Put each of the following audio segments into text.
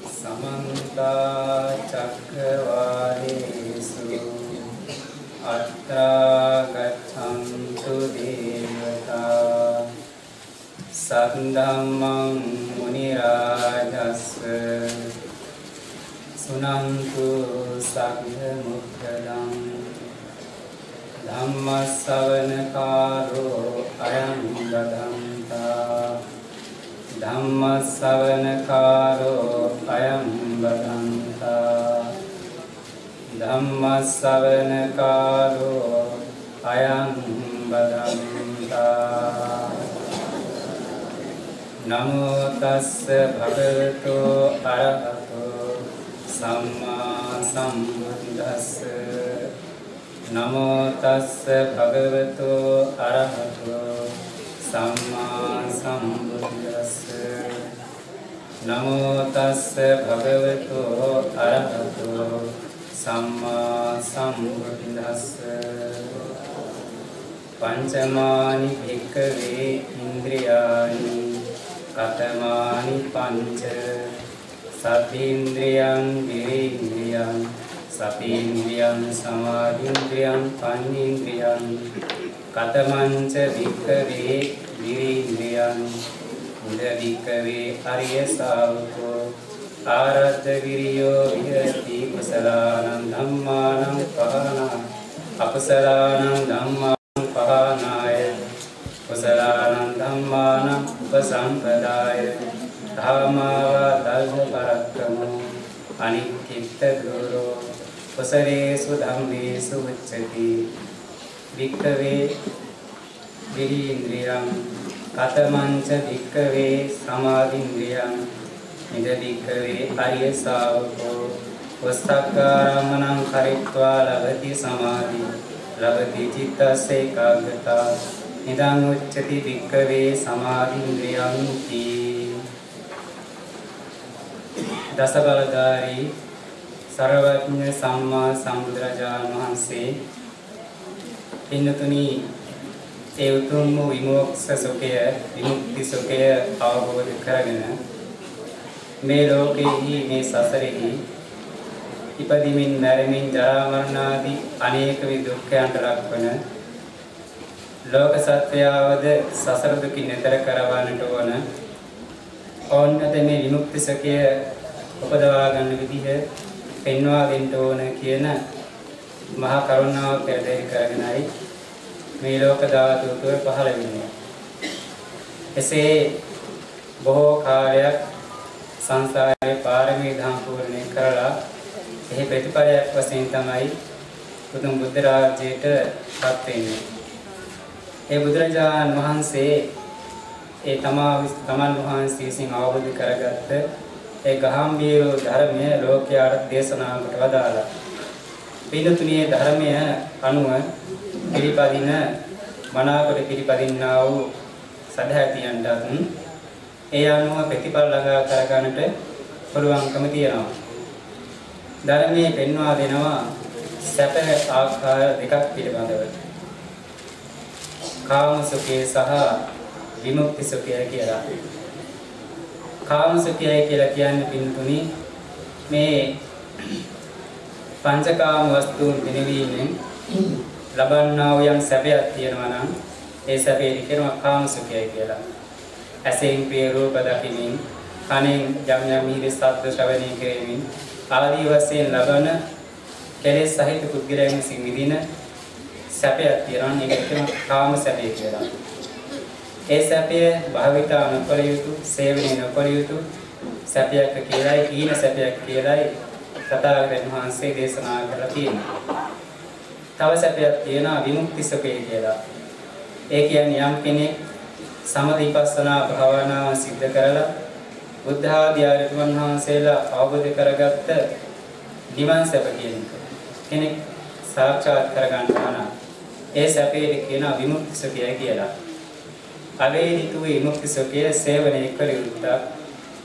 Samanta Cakkavalesu Atra Gaccantu Devata Saddhammam Munirajassa Sunantu Saggha Mukkadam Dhamma Savana Kalo Ayam Gadanta Dhamma Savana Kalo Ayam Gadanta Dhamma Savana Kalo Ayam Gadanta Namo Tassa Bhagavato Arahato Samma Sambuddhassa Namo Tassa Bhagavato Arahato Samma Sambuddhassa Namo Tassa Bhagavato Arahato Samma Sambuddhassa Pancamani bhikkhave indriyani katamani panca Sathindriyam virindriyam Sapindriyam samadindriyam panindriyam Katamanca bhikkhave virindriyam Uda bhikkhave arya savako Aradha viriyo vihati kusalanam dhammanam pahana Apusalanam dhammanam pahanaya Kusalanam dhammanam upasampadaya Dhamava dalha parakramo Anikkitta guru Kusaresu dhammesu uccati Bhikkhave virindriyam Katamanca bhikkhave samadindriyam Nida bhikkhave arya savako Vastakaaramanam karitva labhati samadhi Labhati cittase ekagrata Nidam uccati bhikkhave samadindriyam ti Dasabaladhari Sarvajña Samma Sambuddharajan Wahanse Pinnatuni ඒ උතුම් වූ විමුක්ති සුඛය අවබෝධ කරගෙන මේ ලෝකෙහි මේ සසරෙහි ඉපදීමින් මැරෙමින් ජරා මරණ ආදී අනේක වී දුක්ඛයන්ට ලක්වන ලෝක සත්‍යයවද සසර දුකින් එතර කරවන්නට ඕන ඕන්නත මේ විමුක්ති සුඛය උපදවා ගන්න විදිහ පෙන්වා දෙන්න ඕන කියන මහා කරුණාව පෙරදරි කරගෙනයි මේ ලෝක ධාතුව පහළ වෙන්නේ. එසේ බොහෝ කාලයක් සංසාරේ පාරමී ධම් පූර්ණේ කරලා එහි ප්‍රතිඵලයක් වශයෙන් තමයි උතුම් බුද්ධ රාජ්‍යයට පත් වෙන්නේ. ඒ බුදුරජාණන් වහන්සේ ඒ තමන් වහන්සේ විසින් අවබෝධ කරගත්ත ඒ ගාම්භීර ධර්මය ලෝකයට දේශනා කොට වදාළා. පිළිතුනේ ධර්මය අනුව පිළිපදින මනාකොට පිළිපදින්නා වූ සදහැතියන්ට ඒ අනුව ප්‍රතිඵල ළඟා කරගන්නට පුළුවන්කම තියෙනවා. ධර්මයේ පෙන්වා දෙනවා සැප ආකාර දෙකක් පිළිබඳව. කාම සුඛය සහ විමුක්ති සුඛය කියලා. කාම සුඛය කියලා කියන්නේ පින්තුනි මේ පංචකාම වස්තුන් පිනවීමෙන් ලබන්නා වූ යම් සැපයක් තියෙනවා නම් ඒ සැපේ කියනවා කාම සුඛය කියලා. ඇසෙන් ප්‍රිය රූප දකිමින්, කනෙන් යම් යම් මිහිරි ශබ්ද ශ්‍රවණය කිරීමෙන් ආදී වශයෙන් ලබන කෙලෙස් සහිත පුද්ගලයන් විසින් විඳින සැපයක් තියෙනවා. ඒක කියනවා කාම සැපය කියලා. ඒ සැපය භාවිතා නොකළ යුතු, සේවනය නොකළ යුතු සැපයක් කියලායි, ඊන සැපයක් කියලායි තථාගතයන් වහන්සේ දේශනා කරලා තියෙනවා. තව සැපයක් තියෙනවා විමුක්ති සුඛය කියලා. ඒ කියන්නේ යම් කෙනෙක් සමධිපස්සනා භාවනාව සිද්ධ කරලා බුද්ධ ආදී ආර්යතුන් වහන්සේලා අවබෝධ කරගත්ත නිවන් සැප කියන කෙනෙක් සාක්ෂාත් කරගන්නවා නම් ඒ සැපේ කියනවා විමුක්ති සුඛය කියලා. අවේදිතු විමුක්ති සුඛය සේවනයේ කළ යුත්තක්,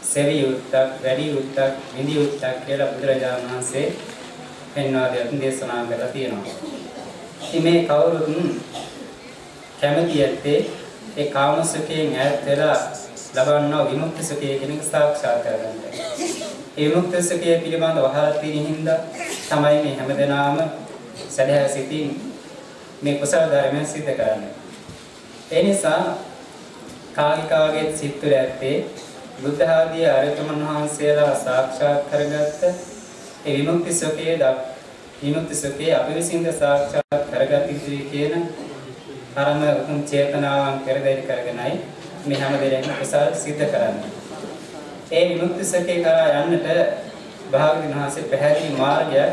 සෙවිය යුත්තක්, වැඩි යුත්තක්, විඳිය යුත්තක් කියලා බුදුරජාණන් වහන්සේ පෙන්වා දෙන දේශනා කරලා තියෙනවා. මේ කවුරුත් කැමති ඇත්තේ ඒ කාම සුඛයෙන් ඈත් වෙලා ලබන්නා විමුක්ති සුඛය කියන එක සාක්ෂාත් කරගන්න. ඒ විමුක්ති සුඛය පිළිබඳව අහලා තියෙන හින්දා තමයි මේ හැමදෙනාම සදහැ සිතින් මේ කුසල ධර්මයන් සිද්ධ කරන්නේ. ඒ නිසා කාගේ සිත් තුළ ඇත්තේ බුද්ධ ආදී ආර්යතුමන් වහන්සේලා සාක්ෂාත් කරගත්ත ඒ විමුක්ති සුඛයේ අපි විසින්ද සාක්ෂාත් කරගත යුතුයි කියන අරම උතුම් චේතනාවන් පෙරදරි කරගෙනයි මේ හැම දෙයක්ම කුසල සිද්ධ කරන්නේ. ඒ විමුක්ති සුඛේ කරා යන්නට භාග්‍යවතුන් වහන්සේ පැහැදිලි මාර්ගය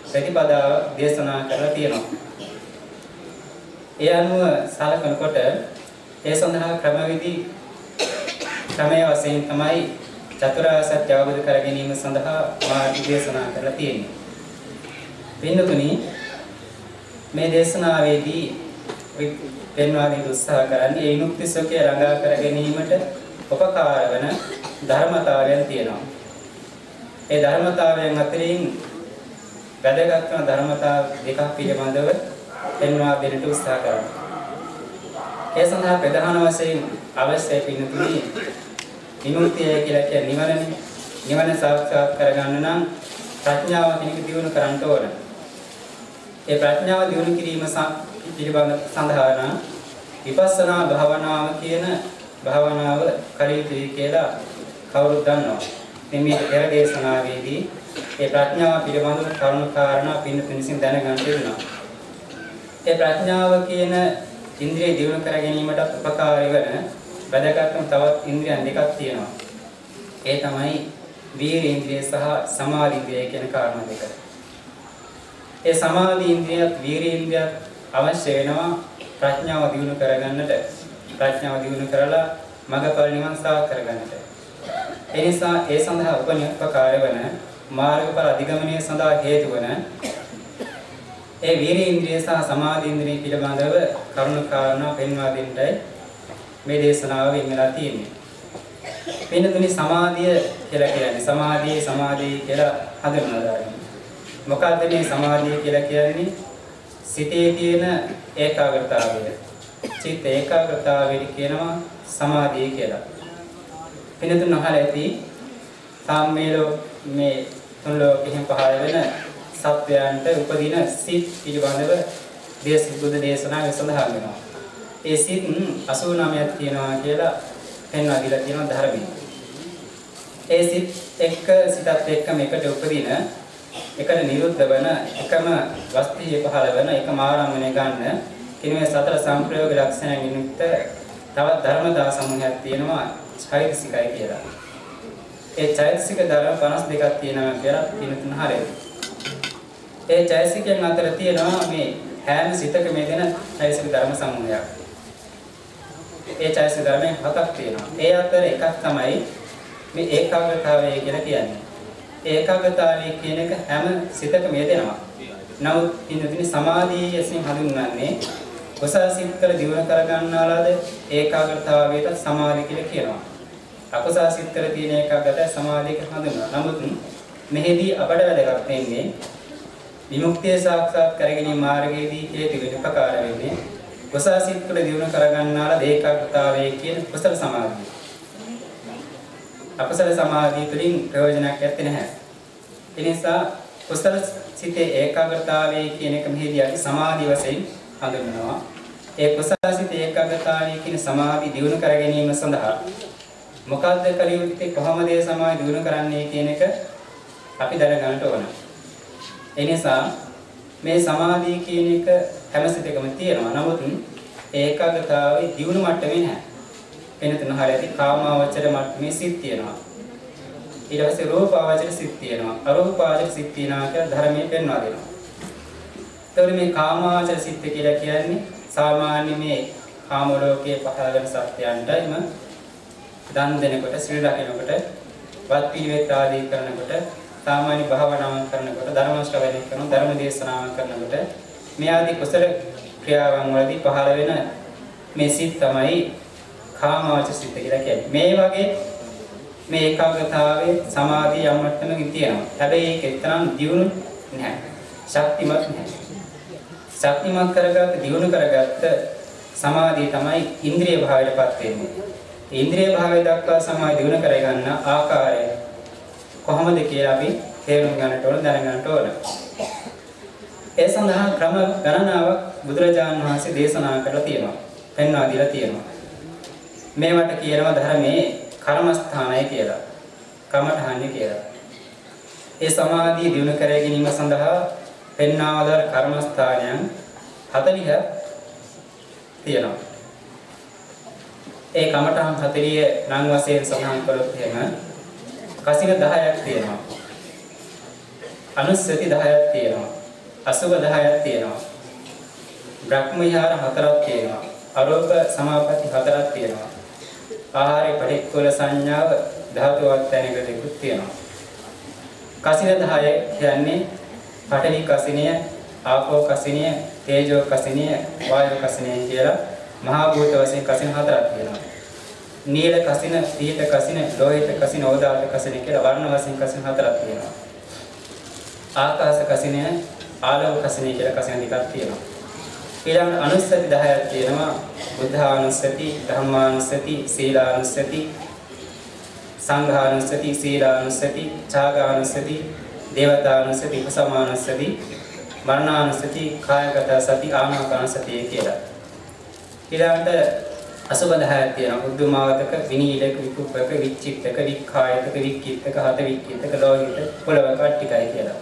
ප්‍රතිපදාව දේශනා කරලා තියෙනවා. ඒ අනුව සලකනකොට ඒ සඳහා ක්‍රමයේ වශයෙන් තමයි චතුරාර්ය සත්‍ය අවබෝධ කර ගැනීම සඳහා මාර්ග දේශනා කරලා තියෙන්නේ. පින්නතුනි මේ දේශනාවේදී පෙන්වා දෙන්න උත්සාහ කරන්නේ ඒ විමුක්ති සුඛය ළඟා කර ගැනීමට උපකාර වන ධර්මතාවයන් තියෙනවා. ඒ ධර්මතාවයන් අතරින් වැදගත් වන ධර්මතා දෙකක් පිළිබඳව පෙන්වා දෙන්නට උත්සාහ කරනවා. ඒ සඳහා ප්‍රධාන වශයෙන් අවශ්‍යයි පින්නතුනි විමුක්තිය කියලා කියන්නේ නිවනනේ. නිවන සාක්ෂාත් කරගන්න නම් ප්‍රඥාව කෙනෙක් දියුණු කරන්න ඕන. ඒ ප්‍රඥාව දියුණු කිරීම පිළිබඳ සඳහා නම් විපස්සනා භාවනාව කියන භාවනාව කලියුතුයි කියලා කවුරුත් දන්නවා. මේ පෙර දේශනාවේදී ඒ ප්‍රඥාව පිළිබඳව කරුණු කාරණා පින්නතුනිසින් දැනගන්න ලැබුණා. ඒ ප්‍රඥාව කියන ඉන්ද්‍රිය දියුණු කර ගැනීමට උපකාරී වන වැදගත්ම තවත් ඉන්ද්‍රියන් දෙකක් තියෙනවා. ඒ තමයි වීර්ය ඉන්ද්‍රිය සහ සමාධි ඉන්ද්‍රිය කියන කාරණා දෙක. ඒ සමාධි ඉන්ද්‍රියත් වීර්ය ඉන්ද්‍රියත් අවශ්‍ය වෙනවා ප්‍රඥාව දියුණු කරගන්නට. ප්‍රඥාව දියුණු කරලා මඟඵල නිවන් සාක්ෂාත් කරගන්නට. ඒ නිසා ඒ සඳහා උපකාර වන මාර්ගඵල අධිගමනය සඳහා හේතු වන ඒ වීර්ය ඉන්ද්‍රිය සහ සමාධි ඉන්ද්‍රිය පිළිබඳව කරුණු කාරණා පෙන්වා දෙන්නයි මේ දේශනාව වෙන්නලා තියෙන්නේ. වෙනතුනි සමාධිය කියලා කියන්නේ සමාධිය කියලා හඳුන්වනවා. මොකක්ද මේ සමාධිය කියලා කියන්නේ? සිතේ තියෙන ඒකාග්‍රතාවය. චිත්ත ඒකාග්‍රතාවය කියනවා සමාධිය කියලා. වෙනතුන අහලා ඇති සාම්මේලෝ මේ තුන් ලෝකෙහිම පහළ වෙන සත්‍යයන්ට උපදින සිත් පිළිබඳව බුද්ධ දේශනාවේ සඳහන් වෙනවා. ඒ සිත් 89ක් තියෙනවා කියලා පෙන්වා දීලා තියෙනවා ධර්මයේ. ඒ සිත් සිතත් එක්කම එකට උපදින එකට නිරුද්ධ වෙන එකම වස්තුවේ පහළ වෙන එකම ආරම්භණය ගන්න කිනේ සතර සංප්‍රයෝග ලක්ෂණයන් යුක්ත තවත් ධර්මතා සමූහයක් තියෙනවා චෛතසිකයි කියලා. ඒ චෛතසික ධර්ම 52ක් තියෙනවා කියලා පිළිතුරු හරියි. ඒ චෛතසිකයන් අතර තියෙනවා මේ හැම සිතකම යෙදෙන චෛතසික ධර්ම සමූහයක්. ඒ චෛතසික ධර්මයන් 7ක් තියෙනවා. ඒ අතර එකක් තමයි මේ ඒකාග්‍රතාවය කියලා කියන්නේ. ඒ ඒකාග්‍රතාවය කියන එක හැම සිතකම යෙදෙනවා. නමුත් ඉන්දිය සමාධියෙන් හඳුන්වන්නේ කුසල සිත්වල දියුණු කර ගන්නාලාද ඒකාග්‍රතාවයට සමාධිය කියලා කියනවා. අකුසල සිත්වල තියෙන ඒකාග්‍රතාවය සමාධියක හඳුන්වනවා. නමුත් මෙහිදී අපට වැදගත් වෙන්නේ විමුක්තිය සාක්ෂාත් කරගැනීම මාර්ගයේදී හේතු වෙන ප්‍රකාර වෙන්නේ කුසල සිත්වල දියුණු කර ගන්නාලාද ඒකාග්‍රතාවය කියන කුසල සමාධිය. අකුසල සමාධිය තුළින් ප්‍රයෝජනයක් ඇත්තේ නැහැ. ඒ නිසා කුසල සිතේ ඒකාග්‍රතාවය කියන එක මෙහිදී අපි සමාධි වශයෙන් හඳුන්වනවා. ඒ කුසල සිතේ ඒකාග්‍රතාවය කියන සමාධි දියුණු කර ගැනීම සඳහා මොකද්ද කළ යුත්තේ කොහොමද ඒ සමාධි දියුණු කරන්නේ කියන එක අපි දැනගන්න ඕන. ඒ නිසා මේ සමාධිය කියන එක හැම සිතකම තියෙනවා. නමුත් ඒකාග්‍රතාවයේ දියුණු මට්ටමේ නැහැ. වෙන තුන හරියට කාමාවචර මට්ටමේ සිත් තියෙනවා. ඊට පස්සේ රූපාවචර සිත් තියෙනවා. අරූපාවචර සිත් තියෙනවා කියලා ධර්මයේ පෙන්වා දෙනවා. එතකොට මේ කාමාවචර සිත් කියලා කියන්නේ සාමාන්‍ය මේ කාම ලෝකයේ පහළ වෙන සත්‍යයන්ටම දන් දෙනකොට, සිල් රකිනකොට, වත් පිළිවෙත් ආදී කරනකොට, සාමාන්‍ය භාවනාවන් කරනකොට, ධර්ම ශ්‍රවණය කරනකොට, ධර්ම දේශනාවන් කරනකොට මේ ආදී කුසල ක්‍රියාවන් වලදී පහළ වෙන මේ සිත් තමයි කාමාවචර සිත් කියලා කියන්නේ. මේ වගේ මේ ඒකාග්‍රතාවයේ සමාධිය යම් මට්ටමකින් තියෙනවා. හැබැයි ඒක එතරම් දියුණු නැහැ. ශක්තිමත් නැහැ. ශක්තිමත් කරගත්ත දියුණු කරගත්ත සමාධිය තමයි ඉන්ද්‍රිය භාවයටපත් වෙන්නේ. ඉන්ද්‍රිය භාවය දක්වා සමාධිය දියුණු කරගන්න ආකාරය කොහොමද කියලා අපි තේරුම් ගන්නට ඕන දැනගන්නට ඕන. ඒ සඳහා ක්‍රම ගණනාවක් බුදුරජාණන් වහන්සේ දේශනා කරලා තියෙනවා. පෙන්වා දීලා තියෙනවා. මේවට කියනවා ධර්මයේ කර්මස්ථානය කියලා. කමඨාන්‍ය කියලා. ඒ සමාධිය දිනු කර ගැනීම සඳහා පෙන්වාදර කර්මස්ථානයන් 40ක් තියෙනවා. ඒ කමඨාන් 40 නම් වශයෙන් සඳහන් කළොත් එහෙම කසින 10ක් තියෙනවා. අනුස්සති 10ක් තියෙනවා. අසුභ 10ක් තියෙනවා. බ්‍රහ්ම විහාර 4ක් තියෙනවා. අරෝප සමාපatti 4ක් තියෙනවා. ආහාරේ පරික්කුල සංඥාව ධාතු වර්තනයක දෙකක් තියෙනවා. කසින 10 කියන්නේ පඨවි කසිනිය, ආපෝ කසිනිය, තේජෝ කසිනිය, වායෝ කසිනිය කියලා මහා භූත වශයෙන් කසින 4ක් තියෙනවා. නීල කසින, පීත කසින, ලෝහිත කසින, ඕදාත කසින කියලා වර්ණ වශයෙන් කසින 4ක් තියෙනවා. ආකාශ කසිනිය, ආලෝක කසිනිය කියලා කසින දෙකක් තියෙනවා. ඊළඟ අනුස්සති 10ක් තියෙනවා. බුද්ධානුස්සති, ධම්මානුස්සති, සීලානුස්සති, සංඝානුස්සති, සීලානුස්සති, ඡාගානුස්සති, දේවතානුස්සති, උපසමානුස්සති, මරණානුස්සති, කායගත සති, ආනාපාන සතිය කියලා. ඊළඟට අසුබ 10ක් තියෙනවා. උද්දුමාවතක, විනීලක, විකුප්පක, විච්චිත්තක, වික්ඛායතක, වික්කිත්තක, හත වික්කිත්තක, ලෝහිත, පොළවක ටිකයි කියලා.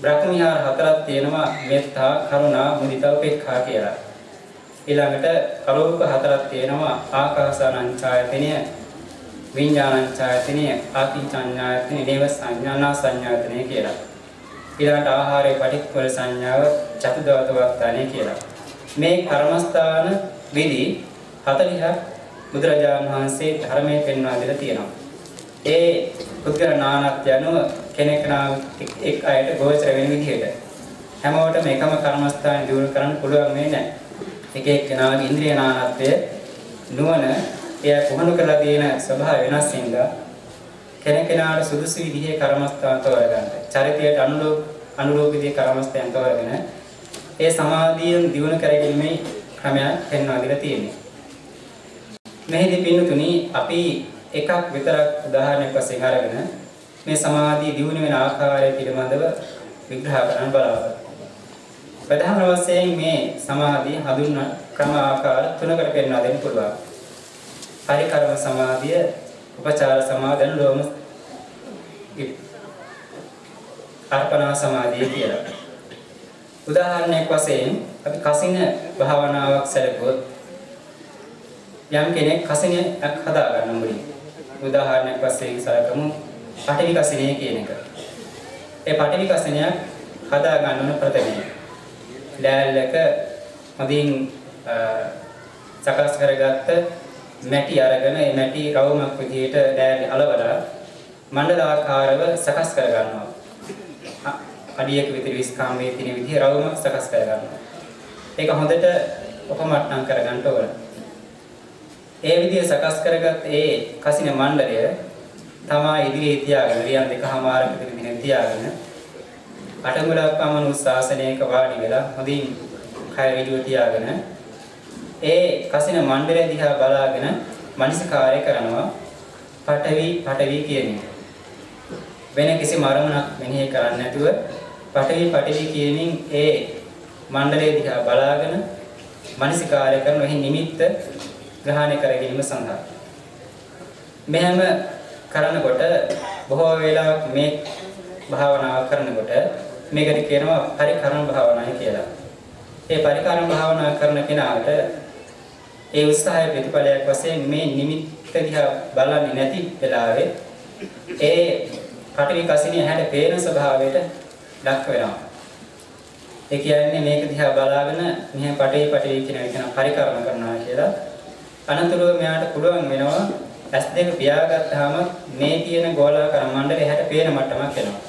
බ්‍රහ්ම විහාර 4ක් තියෙනවා. මෙත්තා, කරුණා, මුදිතා, උපේක්ඛා කියලා. ඊළඟට අරූප 4ක් තියෙනවා. ආකාසානං ඡායතනය, විඥානං ඡායතනය, ආකින්චඤ්ඤායතනය, දේව සංඥානා සංඥායතනය කියලා. ඊළඟට ආහාරයේ පටික්කුල සංඥාව, චතුදාත වර්තනය කියලා. මේ කර්මස්ථාන විදි 40ක් බුදුරජාණන් වහන්සේ ධර්මයේ පෙන්වා දෙලා තියෙනවා. ඒ පුද්ගල නානත්ය අනුව කෙනෙක් එක් අයට ගෝචර වෙන විදිහට හැමෝටම එකම කර්මස්ථාන දියුණු කරන්න පුළුවන් වෙන්නේ නැහැ. එක එක්කෙනාගේ ඉන්ද්‍රිය නානත්වය නුවණ එය පුහුණු කරලා තියෙන ස්වභාවය වෙනස් වෙනවා. කෙනෙකුට සුදුසු විදිහේ කර්මස්ථාන තෝරගන්න. චරිතයට අනුරූප විදිහේ කර්මස්ථාන තෝරගෙන ඒ සමාධියෙන් දියුණු කරගැනීමේ ක්‍රමයක් පෙන්වා දීලා තියෙනවා. මෙහිදී පින්නතුනි අපි එකක් විතරක් උදාහරණයක් වශයෙන් අරගෙන මේ සමාධිය දියුණු වෙන ආකාරය පිළිබඳව විග්‍රහ කරන්න බලමු. ප්‍රධාන වශයෙන් මේ සමාධිය හඳුන්වන ක්‍රම ආකාර තුනකට පෙන්වා දෙන්න පුළුවන්. පරිකර්ම සමාධිය, උපචාර සමාධිය, ලෝම අර්පණා සමාධිය කියලා. උදාහරණයක් වශයෙන් අපි කසින භාවනාවක් සැලකුවොත් යම් කෙනෙක් කසිනයක් හදා ගන්න මුලින් උදාහරණයක් වශයෙන් සැලකමු පඨවි කසිනිය කියන එක. ඒ පඨවි කසිනියක් හදා ගන්න ඕන ප්‍රථමයෙන් ලෑල්ලක මදින් සකස් කරගත්ත මැටි අරගෙන ඒ මැටි රවුමක් විදිහට ලෑල්ලේ අලවලා මණ්ඩලාකාරව සකස් කර ගන්නවා. අඩියක විතර විස්කාමයේ තියෙන විදිහ රවුමක් සකස් කර ගන්නවා. ඒක හොඳට උපමට්ටම් කර ගන්න ඕන. ඒ විදිහ සකස් කරගත් ඒ කසින මණ්ඩලය තමා ඉදිරියේ තියාගෙන රියන් දෙකමාරක විදිහට තියාගෙන අටඟුලක් පමණ උස් ආසනයක වාඩි වෙලා හොඳින් කය ඍජුව තියාගෙන ඒ කසින මණ්ඩලය දිහා බලාගෙන මනසිකාරය කරනවා. පඨවි කියන්නේ වෙන කිසිම අරමුණක් මෙනෙහි කරන්නේ නැතුව පඨවි කියමින් ඒ මණ්ඩලය දිහා බලාගෙන මනසිකාරය කරන එහි නිමිත්ත ග්‍රහණය කර ගැනීම සඳහා මෙහෙම කරනකොට බොහෝ වෙලාවක් මේ භාවනාව කරනකොට මේකට කියනවා පරිකර්ම භාවනාවයි කියලා. ඒ පරිකර්ම භාවනාව කරන කෙනාට ඒ උත්සාහය ප්‍රතිඵලයක් වශයෙන් මේ නිමිත්ත දිහා බලන්නේ නැති වෙලාවේ ඒ පඨවි කසිනිය හැට පේන ස්වභාවයට ලක් වෙනවා. ඒ කියන්නේ මේක දිහා බලාගෙන මෙහෙම පඨවි කියන එක පරිකර්ම කරනවා කියලා. අනතුරුව මෙයාට පුළුවන් වෙනවා S2 පියාගත්තාම මේ තියෙන ගෝලාකාර මණ්ඩලය හැට පේන මට්ටමක් එනවා.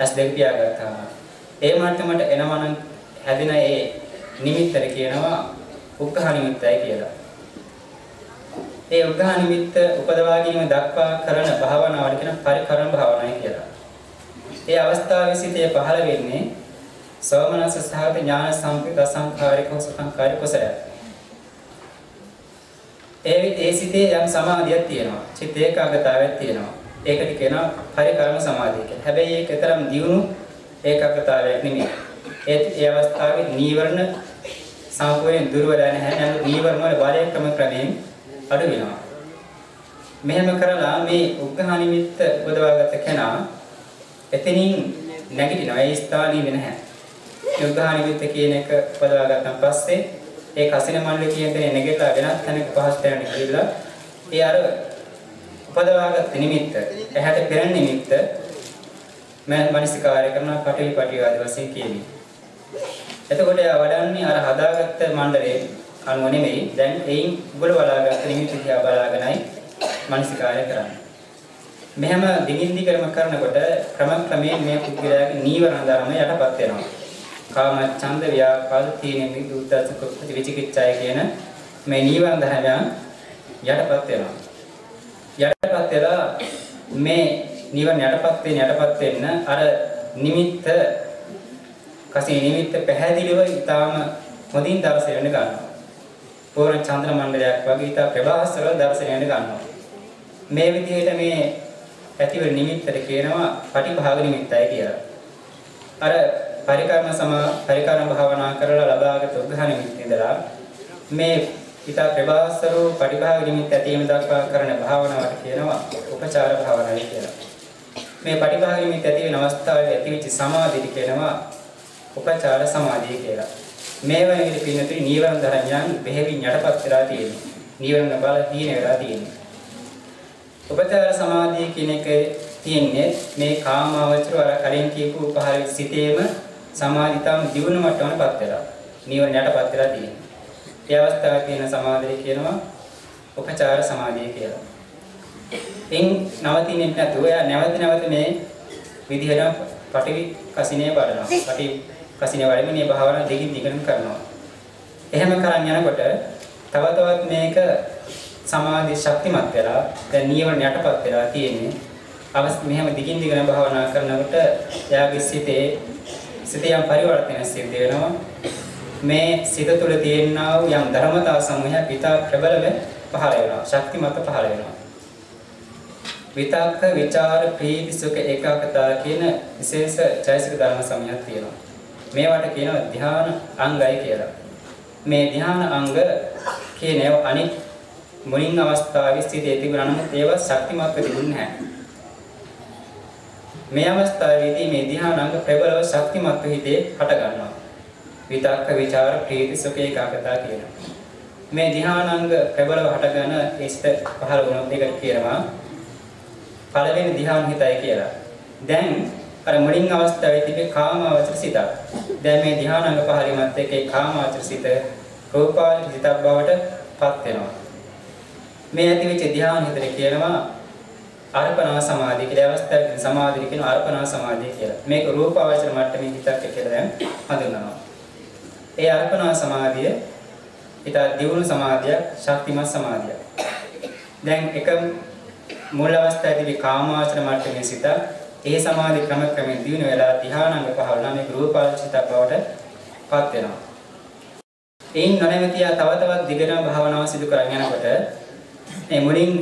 S2 පියාගත්තාම ඒ මට්ටමට එනවා නම් හැදෙන ඒ නිමිත්තට කියනවා උග්ඝා නිමිත්තයි කියලා. ඒ උග්ඝා නිමිත්ත උපදවා ගැනීම දක්වා කරන භාවනාවට කියන පරිකර්ම භාවනාවයි කියලා. ඒ අවස්ථාවේ සිටේ පහළ වෙන්නේ සෝමනස්ස සහගත ඥාන සම්ප්‍රයුක්ත අසංඛාරික සංඛාරික කුසලයක්. ඒ සිතේ යම් සමාධියක් තියෙනවා. චිත්ත ඒකාග්‍රතාවයක් තියෙනවා. ඒකට කියනවා පරිකර්ම සමාධිය කියලා. හැබැයි ඒක තරම් දියුණු ඒකාග්‍රතාවයක් නෙමෙයි. ඒ අවස්ථාවේ නීවරණ සම්පූර්ණයෙන් දුර වෙලා නැහැ. නමුත් නීවරණ වල බලය ක්‍රමයෙන් අඩු වෙනවා. මෙහෙම කරලා මේ උග්ඝහ නිමිත්ත උපදවාගත්ත කෙනා එතනින් නැගිටිනවා. ඒ ස්ථානීය නැහැ. උග්ඝහ නිමිත්ත කියන එක උපදවාගත්තන් පස්සේ ඒ කසින මණ්ඩල කියන දේ නැගිටලා වෙනත් තැනක පහසට යන කියලා ඒ අර උපදවාගත්ත නිමිත්ත එහාට පෙරණ නිමිත්ත මනසිකාරය කරන පටිවිපටි ආදී වශයෙන් කියමි. එතකොට යා වඩන්නේ අර හදාගත්ත මණ්ඩලයේ අනුව නෙමෙයි. දැන් එයින් උගල බලාගත්ත නිමිති දිහා බලාගෙනයි මනසිකාරය කරන්නේ. මෙහෙම දිගින් දිගටම කරනකොට ක්‍රමයෙන් මේ පුද්ගලයාගේ නීවරණ ධර්ම යටපත් වෙනවා. කාම ඡන්ද ව්‍යාපාද තීන මිදුද්දසක විචිකිච්ඡාය කියන මේ නීවරණ ධර්මයන් යටපත් වෙනවා. යටපත් වෙලා මේ නීවරණ යටපත් වෙන්න අර නිමිත්ත කසින නිමිත්ත පැහැදිලිව ඊටාම හොඳින් දර්ශනය වෙන්න ගන්නවා. පූර්ණ චන්ද්‍ර මණ්ඩලයක් වගේ ඊට ප්‍රභාස්වර දර්ශනය වෙන්න ගන්නවා. මේ විදිහට මේ ඇතිවෙන නිමිත්තට කියනවා පටිභාග නිමිත්තයි කියලා. අර පරිකර්ම භාවනා කරලා ලබාගත් උග්ඝහ නිමිත්ත ඉඳලා මේ ඊට ප්‍රභාස්වර පටිභාග නිමිත්ත ඇතිවීම දක්වා කරන භාවනාවට කියනවා උපචාර භාවනාවයි කියලා. මේ පටිභාග නිමිත්ත ඇති වෙන අවස්ථාවේ ඇතිවෙච්ච සමාධිය කියනවා උපචාර සමාධිය කියලා. මේ වගේ විදිහට පින්නතුනි නීවරණ ධර්මයන් බෙහෙවින් යටපත් වෙලා තියෙනවා. නීවරණ බල හීන වෙලා තියෙනවා. උපචාර සමාධිය කියන එක තියෙන්නේ මේ කාමාවචර අර කලින් කියපු පහළ සිටේම සමාධිතම දියුණු මට්ටමකටපත් වෙලා. නීවරණ යටපත් වෙලා තියෙනවා. ඒ අවස්ථාවේ තියෙන සමාධිය කියනවා උපචාර සමාධිය කියලා. එන් නවතින්නේ නැතුව යා නැවත මේ විදිහට පටිවි කසිනේ වඩනවා. පටිවි කසිනේ වඩමින් මේ භාවනාව දෙකින් දිගටම කරනවා. එහෙම කරන් යනකොට තව තවත් මේක සමාධි ශක්තිමත් වෙලා දැන් නීවරණ යටපත් වෙලා තියෙන්නේ. මෙහෙම දිගින් දිගටම භාවනා කරනකොට යාගේ සිතේ යම් පරිවර්තනයක් සිද්ධ වෙනවා. මේ සිත තුළ තියෙනා වූ යම් ධර්මතා සමූහයක් පිටා ප්‍රබලව පහළ වෙනවා. ශක්තිමත් පහළ වෙනවා. විතක්ක විචාර ප්‍රීති සුඛ ඒකාග්‍රතාව කියන විශේෂ චෛතසික ධර්ම සමූහයක් තියෙනවා. මේවට කියනවා ධ්‍යාන අංගයි කියලා. මේ ධ්‍යාන අංග කියන ඒවා අනිත් මුලින් අවස්ථාවේ සිටී තිබුණා නම් ඒවා ශක්තිමත් තිබුණේ නැහැ. මේ අවස්ථාවේදී මේ ධ්‍යාන අංග ප්‍රබලව ශක්තිමත් හිතේ හට ගන්නවා. විතක්ක විචාර ප්‍රීති සුඛ ඒකාග්‍රතාව කියනවා. මේ ධ්‍යාන අංග ප්‍රබලව හටගෙන ඒ සිත පහළ වුණොත් ඒකට කියනවා පළවෙනි ධ්‍යාන හිතයි කියලා. දැන් අර මුලින් අවස්ථාවේ තිබේ කාමාවචර සිතක්. දැන් මේ ධ්‍යානාංග පහළීමත් එක්ක ඒ කාමාවචර සිත රූපාවචර සිතක් බවට පත් වෙනවා. මේ ඇතිවෙච්ච ධ්‍යාන හිතට කියනවා අර්පණා සමාධිය කියලා. අවස්ථාවේ සමාධිය කියනවා අර්පණා සමාධිය කියලා. මේක රූපාවචර මට්ටමේ හිතක් කියලා දැන් හඳුන්වනවා. ඒ අර්පණා සමාධිය ඊට දියුණු සමාධියක්, ශක්තිමත් සමාධියක්. දැන් එක මූල අවස්ථාවේදී කාමාවචර මට්ටමේ සිත ඒ සමාධි ක්‍රමයෙන් දිනු වෙලා ධ්‍යානාංග පහළලා මේ රූපාවචර සිතක් බවට පත් වෙනවා. එයින් නොනැවතිය තව තවත් දිගටම භාවනාව සිදු කරගෙන යනකොට මේ මුලින්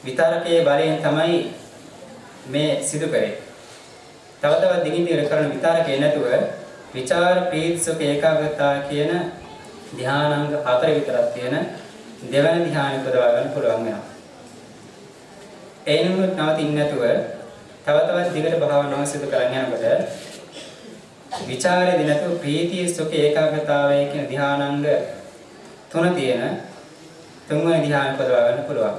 විතරකයේ බලයෙන් තමයි මේ සිදු කරේ. තව තවත් දිගින් දිගට කරන විතරකේ නැතුව විචාර ප්‍රීති සුඛ ඒකාග්‍රතාව කියන ධ්‍යානාංග 4 විතරක් තියෙන දෙවන ධ්‍යානෙ උපදවා ගන්න පුළුවන් වෙනවා. එයින් නවතින්නේ නැතුව තව තවත් දිගට භාවනාව සිදු කරගෙන යනකොට විචාරේ දිනතු ප්‍රීතිය සුඛ ඒකාග්‍රතාවය කියන ධ්‍යානාංග 3 තියෙන තුන්වෙනි ධ්‍යාන උපදවා ගන්න පුළුවන්.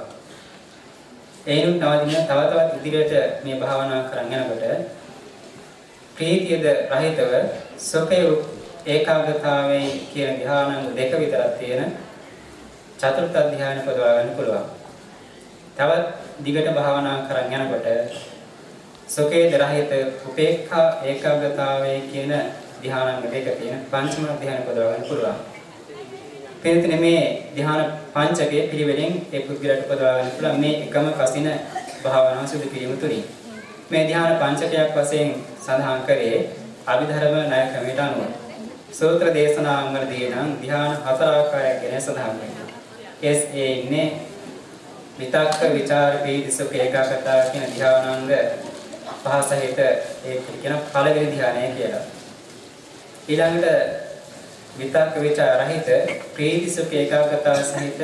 එයින් නවතින තව තවත් ඉදිරියට මේ භාවනාව කරගෙන යනකොට ප්‍රීතියද රහිතව සුඛය ඒකාග්‍රතාවයේ කියන ධ්‍යානාංග 2 විතරක් තියෙන චතුර්ථ ධ්‍යාන උපදවා ගන්න පුළුවන්. තවත් දිගට භාවනා කරගෙන යනකොට සුඛේ දරහිත උපේක්ඛා ඒකාග්‍රතාවයේ කියන ධ්‍යානාංග 2 තියෙන පංචම ධ්‍යාන උපදවා ගන්න පුළුවන්. පිළිතුරේ මේ ධ්‍යාන පංචකයේ පිළිවෙලින් ඒ පුද්ගලයාට උපදවා ගන්න පුළුවන් මේ එකම කසින භාවනාව සිදු කිරීම තුළින්. මේ ධ්‍යාන පංචකයක් වශයෙන් සඳහන් කරේ අභිධර්ම ණය ක්‍රමයට අනුව සූත්‍ර දේශනාවන්වලදී නම් ධ්‍යාන 4 ආකාරයක් ගැන සඳහන් වෙනවා. ඒ ඉන්නේ විතක්ක විචාර පීති සුඛ ඒකාග්‍රතාව කියන ධ්‍යානාංග පහ සහිත ඒක කියන පළවෙනි ධ්‍යානය කියලා. ඊළඟට විතක්ක විචාර රහිත පීති සුඛ ඒකාග්‍රතාව සහිත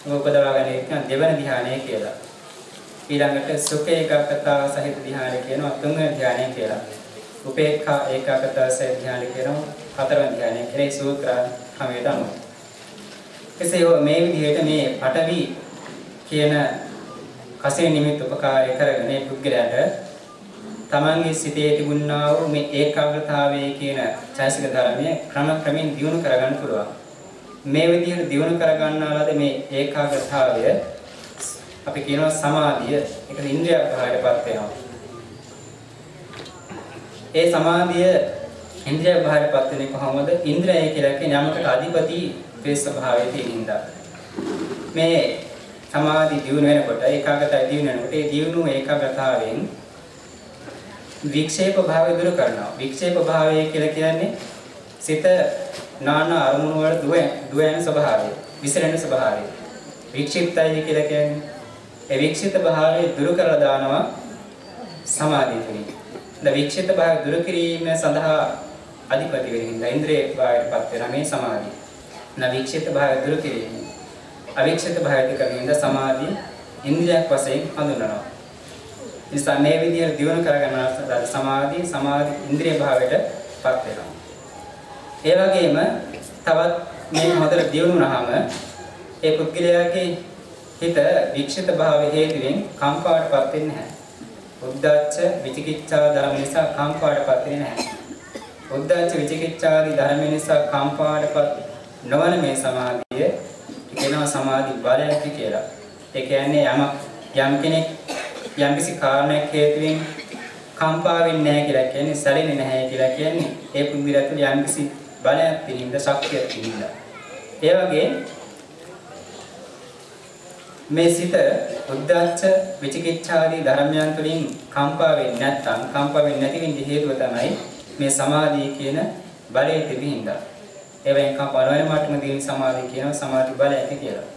උපදවා ගැනීම කියන දෙවන ධ්‍යානය කියලා. ඊළඟට සුඛ ඒකාග්‍රතාව සහිත ධ්‍යානය කියනවා තුන්වෙනි ධ්‍යානය කියලා. උපේක්ඛා ඒකාග්‍රතාව සහිත ධ්‍යානය කියනවා හතරවෙනි ධ්‍යානය කියලා. ඒ සූත්‍ර ක්‍රමයට අනුව. එසේ මේ විදිහට මේ පඨවි කියන කසේ නිමිත්ත උපකාරය කරගෙන මේ පුද්ගලයාට තමන්ගේ සිතේ තිබුණා වූ මේ ඒකාග්‍රතාවයේ කියන චෛතසික ධර්මය ක්‍රමයෙන් දියුණු කරගන්න පුළුවන්. මේ විදිහට දියුණු කරගන්නාලාද මේ ඒකාග්‍රතාවය අපි කියනවා සමාධිය. ඒක ඉන්ද්‍රියක් භාවයටපත් වෙනවා. ඒ සමාධිය ඉන්ද්‍රියක් භාවයටපත් වෙන්නේ කොහොමද? ඉන්ද්‍රිය කියලා කියන්නේ යමකට අධිපති වේ ස්වභාවයේ තියෙනින්ද. මේ සමාධි දියුණු වෙනකොට ඒකාග්‍රතාවය දියුණු වෙනකොට ඒ දියුණු ඒකාග්‍රතාවයෙන් වික්ෂේප භාවය දුරු කරනවා. වික්ෂේප භාවය කියලා කියන්නේ සිත නානා අරමුණු වල දුව යන ස්වභාවය, විසිරෙන ස්වභාවය. වික්ෂිප්තයි කියලා කියන්නේ ඒ වික්ෂිත භාවය දුරු කරලා දානවා සමාධිය තුළින්. ද වික්ෂිත භාවය දුරු කිරීම සඳහා අධිපති වෙනින්ද ඉන්ද්‍රිය භාවයටපත් වෙන මේ සමාධිය. න වික්ෂිත භාවය දුරු කිරීම අවික්ෂිත භාවයට කරමින්ද සමාධිය ඉන්ද්‍රියක් වශයෙන් හඳුන්වනවා. නිසා මේ විදිහට දියුණු කරගන්න සමාධි ඉන්ද්‍රිය භාවයටපත් වෙනවා. ඒ වගේම තවත් මේ හොඳට දියුණු වුණාම ඒ පුද්ගලයාගේ හිත වික්ෂිත භාවය හේතුවෙන් කම්පාවටපත් වෙන්නේ නැහැ. උද්ධච්ච විචිකිච්ඡා ධර්ම නිසා කම්පාවටපත් වෙන්නේ නැහැ. උද්ධච්ච විචිකිච්ඡාදී ධර්ම නිසා කම්පාවටපත් නොවන මේ සමාධිය කියනවා සමාධි බලයක් කියලා. ඒ කියන්නේ යම් කෙනෙක් යම්කිසි කාරණයක් හේතුවෙන් කම්පා වෙන්නේ නැහැ කියලා කියන්නේ සැලෙන්නේ නැහැ කියලා කියන්නේ ඒ පුද්ගලයා තුළ යම්කිසි බලයක් තියෙනින්ද ශක්තියක් තියෙනින්ද. ඒ වගේ මේ සිත උද්ධච්ච විචිකිච්ඡාදී ධර්මයන් තුළින් කම්පා වෙන්නේ නැත්නම් කම්පා වෙන්නේ නැති වෙන්න හේතුව තමයි මේ සමාධිය කියන බලය තිබෙනින්ද. ඒ වෙන් කම්පා නොවන මට්ටමදී සමාධිය කියනවා සමාධි බලයක් කියලා.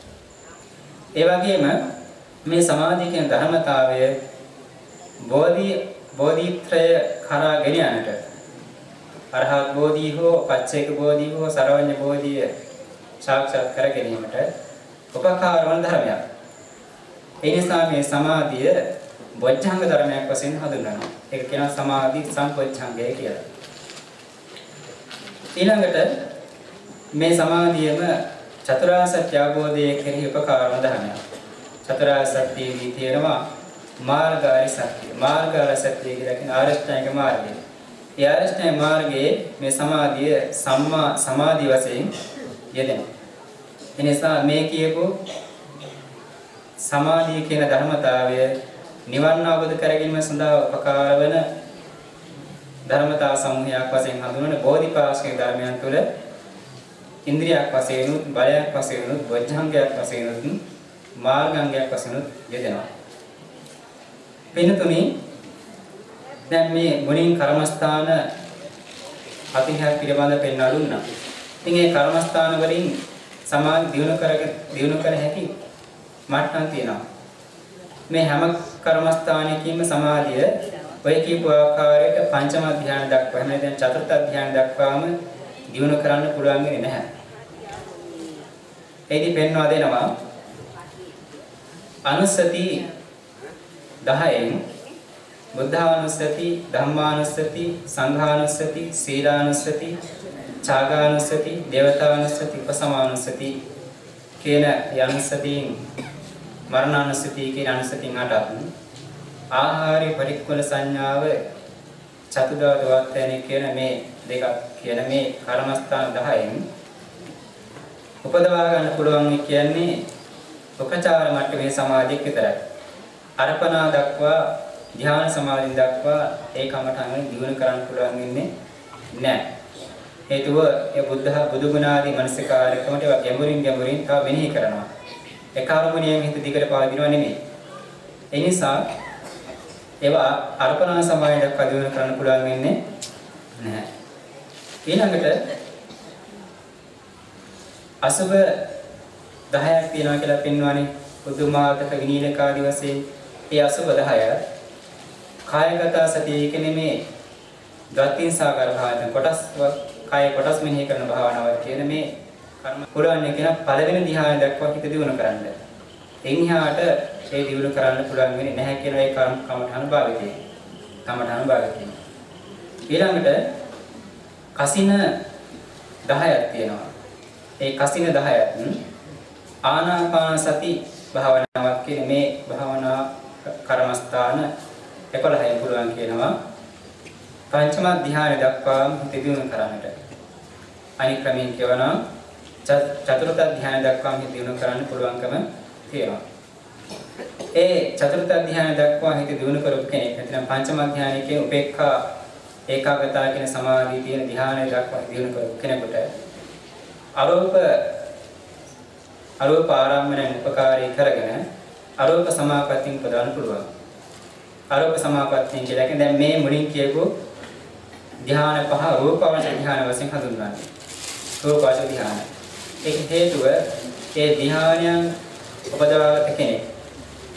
ඒ වගේම මේ සමාධිය කියන ධර්මතාවය බෝධිත්‍රය කරා ගෙන යන්නට අරහත් බෝධි හෝ පච්චේක බෝධි හෝ සරවඤ්ඤ බෝධිය සාක්ෂාත් කර ගැනීමට උපකාර වන ධර්මයක්. ඒ නිසා මේ සමාධිය බොජ්ජංග ධර්මයක් වශයෙන් හඳුන්වනවා. ඒක කියනවා සමාධි සම්පොච්ඡංගය කියලා. ඊළඟට මේ සමාධියම චතුරාර්ය සත්‍ය අවබෝධයේ කෙරෙහි උපකාර වන ධර්මයක්. චතුරාර්ය සත්‍යයේ තියෙනවා මාර්ගාරි සත්‍ය. මාර්ගාරි සත්‍ය කියලා කියන ආරෂ්ඨායක මාර්ගය. ඒ ආරෂ්ඨායක මාර්ගයේ මේ සමාධිය සම්මා සමාධි වශයෙන් යෙදෙනවා. එනිසා මේ කියපු සමාධිය කියන ධර්මතාවය නිවන් අවබෝධ කර ගැනීම සඳහා උපකාර වන ධර්මතා සමූහයක් වශයෙන් හඳුන්වන බෝධිපාක්ෂික ධර්මයන් තුළ ඉන්ද්‍රියක් වශයෙන් උත් බලයක් වශයෙන් උත් වජ්ජංගයක් වශයෙන් උත් මාර්ගාංගයක් වශයෙන් උත් යෙදෙනවා. වෙනතුනි දැන් මේ මුලින් කර්මස්ථාන අතිහයක් පිළිබඳ පෙන්වා දුන්නා. ඉතින් මේ කර්මස්ථාන වලින් සමාධි දියුණු කර හැකි මට්ටම් තියෙනවා. මේ හැම කර්මස්ථානයකින්ම සමාධිය ඔය කියපු ආකාරයට පංචම ධ්‍යාන දක්වා එහෙම නැත්නම් චතුර්ථ ධ්‍යාන දක්වාම දියුණු කරන්න පුළුවන් වෙන්නේ නැහැ. ඒකෙදි පෙන්වා දෙනවා අනුස්සති 10න් බුද්ධානුස්සති, ධම්මානුස්සති, සංඝානුස්සති, සීලානුස්සති, ඡාගානුස්සති, දේවතානුස්සති, උපසමානුස්සති කියන යනුස්සතීන් මරණානුස්සති කියන අනුස්සතීන් 8ක් ආහාරي පරික්කුල සංඥාව චතුදාද වර්තයනේ කියන මේ දෙකක් කියන මේ කර්මස්ථාන 10න් උපදවා ගන්න පුළුවන් කියන්නේ උපචාර මට්ටමේ සමාධියක් විතරයි. අර්පණා දක්වා ධ්‍යාන සමාධිය දක්වා ඒ කමඨංගෙන් දිනු කරන්න පුළුවන් වෙන්නේ නැහැ. හේතුව ඒ බුදු ගුණ ආදී මනසිකාරකමට ඒවා ගැඹුරින් තව මෙනෙහි කරනවා. ඒ කාර්මුණියෙන් හිත දිගට පාදිනව නෙමෙයි. ඒ නිසා ඒවා අර්පණා සමාධිය දක්වා දිනු කරන්න පුළුවන් වෙන්නේ නැහැ. ඊළඟට අසුබ 10ක් තියෙනවා කියලා පෙන්වන්නේ බුදුමාතක විනීලක ආදි වශයෙන්. ඒ අසුබ 10 කායගත සතිය කියන්නේ මේ ගතින් සාගර භාවන කොටස් කාය කොටස් මෙහි කරන භාවනාවක් කියන මේ කර්ම පුරාණය කියන පළවෙනි ධ්‍යාන දක්වා හිත දියුණු කරන්න. එන්හාට ඒ දියුණු කරන්න පුළුවන් වෙන්නේ නැහැ කියන ඒ කමඨාන භාවිතය. කමඨාන භාවිතය. ඊළඟට කසින 10ක් තියෙනවා. ඒ කසින 10ත් ආනාපාන සති භාවනාවක් කියන මේ භාවනා කර්මස්ථාන 11යි පුළුවන් කියනවා. පංචම ධ්‍යාන දක්වා හිත දියුණු කරන්නට. අනික් ක්‍රමයෙන් කියවනම් චතුර්ථ ධ්‍යාන දක්වා හිත දියුණු කරන්න පුළුවන්කම තියෙනවා. ඒ චතුර්ථ ධ්‍යාන දක්වා හිත දියුණු කරපු කෙනෙක් නැත්නම් පංචම ධ්‍යානයේ උපේක්ඛා ඒකාග්‍රතාව කියන සමාධිය තියෙන ධ්‍යානය දක්වා හිත දියුණු කරපු කෙනෙකුට අරූප ආරම්මණය උපකාරී කරගෙන අරූප සමාපත්තිය ප්‍රදාන පුළුවන්. අරූප සමාපත්තිය කියලා කියන්නේ දැන් මේ මුලින් කියපු ධ්‍යාන පහ රූපාවචර ධ්‍යාන වශයෙන් හඳුන්වන්නේ. රූපාවචර ධ්‍යාන. ඒක හේතුව ඒ ධ්‍යානයන් උපදවාගත කෙනෙක්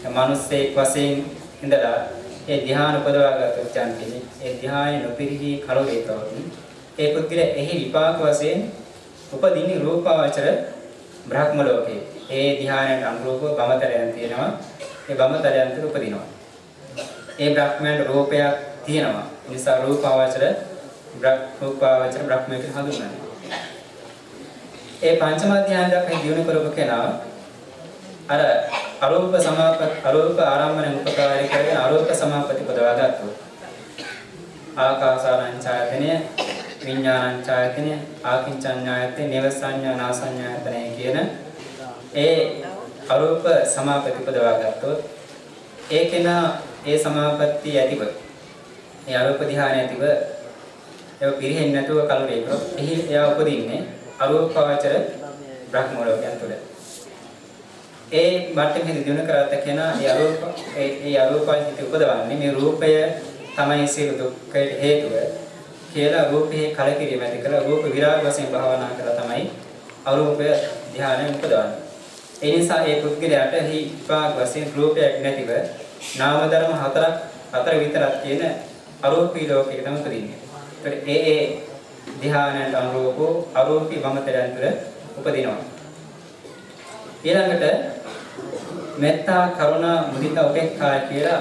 මනුස්සයෙක් වශයෙන් ඉඳලා ඒ ධ්‍යාන උපදවාගත කෙනෙක් ඒ ධ්‍යාන නොපිරිහි කලොවේතවොත් ඒ පුද්ගල එහි විපාක වශයෙන් උපදින්නේ රූපාවචර බ්‍රහ්ම ලෝකේ. ඒ ධ්‍යානයට අනුරූපව බමතරයන් තියෙනවා. ඒ බමතරයන් තුළ උපදිනවා. ඒ බ්‍රහ්මයන් රූපයක් තියෙනවා. ඒ නිසා රූපාවචර බ්‍රහ්මයන් හඳුන්වන්නේ. ඒ පංචම ධ්‍යාන දක්වා දියුණු කරපු කෙනා අර අරූප ආරම්මන උපකාරී කරගෙන අරූප සමාපatti පදවා ගන්නවා. ආකාසානං ඡායතනය විඥානං ඡායතනය ආකින්චඤ්ඤායතේ නේව සංඥා නාසඤ්ඤායතනය කියන ඒ අරූප සමාපatti පදවා ගත්තොත් ඒ කෙනා ඒ සමාපatti ඇතිව ඒ අරූප ධ්‍යාන ඇතිව ඒක පිරෙන්නේ නැතුව කලුරේක එහි එයා උපදින්නේ අරූපාවචර බ්‍රහ්ම ලෝකයන් තුළ. ඒ මට්ටමේ දිනු කරාත කෙනා ඒ අරූපයින් උපදවන්නේ මේ රූපය තමයි සියලු දුක්ඛයට හේතුව කියලා රූපේ කලකිරීම ඇති කළ රූප විරාග වශයෙන් භාවනා කරලා තමයි අරූපය ධ්‍යානය උපදවන්නේ. ඒ නිසා ඒ පුද්ගලයාට හි විපාක වශයෙන් රූපයක් නැතිව නාම ධර්ම හතර විතරක් තියෙන අරූපී ලෝකයක තමයි උපදින්නේ. ඒකට ඒ ධ්‍යානයට අනුරූපව අරූපී වමතරයන් තුළ උපදිනවා. ඊළඟට මෙත්තා කරුණා මුදිතා උපේක්ඛා කියලා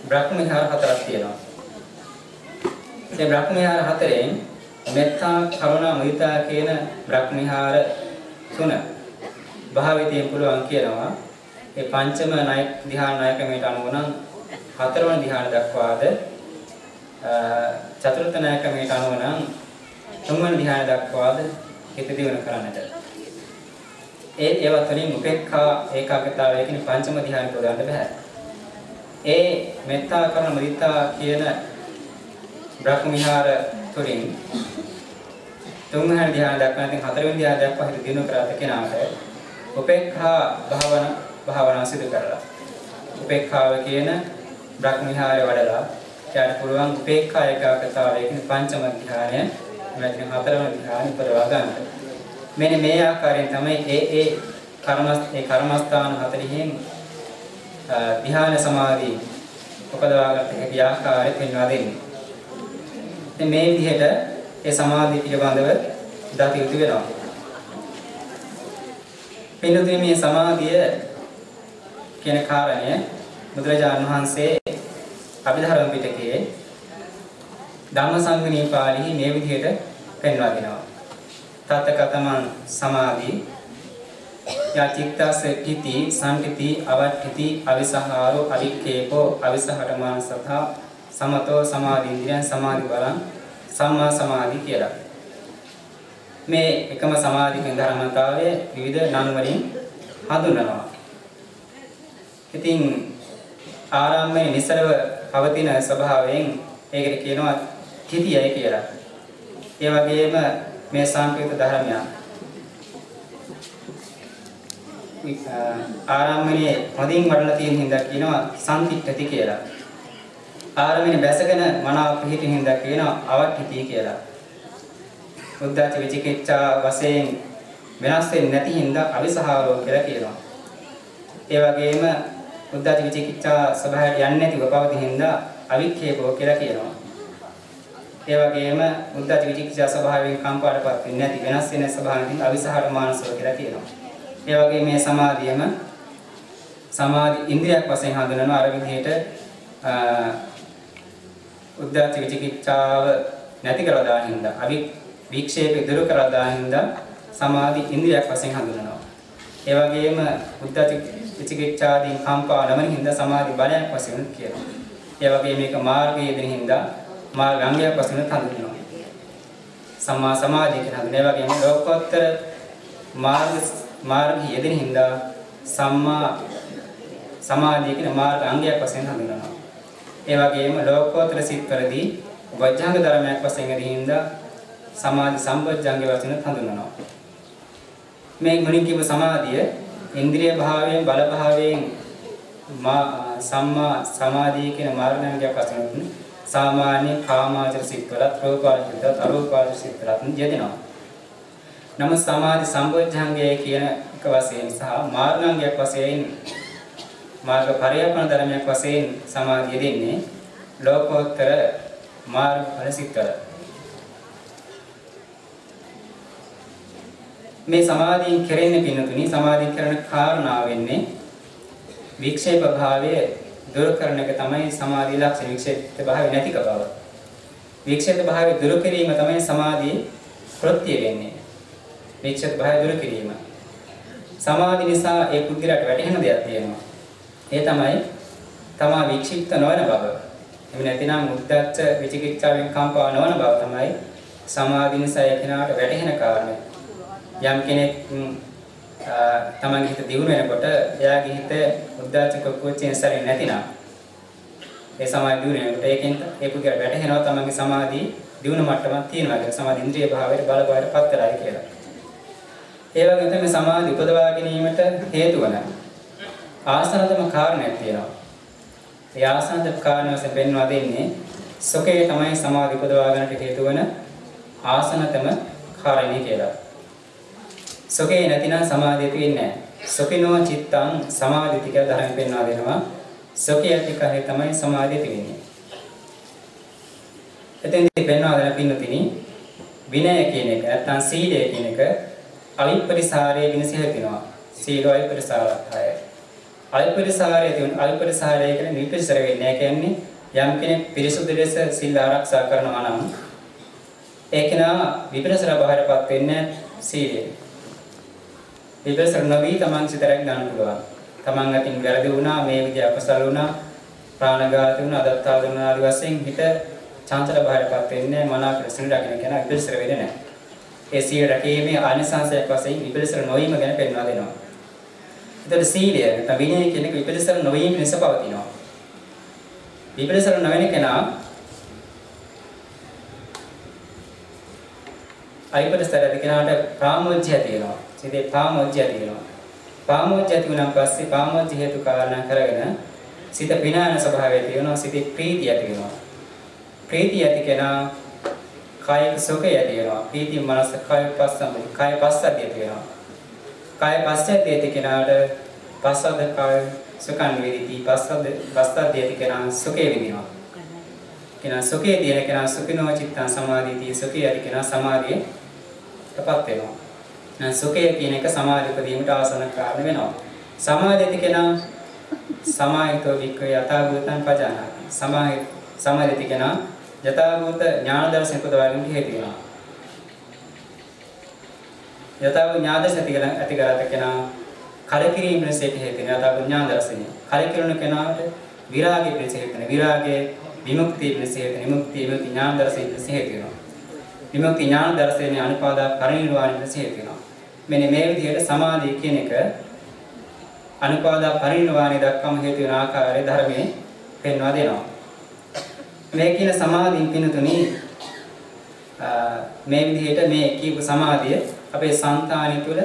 බ්‍රහ්ම විහාර හතරක් තියෙනවා. මේ බ්‍රහ්ම විහාර හතරෙන් මෙත්තා කරුණා මුදිතා කියන බ්‍රහ්ම විහාර තුන භාවිතයෙන් පුළුවන් කියනවා. ඒ පංචම ධ්‍යාන නායකමයට අනුව නම් හතරවන ධ්‍යාන දක්වාද චතුර්ථ නායකමයට අනුව නම් තුන්වන ධ්‍යාන දක්වාද හිත දියුණු කරන්නට. ඒවා තුළින් උපේක්ඛා ඒකාග්‍රතාවය කියන පංචම ධ්‍යාන ප්‍රදාන්න බෑ. ඒ මෙත්තා කරුණා මුදිතා කියන බ්‍රහ්ම විහාර තුළින් තුන්වෙනි ධ්‍යාන දක්වා නැත්නම් හතරවෙනි ධ්‍යාන දක්වා හිත දියුණු කරාට කෙනාට උපේක්ඛා භාවනා සිදු කරලා උපේක්ඛාව කියන බ්‍රහ්ම විහාරය වඩලා යාට පුළුවන් උපේක්ඛා ඒකාග්‍රතාවය කියන පංචම ධ්‍යානය නැත්නම් හතරවෙනි ධ්‍යානය උපදවා ගන්න. මෙන්න මේ ආකාරයෙන් තමයි ඒ කර්මස්ථාන හතරෙහිම ධ්‍යාන සමාධි උපදවාගත හැකි ආකාරය පෙන්වා දෙන්නේ. ඉතින් මේ විදිහට ඒ සමාධිය පිළිබඳව දත යුතු වෙනවා. පිළිතුරේ මේ සමාධිය කියන කාරණය බුදුරජාණන් වහන්සේ අභිධර්ම පිටකයේ ධම්මසංගණී පාළිහි මේ විදිහට පෙන්වා දෙනවා. තතකතමං සමාධි යචිත්තස ඉති සම්පිති අවට්ඨිති අවිසහාරෝ අවික්ඛේපෝ අවිසහටමාන සතා සමතෝ සමාධි ඉන්ද්‍රියං සමාධි බලං සම්මා සමාධි කියලා. මේ එකම සමාධිකේ ධර්මතාවය විවිධ නම් වලින් හඳුන්වනවා. ඉතින් ආරම්භයේ නිසරව පවතින ස්වභාවයෙන් ඒකට කියනවා තිතියයි කියලා. ඒ වගේම මේ සංකේත ධර්මයන් ආරම්භයේ හොඳින් වඩලා තියෙන හින්දා කියනවා සම්තික්ඨති කියලා. ආරමින බැසගෙන මනාව පිහිටින් හින්දා කියන අවට්ඨිතී කියලා. උද්ධච්ච විචිකිච්ඡා වශයෙන් වෙනස් වෙන්නේ නැති හින්දා අවිසහාරෝ කියලා කියනවා. ඒ වගේම උද්ධච්ච විචිකිච්ඡා ස්වභාවයට යන්නේ නැතිව පවතින හින්දා අවික්ඛේපෝ කියලා කියනවා. ඒ වගේම උද්ධච්ච විචිකිච්ඡා ස්වභාවයෙන් කම්පාටපත් වෙන්නේ නැති වෙනස් වෙන ස්වභාවයෙන් අවිසහාර මානසෝ කියලා කියනවා. ඒ වගේ මේ සමාධියම සමාධි ඉන්ද්‍රියක් වශයෙන් හඳුනනවා අර විදිහට උද්ධච්ච විචිකිච්ඡාව නැති කරලා දාන හින්දා වික්ෂේප දුරු කරලා දාන හින්දා සමාධි ඉන්ද්‍රියක් වශයෙන් හඳුනනවා. ඒ වගේම උද්ධච්ච විචිකිච්ඡාදීන් කම්පා නොවන හින්දා සමාධි බලයක් වශයෙන් කියනවා. ඒ වගේම මේක මාර්ගයේ දෙන හින්දා මාර්ගාංගයක් වශයෙන් හඳුන්වනවා. සම්මා සමාධිය කියන හඳුනන. ඒ වගේම ලෝකෝත්තර මාර්ගයේ යෙදෙන හින්දා සම්මා සමාධිය කියන මාර්ගාංගයක් වශයෙන් හඳුන්වනවා. ඒ වගේම ලෝකෝත්තර සිත්වලදී වජ්ජාංග ධර්මයක් වශයෙන් යෙදෙන හින්දා සමාධි සම්පජ්ජංගය වශයෙන් හඳුන්වනවා. මේ මුලින් කියපු සමාධිය ඉන්ද්‍රිය භාවයෙන් බල භාවයෙන් සම්මා සමාධිය කියන මාර්ගාංගයක් වශයෙන් සාමාන්‍ය කාමාචර සිත්වලත් රූපාවචර සිත්වලත් අරූපාවචර සිත්වලත් යෙදෙනවා. නමුත් සමාධි සම්පජ්ජංගය කියන එක වශයෙන් සහ මාර්ගාංගයක් වශයෙන් මාර්ග පරියපන ධර්මයක් වශයෙන් සමාධිය දෙන්නේ ලෝකෝත්තර මාර්ග ඵල සිත්වල. මේ සමාධියෙන් කෙරෙන්නේ පින්නතුනි සමාධියෙන් කරන කාරණා වෙන්නේ වික්ෂේප භාවය දුරු කරන එක තමයි සමාධිය ලක්ෂණ. වික්ෂේප භාවය නැතික බව. වික්ෂේප භාවය දුරු කිරීම තමයි සමාධියේ කෘත්‍ය වෙන්නේ. වික්ෂේප භාවය දුරු කිරීම. සමාධි නිසා ඒ කුද්ධිරට වැටෙන දෙයක් තියෙනවා. ඒ තමයි තමා වික්ෂිප්ත නොවන බව. එහෙම නැතිනම් උද්ධච්ච විචිකිච්ඡාවෙන් කම්පා නොවන බව තමයි සමාධි නිසා ඒ කෙනාට වැටෙන කාරණය. යම් කෙනෙක් තමන්ගේ හිත දියුණු වෙනකොට එයාගේ හිත උද්ධච්ච කුච්චෙන් සැරෙන්නේ නැතිනම් ඒ සමාධිය දියුණු වෙනකොට ඒකෙන් ඒ පුද්ගලයා වැටහෙනවා තමන්ගේ සමාධිය දියුණු මට්ටමක් තියෙනවා කියලා. සමාධි ඉන්ද්‍රිය භාවයට බල භාවයට පත් වෙලායි කියලා. ඒ වගේම තමයි සමාධි උපදවා ගැනීමට හේතු වන ආසනතම කාරණයක් තියෙනවා. ඒ ආසනතම කාරණාව සෙපෙන්වා දෙන්නේ සොකේ තමයි සමාධි උපදවා ගන්නට හේතු වන ආසනතම කාරණේ කියලා. සොකේ නැතිනම් සමාධිය තියෙන්නේ නැහැ. සොකිනෝ චිත්තං සමාධිති කියලා ධර්ම පෙන්වා දෙනවා. සොකේ ඇති කරේ තමයි සමාධිය තියෙන්නේ. එතෙන්දී පෙන්වා දෙන පින්නතිනි විනය කියන එක නැත්නම් සීලය කියන එක අවිපරිසාරයේ විනසිහ වෙනවා. සීල අවිපරිසාරය. අවිපරිසාරයේ තියෙන අවිපරිසාරය කියන්නේ නිපිරිසර වෙන්නේ. ඒ කියන්නේ යම් කෙනෙක් පිරිසුදු ලෙස සීල ආරක්ෂා කරනවා නම් ඒක නා විපරිසර බාහිරපත් වෙන්නේ සීලය. විපරිසර නොවි තමන් සිතරක් ගන්න පුළුවන්. තමන් අතින් වැරදි වුණා, මේ විදිහ අකුසල වුණා, ප්‍රාණඝාත වුණා, අදත්තා වුණා ආදී වශයෙන් හිත චංචල බාහිරපත් වෙන්නේ මනාව ප්‍රශ්න දකින්න කෙනා විපරිසර වෙන්නේ නැහැ. ඒ සීල රැකීමේ ආනිසංසයක් වශයෙන් විපරිසර නොවීම ගැන පෙන්වා දෙනවා. එතකොට සීලය නැත්නම් විනය කියන එක විපරිසර නොවීම නිසා පවතිනවා. විපරිසර නොවන කෙනා අයිපරිසර ඇති කෙනාට ප්‍රාමෝච්ඡය තියෙනවා. සිතේ ප්‍රාමෝච්ඡය තියෙනවා. ප්‍රාමෝච්ඡය තිබුණාන් පස්සේ ප්‍රාමෝච්ඡ හේතු කාරණා කරගෙන සිත පිනාන ස්වභාවය තියෙනවා. සිතේ ප්‍රීතිය ඇති වෙනවා. ප්‍රීතිය ඇති කෙනා කායික සුඛය ඇති වෙනවා. ප්‍රීති මනස කාය පස්සද්ධිය තියෙනවා. කාය පස්සද්ධිය ඇති කෙනාට පස්සද්ධ කාය සුඛං වේදිතී පස්සද්ධිය ඇති කෙනා සුඛය විඳිනවා. කෙනා සුඛය තියෙන කෙනා සුඛිනෝ චිත්තං සමාධියදී සුඛය ඇති කෙනා සමාධියේ තපත් වෙනවා. නම් සුඛය කියන එක සමාධි උපදීමට ආසන කාරණ වෙනවා. සමාධිය ඇති කෙනා සමාහිතෝ වික්ඛය යථාභූතං පජානාති. සමාධිය ඇති කෙනා යථාභූත ඥාන දර්ශන උපදවාගෙන හේතු වෙනවා. යථාභූත ඥාන දර්ශන ඇති කරගත කෙනා කලකිරීම නිසා හේතු වෙනවා. යථාභූත ඥාන දර්ශනය. කලකිරුණ කෙනාට විරාගය නිසා හේතු වෙනවා. විරාගයේ විමුක්තිය නිසා හේතු වෙනවා. විමුක්තිය ඥාන දර්ශනය නිසා හේතු වෙනවා. විමුක්ති ඥාන දර්ශනයේ අනුපාදා පරිනිර්වාණය නිසා හේතු වෙනවා. මෙන්න මේ විදිහට සමාධිය කියන එක අනුපාදා පරිනිර්වාණය දක්වාම හේතු වෙන ආකාරය ධර්මයේ පෙන්වා දෙනවා. මේ කියන සමාධිය පිණුතුනි මේ විදිහට මේ කියපු සමාධිය අපේ సంతානිය තුළ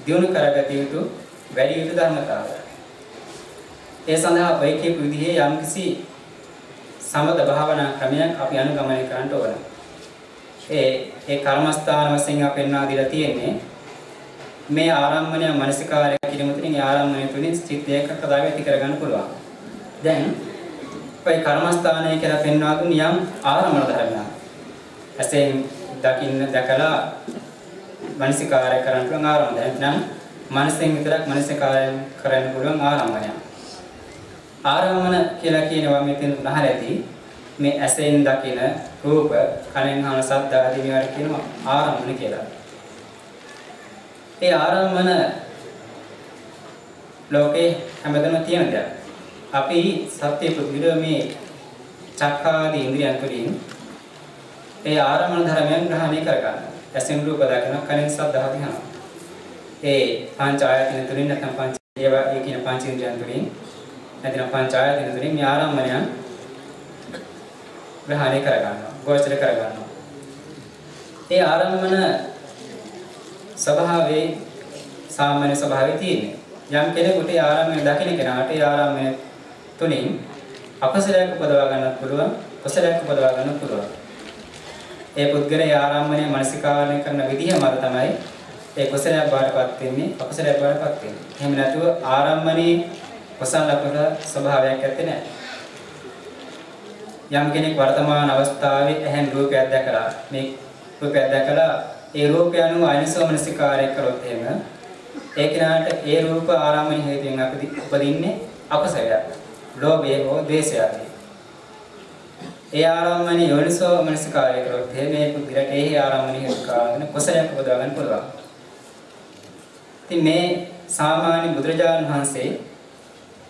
දියුණු කරගත යුතු වැඩි යුතු ධර්මතාවය. ඒ සඳහා ඔය කියපු විදිහේ යම්කිසි සමත භාවනා ක්‍රමයක් අපි අනුගමනය කරන්න ඕන. ඒ කර්මස්ථාන වශයෙන් අපෙන්වා දීලා තියෙන්නේ මේ ආරම්භණය මානසිකාරය කිරීම තුළින් ආරම්භණය තුළින් සිත් ඒකකතාවය ඇති කරගන්න පුළුවන්. දැන් ඔය කර්මස්ථානය කියලා පෙන්වා දුන් යම් ආරම්භන ධර්මයක්. ඇසෙන් දකින්න දැකලා මානසිකාරය කරන්න පුළුවන් ආරම්භය. නැත්නම් මනසෙන් විතරක් මානසිකාරය කරන්න පුළුවන් ආරම්භණය. ආරම්භන කියලා කියනවා මෙතන උදාහරණ ඇති. මේ ඇසෙන් දකින රූප, කනෙන් අහන ශබ්ද ආදී මේවට කියනවා ආරම්භන කියලා. ඒ ආරම්භන ලෝකේ හැමදෙම තියෙන දෙයක්. අපි සත්‍ය පුදුර මේ චක්කාදී ඉන්ද්‍රියන් තුළින් ඒ ආරම්භන ධර්මයන් ග්‍රහණය කරගන්න. ඇසෙන් රූප දකින, කනෙන් ශබ්ද අහනවා. ඒ පංච ආයතන තුළින් නැත්නම් පංච ඒවා ඒ කියන පංච ඉන්ද්‍රියන් තුළින් නැත්නම් පංච ආයතන තුළින් මේ ආරම්භනයන් ග්‍රහණය කරගන්නවා, ගෝචර කරගන්නවා. ඒ ආරම්භන ස්වභාවයේ සාමාන්‍ය ස්වභාවය තියෙන්නේ. යම් කෙනෙකුට ඒ ආරම්භය දකින්න කෙනාට ඒ ආරම්භය තුලින් අකුසලයක් උපදවා ගන්නත් පුළුවන්, කුසලයක් උපදවා ගන්නත් පුළුවන්. ඒ පුද්ගලයා ආරම්භණය මානසිකාරණය කරන විදිහ මත තමයි ඒ කුසලයක් බාරපත් වෙන්නේ, අකුසලයක් බාරපත් වෙන්නේ. එහෙම නැතුව ආරම්භණේ කුසල අකුසල ස්වභාවයක් ඇත්තේ නැහැ. යම් කෙනෙක් වර්තමාන අවස්ථාවේ ඇහෙන් රූපයක් දැකලා මේ රූපයක් දැකලා ඒ රූපය අනුව අනිසෝමනසිකාරය කරොත් එහෙම ඒ කෙනාට ඒ රූප ආරම්භන හේතුවෙන් උපදින්නේ අකුසලයක්. ලෝභය හෝ ද්වේෂය. ඒ ආරම්භනේ යෝනිසෝමනසිකාරය කරොත් එහෙම මේ පුද්ගලයාට ඒ ආරම්භන හේතු කාරණා කුසලයක් උපදවා ගන්න පුළුවන්. ඉතින් මේ සාමාන්‍ය බුදුරජාණන් වහන්සේ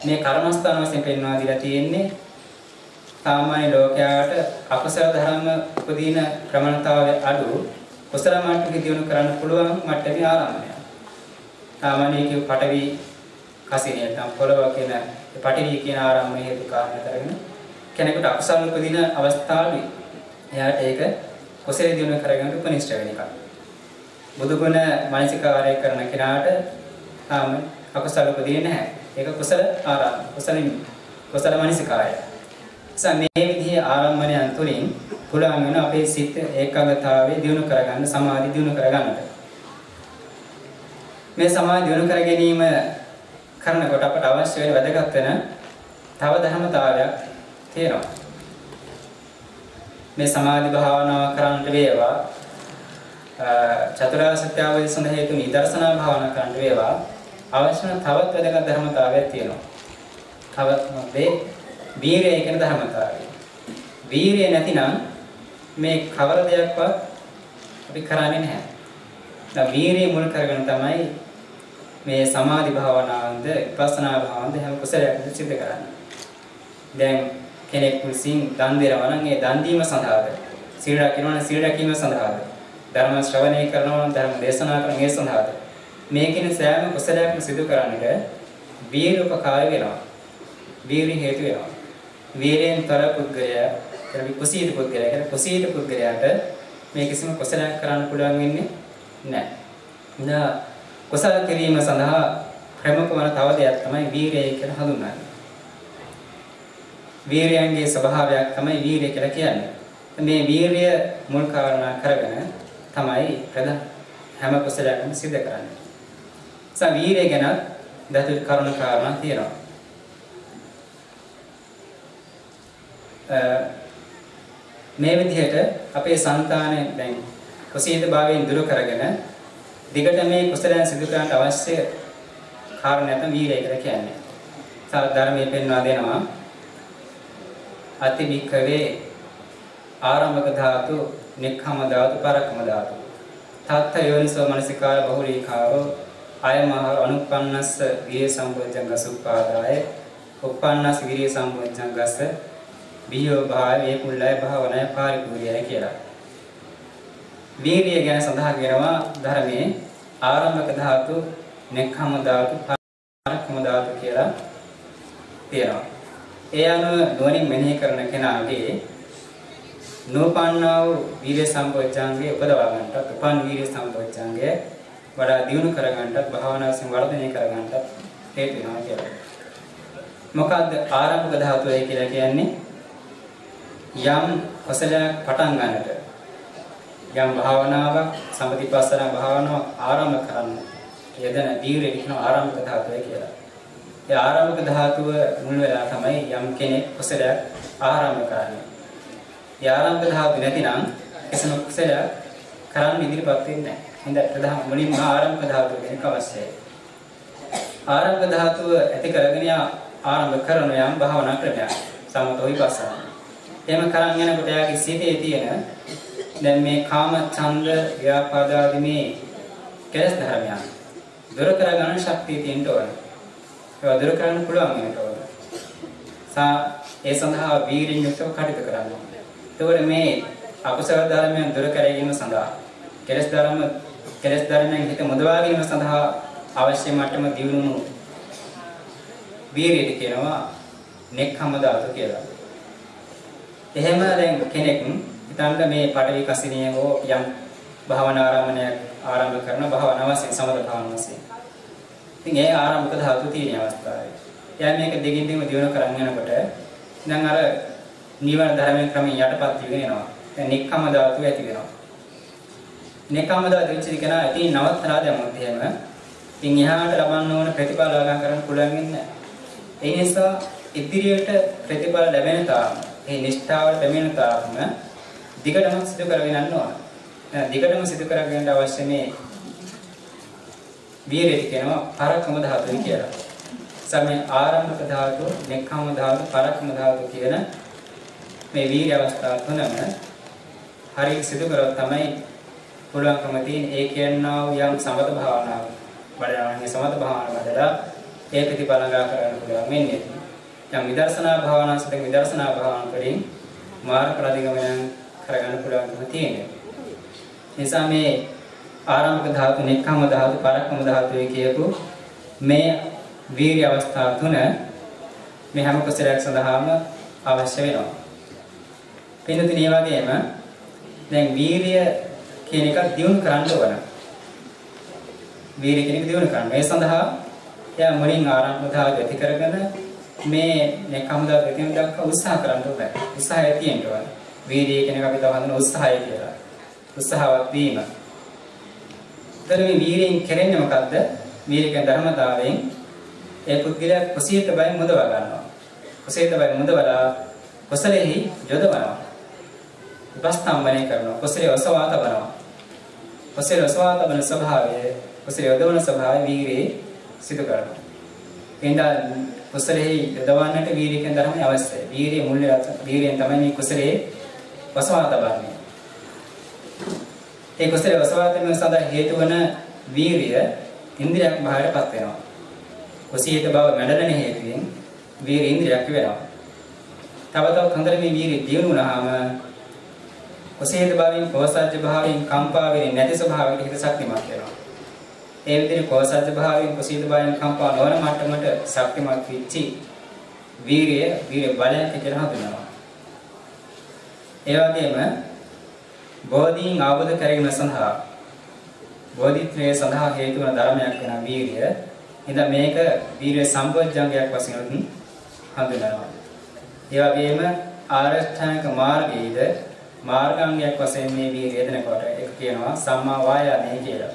මේ කර්මස්ථාන වශයෙන් පෙන්වා දීලා තියෙන්නේ සාමාන්‍ය ලෝකයාට අකුසල ධර්ම උපදීන ප්‍රමාණතාවය අඩු කුසල මට්ටමක දියුණු කරන්න පුළුවන් මට්ටමේ ආරම්භය. සාමාන්‍ය කිව් පඨවි කසිනිය නම් පොළව කියන පඨවි කියන ආරම්භය හේතු කාරණා කරගෙන කෙනෙකුට අකුසල උපදීන අවස්ථාවේ එයාට ඒක කුසල දියුණු කරගන්න උපනිෂ්ඨ වෙන එක. බුදුගුණ මානසිකාරය කරන කෙනාට අකුසල උපදීන්නේ නැහැ. ඒක කුසල ආරම්භ කුසල මානසිකාරය. මේ විදිහේ ආරම්භණයන් තුළින් පුළුවන් වෙන අපේ සිත ඒකාග්‍රතාවයේ දියුණු කරගන්න, සමාධි දියුණු කරගන්නට. මේ සමාධි දියුණු කර ගැනීම කරනකොට අපට අවශ්‍ය වෙන වැදගත් වෙන තව ධර්මතාවයක් තියෙනවා. මේ සමාධි භාවනාව කරන්නට වේවා චතුරාර්ය සත්‍ය අවබෝධය සඳහා හේතු නිදර්ශනා භාවනා කරන්නට වේවා අවශ්‍ය වෙන තවත් වැදගත් ධර්මතාවයක් තියෙනවා. තවත් මේ වීරිය කියන ධර්මතාවය. වීරිය නැතිනම් මේ කවර දෙයක්වත් අපි කරන්නේ නැහැ. දැන් වීරිය මුල් කරගෙන තමයි මේ සමාධි භාවනාවන්ද විපස්සනා භාවනාවන්ද හැම කුසලයක්ම සිද්ධ කරන්නේ. දැන් කෙනෙක් විසින් දන් දෙනවා නම් ඒ දන් දීම සඳහාද, සීල රකින්නවා නම් සීල රැකීම සඳහාද, ධර්ම ශ්‍රවණය කරනවා නම් ධර්ම දේශනා කරන ඒ සඳහාද මේ කියන සෑම කුසලයක්ම සිදු කරන්නට වීරිය උපකාරී වෙනවා. වීරිය හේතු වෙනවා. වීරයෙන් තර පුද්ගලයා කියලා කුසීත පුද්ගලයා කියලා කුසීත පුද්ගලයාට මේ කිසිම කුසලයක් කරන්න පුළුවන් වෙන්නේ නැහැ. කුසල කිරීම සඳහා ප්‍රමුඛ වන තව දෙයක් තමයි වීරය කියලා හඳුන්වන්නේ. වීරයන්ගේ ස්වභාවයක් තමයි වීරය කියලා කියන්නේ. මේ වීරය මුල් කාරණා කරගෙන තමයි ප්‍රධාන හැම කුසලයක්ම සිද්ධ කරන්නේ. වීරය ගැන දතු කරුණ කාරණා තියෙනවා. මේ විදිහට අපේ సంతානය දැන් කුසීත භාවයෙන් දුරු කරගෙන දිගට මේ කුසලයන් සිදු කරන්න අවශ්‍ය කාරණා තමයි වීරය කියලා කියන්නේ. ධර්මයේ පෙන්වා දෙනවා අති වික්‍රේ ආරම්භක ධාතු, නික්ඛම ධාතු, පරක්කම ධාතු. තාත්ත යෝනිසෝ මනසිකාර බහුලීකාරෝ අයමහ අනුපන්නස්ස විරේ සම්පෝඥංගස උපාදාය උපන්නස් විරේ සම්පෝඥංගස බියෝ භාවයේ කුල්ලයි භාවනාය පාරිපූර්ණයි කියලා. වීර්යය ගැන සඳහන් කරනවා ධර්මයේ ආරම්භක ධාතු, නෙක්ඛම ධාතු, පරක්කම ධාතු කියලා තියෙනවා. ඒ අනුව නුවණින් මෙනෙහි කරන කෙනාගේ නෝපන්නා වූ වීර්ය සම්පෝඥංගේ උපදවා ගන්නට, උපන් වීර්ය සම්පෝඥංගේ වඩා දියුණු කර ගන්නට, භාවනාවෙන් වර්ධනය කර ගන්නට හේතු වෙනවා කියලා. මොකද්ද ආරම්භක ධාතුවයි කියලා කියන්නේ? යම් කුසලයක් පටන් ගන්නට යම් භාවනාවක් සම්පතිපස්සන භාවනාවක් ආරම්භ කරන්න යෙදෙන දීර්ඝ කියන ආරම්භක ධාතුවයි කියලා. ඒ ආරම්භක ධාතුව මුල් වෙලා තමයි යම් කෙනෙක් කුසලයක් ආරම්භ කරන්නේ. ඒ ආරම්භක ධාතුව නැතිනම් කිසිම කුසලයක් කරන්න ඉදිරිපත් වෙන්නේ නැහැ. හින්දා ප්‍රධාන මුලින්ම ආරම්භක ධාතුව කෙනෙක් අවශ්‍යයි. ආරම්භක ධාතුව ඇති කරගෙන ආරම්භ කරන යම් භාවනා ක්‍රමයක් සමත විපස්සනා. එහෙම කරන් යනකොට යාගේ සිතේ තියෙන දැන් මේ කාම ඡන්ද ව්‍යාපාද ආදී මේ කෙලෙස් ධර්මයන් දුර කරගන්න ශක්තිය තියෙන්න ඕනේ. ඒවා දුර කරන්න පුළුවන් වෙන්න ඕනේ. ඒ සඳහා වීරියෙන් යුක්තව කටයුතු කරන්න ඕනේ. ඒතකොට මේ අකුසල ධර්මයන් දුර කර ගැනීම සඳහා කෙලෙස් ධර්මයන් හිත මුදවා ගැනීම සඳහා අවශ්‍ය මට්ටම දියුණුණු වීරියට කියනවා නෙක්ඛම්ම ධාතු කියලා. එහෙම දැන් කෙනෙක් හිතන්න මේ පඩවි කසිනිය හෝ යම් භාවනා ආරම්භණයක් ආරම්භ කරන භාවනාව වශයෙන් සමත භාවනාව වශයෙන්. ඉතින් ඒ ආරම්භක ධාතු තියෙන අවස්ථාවේ. එයා මේක දෙකින් දෙකම දියුණු කරන් යනකොට දැන් අර නිවන ධර්මයෙන් ක්‍රමයෙන් යටපත් වෙනවා. දැන් නෙක්ඛම්ම ධාතු ඇති වෙනවා. නෙක්ඛම්ම ධාතු වෙච්ච කෙනා ඉතින් නවත්තලා දැම්මොත් එහෙම ඉතින් එහාට ලබන්න ඕන ප්‍රතිඵල ලබා ගන්න පුළුවන් වෙන්නේ නැහැ. ඒ නිසා ඉදිරියට ප්‍රතිඵල ලැබෙන තාම මේ නිෂ්ඨාවට පැමිණෙන තාම දිගටම සිදු කරගෙන යන්න ඕන. දිගටම සිදු කරගෙන අවශ්‍ය මේ වීරිය කියනවා පරක්කම ධාතුයි කියලා. සමේ ආරම්භක ධාතු, නෙක්ඛම්ම ධාතු, පරක්කම ධාතු කියන මේ වීර්ය අවස්ථා තුනම හරියට සිදු කරොත් තමයි පුළුවන්කම තියෙන ඒ කියනවා යම් සමත භාවනාව. වඩාන්නේ සමත භාවනාව වඩලා ඒ ප්‍රතිඵල ළඟා කරගන්න පුළුවන් වෙන්නේ. යම් විදර්ශනා භාවනාව සිට විදර්ශනා භාවනාව වලින් මාර්ග ප්‍රතිගමනය කරගන්න පුළුවන්කම තියෙනවා. නිසා මේ ආරම්භක ධාතු, නෙක්ඛම්ම ධාතු, පරක්කම ධාතුවේ කියපු මේ වීර්ය අවස්ථා තුන මේ හැම කුසලයක් සඳහාම අවශ්‍ය වෙනවා. පින්නතුනි වගේම දැන් වීර්ය කියන එක දියුණු කරන්න ඕන. වීර්ය කියන එක දියුණු කරන්න. ඒ සඳහා යා මුලින් ආරම්භ ධාතු ඇති කරගෙන මේ නෙක්ඛම්ම ධාතු ඇති වෙන දක්වා උත්සාහ කරන්න ඕනේ. උත්සාහය තියෙන්න ඕනේ. වීර්ය කියන එක අපි තවහඳන උත්සාහය කියලා. උත්සාහවත් වීම. එතන මේ වීර්යයෙන් කරන්නේ මොකද්ද? වීර්යක ධර්මතාවයෙන් ඒ පුද්ගලයා කුසීත බය මුදවා ගන්නවා. කුසීත බය මුදවලා කුසලෙහි යොදවනවා. විපස්තම්බනය කරනවා. කුසලයේ ඔසවා තබනවා. කුසලයේ ඔසවා තබන ස්වභාවය, කුසලයේ යොදවන ස්වභාවය වීර්යයේ සිදු කරනවා. එඳා කුසලෙහි යොදවන්නට වීර්යකෙන් ධර්මය අවශ්‍යයි. වීර්යයේ මුල්‍ය වීර්යයෙන් තමයි මේ කුසලයේ ඔසවා තබන්නේ. ඒ කුසලයේ ඔසවා තබන සඳහා හේතු වන වීර්ය ඉන්ද්‍රියක් භාවයටපත් වෙනවා. කුසීත බව මැඩලෙන හේතුවෙන් වීර්ය ඉන්ද්‍රියක් වෙනවා. තවතවත් හොඳට මේ වීර්ය දියුණු වුණාම කුසීත භාවයෙන්, කෝසජ්ජ භාවයෙන්, කම්පා වෙන්නේ නැති ස්වභාවයකට හිත ශක්තිමත් වෙනවා. ඒ විදිහට කෝසජ්ජ භාවයෙන්, කුසීත භාවයෙන් කම්පා නොවන මට්ටමට ශක්තිමත් වෙච්චි වීර්ය බලයක් කියලා හඳුනනවා. ඒ වගේම බෝධීන් ආවද කරගෙන සඳහා බෝධිත්වයේ සඳහා හේතු වන ධර්මයක් වෙන වීර්ය. ඉතින් මේක වීර්ය සම්පෝඥංගයක් වශයෙන් හඳුනනවා. ඒ වගේම ආරෂ්ඨාංග මාර්ගයේද මාර්ගාංගයක් වශයෙන් මේ වීර්ය යෙදෙනකොට ඒක කියනවා සම්මා වායාමයේ කියලා.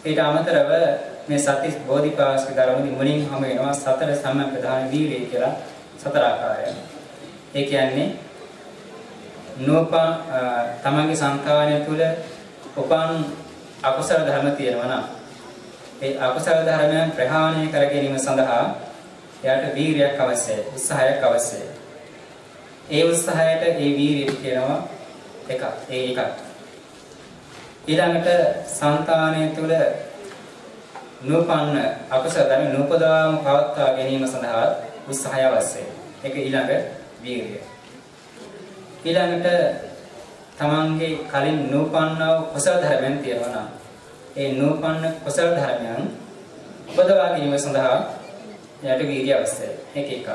ඊට අමතරව මේ සති බෝධිපාක්ෂික ධර්මදී මුලින් හම වෙනවා සතර සම්‍යක් ප්‍රධාන වීර්ය කියලා සතර ආකාරයෙන්. ඒ කියන්නේ නෝපා තමන්ගේ සංකාණය තුළ උපන් අකුසල ධර්ම තියෙනවා නම් ඒ අකුසල ධර්මයන් ප්‍රහාණය කර ගැනීම සඳහා එයාට වීර්යයක් අවශ්‍යයි, උත්සාහයක් අවශ්‍යයි. ඒ උත්සාහයට ඒ වීර්යය කියනවා එකක්. ඊළඟට සංකාණය තුළ නූපන්න අකුසල ධර්ම නූපදාම පවත්වා ගැනීම සඳහා උත්සාහය අවශ්‍යයි. ඒක ඊළඟ වීර්යය. ඊළඟට තමන්ගේ කලින් නූපන්නව කුසල ධර්මයන් තියෙනවා නම් ඒ නූපන්න කුසල ධර්මයන් උපදවා ගැනීම සඳහා එයාට වීර්යය අවශ්‍යයි. ඒක එකක්.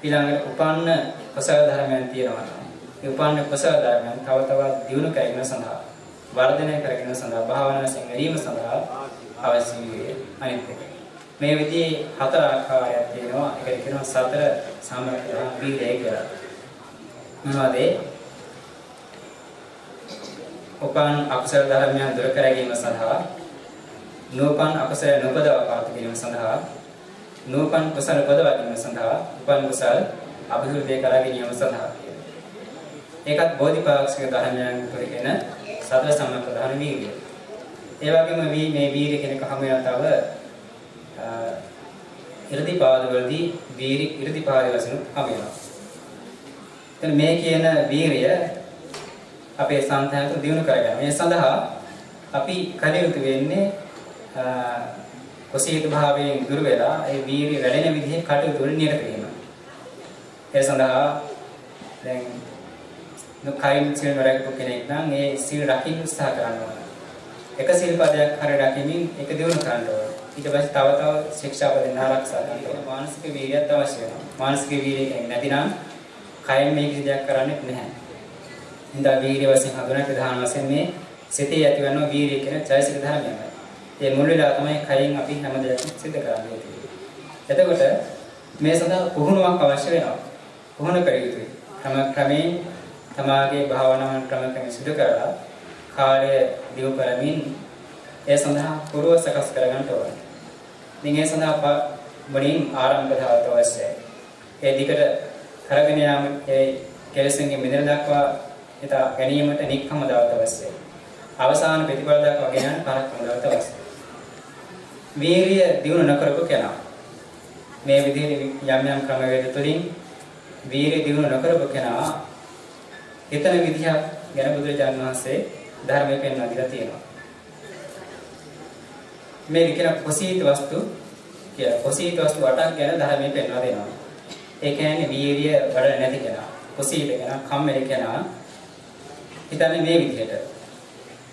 ඊළඟට උපන්න කුසල ධර්මයන් තියෙනවා නම් ඒ උපන්න කුසල ධර්මයන් තව තවත් දියුණු කිරීම සඳහා වර්ධනය කර ගැනීම සඳහා භාවනා සංගීම සඳහා අවශ්‍ය වීර්යය. අනිත් එක. මේ විදිහේ හතර ආකාරයක් තියෙනවා. ඒකට කියනවා සතර සම්‍යක් වීර්යය කියලා. මොනවද? උපන් අකුසල ධර්මයන් දුරු කර ගැනීම සඳහා නූපන් අකුසල නොපදවා පවතින ගැනීම සඳහා නූපන් කුසල පදවා ගැනීම සඳහා උපන් කුසල අභිවෘද්ධි කර ගැනීම සඳහා ඒකත් බෝධිපාක්ෂික ධර්මයන් කරගෙන සතර සම්‍යක් ප්‍රධාන වීර්යය. ඒ වගේම මේ වීර්ය කෙනෙක් හැම වෙලාවම තව ඉර්ධිපාදවලදී ඉර්ධිපාද වශයෙන් හැම වෙලාවම. එතන මේ කියන වීර්යය අපේ සංතයන්ට දිනු කරගන්න. මේ සඳහා අපි කටයුතු වෙන්නේ කුසීත භාවයෙන් දුර වෙලා ඒ වීර්ය වැඩෙන විදිහේ කටයුතු වල නිරත වීම. ඒ සඳහා දැන් නොකයින් සිල් වරක් කෙනෙක් නම් ඒ සිල් රකින්න උත්සාහ කරනවා. එක සිල් පදයක් හරිය රකිමින් ඒක දිනු කරන්න ඕන. ඊට පස්සේ තව ශික්ෂාපද ආරක්ෂා කරන්න ඕන. මානසික වීර්යයත් අවශ්‍ය වෙනවා. මානසික වීර්යය කියන්නේ නැතිනම් කයින් මේ කිසි දෙයක් කරන්නේ නැහැ. හින්දා වීර්ය වශයෙන් හඳුනන ප්‍රධාන වශයෙන් මේ සිතේ ඇතිවන වීර්ය කියන චෛතසික ධර්මයයි. ඒ මුල් වෙලා තමයි කයින් අපි හැම දෙයක්ම සිද්ධ කරන්නේ. එතකොට මේ සඳහා පුහුණුවක් අවශ්‍ය වෙනවා. පුහුණු කර යුතුයි. ක්‍රමයෙන් තමාගේ භාවනාවන් ක්‍රමයෙන් සිදු කරලා කාලය දියුණු කරමින් ඒ සඳහා පුරුව සකස් කරගන්න ඕනේ. ඉතින් ඒ සඳහා මුලින් ආරම්භ ධාත අවශ්‍යයි. ඒ දිගට කරගෙන යාම ඒ කෙලෙසුන්ගේ මිදෙන දක්වා හිත ගැනීමට නික්කම ධාත අවශ්‍යයි. අවසාන ප්‍රතිඵල දක්වා ගෙන යන පරක්කම ධාත අවශ්‍යයි. වීර්ය දියුණු නොකරපු කෙනා මේ විදිහේ යම් ක්‍රම වේද තුලින් වීර්ය දියුණු නොකරපු කෙනා හිතන විදිහ ගැන බුදුරජාණන් වහන්සේ ධර්මයේ පෙන්වා දීලා තියෙනවා. මේ කියන කුසීත වස්තු කියලා කුසීත වස්තු 8ක් ගැන ධර්මයේ පෙන්වා දෙනවා. ඒ කියන්නේ වීර්ය වඩ නැති කෙනා, කුසීත කෙනා, කම්මැලි කෙනා හිතන්නේ මේ විදිහට.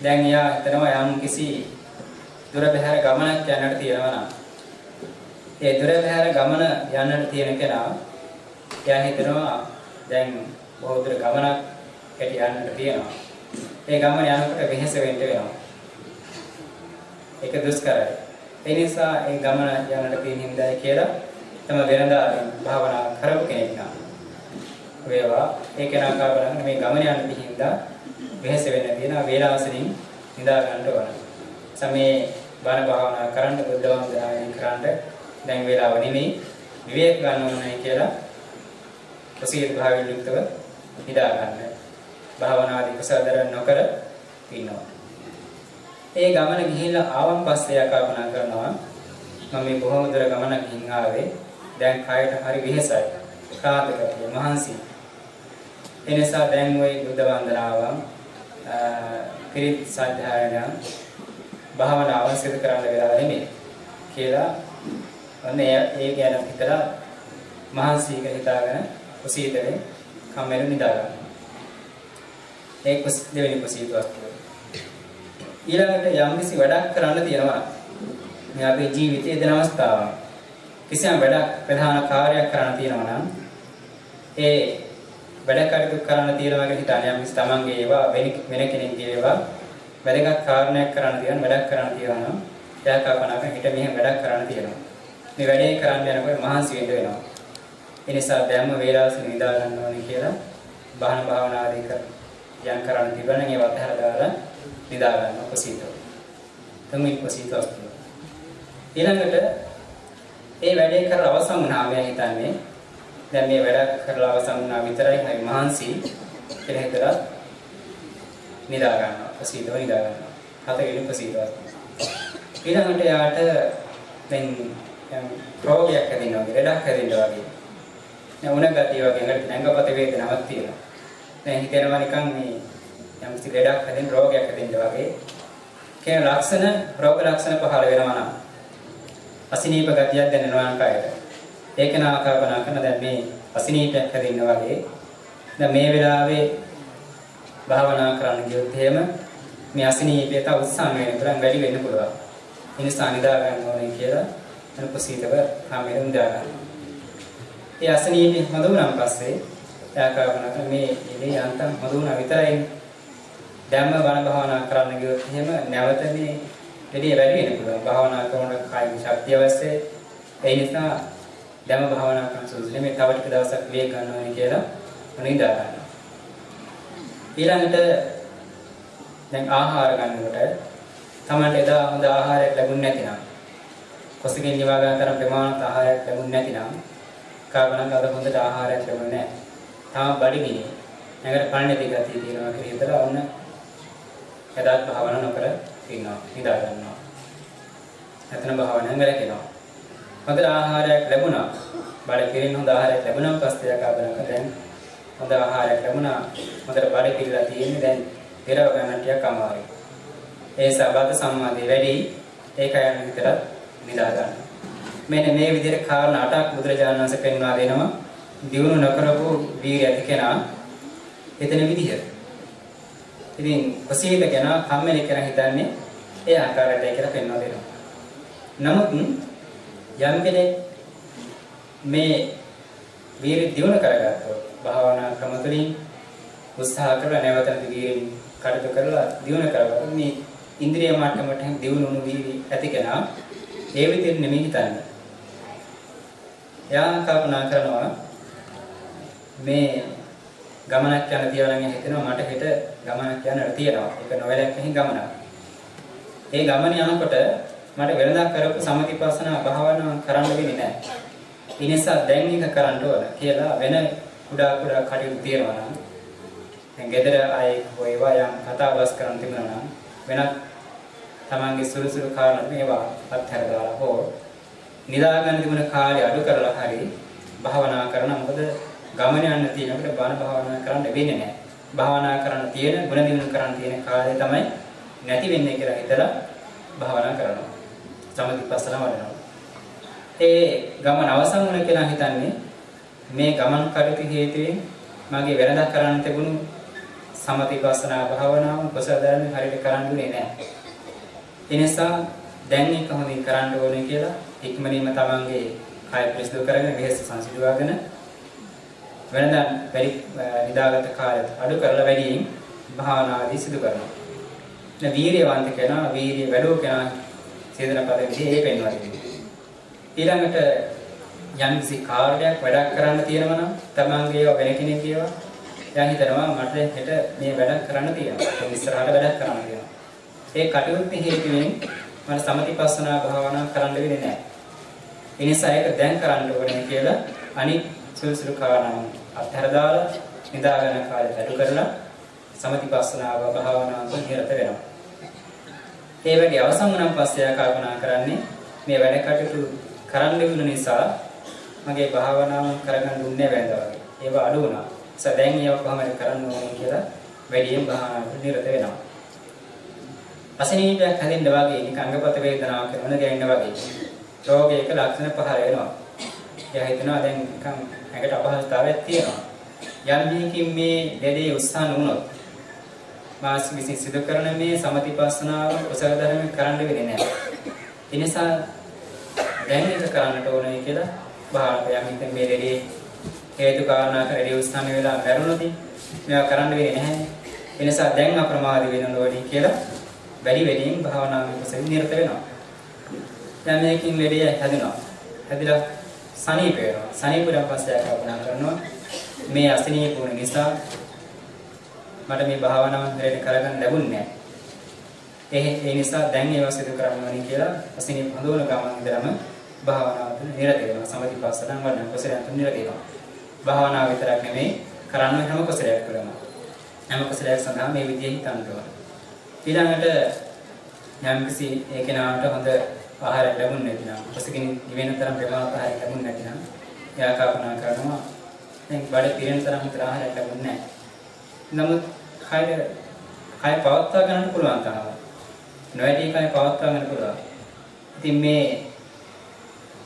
දැන් යා හිතනවා යම් කිසි දුර බැහැර ගමනක් යන්නට තියෙනවා නම් ඒ දුර බැහැර ගමන යන්නට තියෙන කෙනා යා හිතනවා දැන් බොහෝ දුර ගමනක් යන්නට තියෙනවා. ඒ ගමන යනකොට වෙහෙස වෙන්න වෙනවා. ඒක දුෂ්කරයි. ඒ නිසා ඒ ගමන යන්නට තියෙන හින්දායි කියලා තම වෙනදා භාවනා කරපු කෙනෙක් නම් වේවා ඒ කෙනා කල්පනා මේ ගමන යන්න හින්දා වෙහෙස වෙන්න තියෙනවා වේලාවසනින් නිදා ගන්න ඕන. සමේ බණ භාවනා කරන්න බුද්ධ වන්දනාවෙන් කරන්න දැන් වේලාව නෙමෙයි විවේක ගන්න ඕනයි කියලා කුසීත භාවයෙන් යුක්තව නිදා ගන්න. භාවනාදී කුසලදර නොකර ඉන්නවා. ඒ ගමන ගිහිල්ලා ආවන් පස්සේ කල්පනා කරනවා මම මේ බොහොම දුර ගමනක් ගිහින් ආවේ. දැන් කයට හරි වෙහෙසයි. කාටකතිය මහන්සි. ඒ නිසා දැන් ওই බුද්ධ වන්දනාවම් පිරිත් සාධාරණ භාවනාව සිදු කරන්න වෙලා නෙමෙයි කියලා අන්න ඒ ගැන හිතලා මහන්සියක හිතාගෙන කුසීතේ කම්මැලි නිදා ගන්න. ඒ දෙවෙනි කුසීත වස්තුව. ඊළඟට යම් කිසි වැඩක් කරන්න තියෙනවා. මේ අපේ ජීවිතයේ දෙන අවස්ථාව. කිසියම් වැඩක් ප්‍රධාන කාර්යයක් කරන්න තියෙනවා නම් ඒ වැඩ කටයුතු කරන්න තියෙනවා කියලා හිතන්නේ යම් කිසි තමන්ගේ ඒවා වෙන කෙනෙක්ගේ ඒවා වැඩක් කාරණයක් කරන්න තියෙනවා වැඩක් කරන්න තියෙනවා නම් එයා කල්පනා කරන හිට මෙහෙම වැඩක් කරන්න තියෙනවා. මේ වැඩේ කරන්න යනකොට මහන්සි වෙන්න වෙනවා. ඒ නිසා දැම්ම වේලාවසන නිදා ගන්න ඕනේ කියලා බහන භාවනා ආදී යම් කරන්න තිබුණා නම් ඒවත් හැර දාලා නිදා ගන්න කුසීතව. තමයි කුසීතව. ඊළඟට ඒ වැඩේ කරලා අවසන් වුණාම හිතන්නේ දැන් මේ වැඩ කරලා අවසන් වුණා විතරයි හරි මහන්සි කියලා හිතලා නිදා ගන්නවා කුසීතව නිදා ගන්නවා. හතරවෙනි කුසීතව. ඊළඟට යාට දැන් රෝගයක් හැදෙනවා වගේ ලෙඩක් හැදෙනවා වගේ. දැන් උණ ගතිය වගේ නැංගපත වේදනාවක් තියෙනවා. දැන් හිතෙනවා නිකන් මේ යම් කිසි ලෙඩක් හැදෙන රෝගයක් හැදෙනවා වගේ කියන ලක්ෂණ රෝග ලක්ෂණ පහළ වෙනවා නම් අසිනීප ගතියක් දැනෙනවා නම් කායයට. ඒක නා කල්පනා කරන දැන් මේ අසිනීපයක් හැදෙනවා වගේ දැන් මේ වෙලාවේ භාවනා කරන්න ගියොත් එහෙම මේ අසිනීපය තව උත්සාහ වෙනකම් වැඩි වෙන්න පුළුවන්. ඒ නිසා නිදා ගන්න ඕනේ කියලා අනුපසීතව කාමයෙන් නිදා ගන්න. ඒ අසිනීපය හොඳ වුණාන් පස්සේ එයා කල්පනා කරන මේ ඉලේ යන්තම් හොඳ වුණා විතරයි ධම්ම බණ භාවනා කරන්න ගියොත් එහෙම නැවත මේ දෙවිය වැඩි වෙන්න පුළුවන්. භාවනා කරන කායික ශක්තිය අවශ්‍යයි. ඒ නිසා ධම්ම භාවනා කරන සුදුසුනේ මේ තව ටික දවසක් විවේක ගන්න ඕනේ කියලා නිදා ගන්නවා. ඊළඟට දැන් ආහාර ගන්නකොට තමන්ට එදා හොඳ ආහාරයක් ලැබුණ නැතිනම් කොසකින් නිවා ගන්න තරම් ප්‍රමාණවත් ආහාරයක් ලැබුණ නැතිනම් කාබනක් අද හොඳට ආහාරයක් ලැබුණේ නැහැ. තාම බඩගිනි. නැගර පණ නැති ගතිය තියෙනවා කියලා හිතලා ඔන්න එදාත් භාවනා නොකර ඉන්නවා. නිදා ගන්නවා. එතන භාවනාවෙන් වැළකෙනවා. හොඳ ආහාරයක් ලැබුණා. බඩ පිරෙන හොඳ ආහාරයක් ලැබුණාම පස්සේ කාබනක දැන් හොඳ ආහාරයක් ලැබුණා. හොඳට බඩ පිරලා තියෙන්නේ දැන් පෙරව ගන්න ටිකක් අමාරුයි. ඒ සබත සම්මාදී වැඩි ඒක යන විතරක් නිදා ගන්න. මෙන්න මේ විදිහට කාරණා 8ක් බුදුරජාණන් වහන්සේ පෙන්වා දෙනවා. දියුණු නොකරපු වීර්ය ඇති කෙනා එතන විදිහ. ඉතින් කොසීද කෙනා කම්මැලි කෙනා හිතන්නේ ඒ ආකාරයටයි කියලා පෙන්වා දෙනවා. නමුත් යම් කෙනෙක් මේ වීර්ය දියුණු කරගත්තොත් භාවනා ක්‍රම තුළින් උත්සාහ කරලා නැවත වීර්යෙන් කටයුතු කරලා දියුණු කරගන්න මේ ඉන්ද්‍රිය මට්ටමට දියුණුණු වීර්ය ඇති කෙනා ඒ විදිහට නෙමෙයි හිතන්නේ. යා කල්පනා කරනවා මේ ගමනක් යන තියලා නම් හිතෙනවා මට හෙට ගමනක් යන්න තියෙනවා. ඒක නොවැළැක්වෙන ගමනක්. ඒ ගමන යනකොට මට වෙනදා කරපු සමතිපස්සනා භාවනාව කරන්න වෙන්නේ නැහැ. ඒ නිසා දැන් එක කරන්න ඕන කියලා වෙන කුඩා කටයුතු තියනවා නම් දැන් ගෙදර අය වේවා යම් කතා බස් කරන් තිබුණා නම් වෙනත් තමන්ගේ සුළුසුළු කාරණා මේවා අත්හැරලා හෝ නිදා ගන්න තිබුණ කාලය අඩු කරලා හරි භාවනා කරන මොකද ගමන යන්න තියෙනකොට බාන භාවනා කරන්න වෙන්නේ නැහැ. භාවනා කරන්න තියෙන ගුණ දිනු කරන්න තියෙන කාලය තමයි නැති වෙන්නේ කියලා හිතලා භාවනා කරනවා. සමතිපස්සනා වඩනවා. ඒ ගමන අවසන් වුණ කියලා හිතන්නේ මේ ගමන් කටයුතු හේතුවෙන් මගේ වෙනදා කරන්න තිබුණු සමතිපස්සනා භාවනාව කුසල ධර්ම හරියට කරන්න දුන්නේ නැහැ. ඒ නිසා දැන් එක හොඳින් කරන්න ඕනේ කියලා ඉක්මනින්ම තමන්ගේ කය පිරිසිදු කරගෙන වෙහෙස සංසිඳුවාගෙන වෙනදා නිදාගත කාලය අඩු කරලා වැඩියෙන් භාවනාදී සිදු කරනවා. දැන් වීර්යවන්ත කෙනා වීර්ය වැඩෝ කෙනා සේදන පදේ ඒ පෙන්වලා දෙනවා. ඊළඟට යම්කිසි කාර්යයක් වැඩක් කරන්න තියෙනවා නම් තමන්ගේ ඒවා වෙන කෙනෙක් කියවා දැන් හිතනවා මට හෙට මේ වැඩක් කරන්න තියෙනවා. ඒ ඉස්සරහට වැඩක් කරන්න තියෙනවා. ඒ කටයුතු හේතුවෙන් මම සමතිපස්සනා භාවනා කරන්න වෙන්නේ නැහැ. ඒ නිසා ඒක දැන් කරන්න ඕනේ කියලා අනිත් සුළුසුළු කාරණා අත්හැර දාලා නිදාගන්න කාලය අඩු කරලා සමතිපස්සනා භාවනාවට නිරත වෙනවා. ඒ වැඩි අවසන් වුණාන් පස්සේ කල්පනා කරන්නේ මේ වැඩ කටයුතු කරන්න වෙන නිසා මගේ භාවනාව කරගන්න දුන්නේ වැඳා වගේ. ඒවා අඩු වුණා. ඒ දැන් ඒවා කොහොමද කරන්න ඕනේ කියලා වැඩියෙන් භාවනාවට නිරත වෙනවා. අසනීපයක් හැදෙන්න වගේ නිකන් අංගපත වේදනාවක් වෙන ගැහෙන්න වගේ. රෝගයක ලක්ෂණ පහළ වෙනවා. එයා හිතනවා දැන් නිකන් ඇඟට අපහසුතාවයක් තියෙනවා. යම් දිනකින් මේ දෙදේ උත්සාහ වුණොත් මාස් විසින් සිදු කරන මේ සමතිපස්සනාව කුසල ධර්ම කරන්න වෙන්නේ නැහැ. ඒ නිසා දැන් ඒක කරන්නට ඕනේ කියලා භාවනාවෙන් හිතෙන් මේ දෙදේ හේතු කාරණා කරේ උත්සාහ වෙලා මරුණොත් මේවා කරන්න වෙන්නේ නැහැ. ඒ නිසා දැන් අප්‍රමාදී වෙන්න ඕනේ කියලා වැඩියෙන් භාවනාවේ කුසල නිරත වෙනවා. දැන් මේකෙන් වැඩි හැදෙනවා. හැදිලා සනීප වෙනවා. සනීපුරන් පස්සේ කල්පනා කරනවා මේ අසනීපුණ නිසා මට මේ භාවනාව හරියට කරගන්න ලැබුණේ නැහැ. ඒ නිසා දැන් ඒවා සිදු කරන්න ඕනේ කියලා අසනීප හඳුනන ගමන් ඉඳලම භාවනාවට නිරත වෙනවා. සමතිපස්සනා වඩන කුසලයන් නිරත වෙනවා. භාවනාව විතරක් නෙමෙයි කරන්න හැම කුසලයක් කරනවා. හැම කුසලයක් සඳහා මේ විදිහේ හිතන්න ඕනේ. ඊළඟට යම්කිසි ඒ කෙනාට හොඳ ආහාරයක් ලැබුණේ නැතිනම් කොසකින් නිවෙන තරම් ප්‍රමාණවත් ආහාරයක් ලැබුණේ නැතිනම් එයා කල්පනා කරනවා දැන් බඩ පිරෙන තරම් විතර ආහාරයක් ලැබුණේ නැහැ. නමුත් කය පවත්වා ගන්න පුළුවන් තරම නොවැටි කය පවත්වා ගන්න පුළුවන්. ඉතින් මේ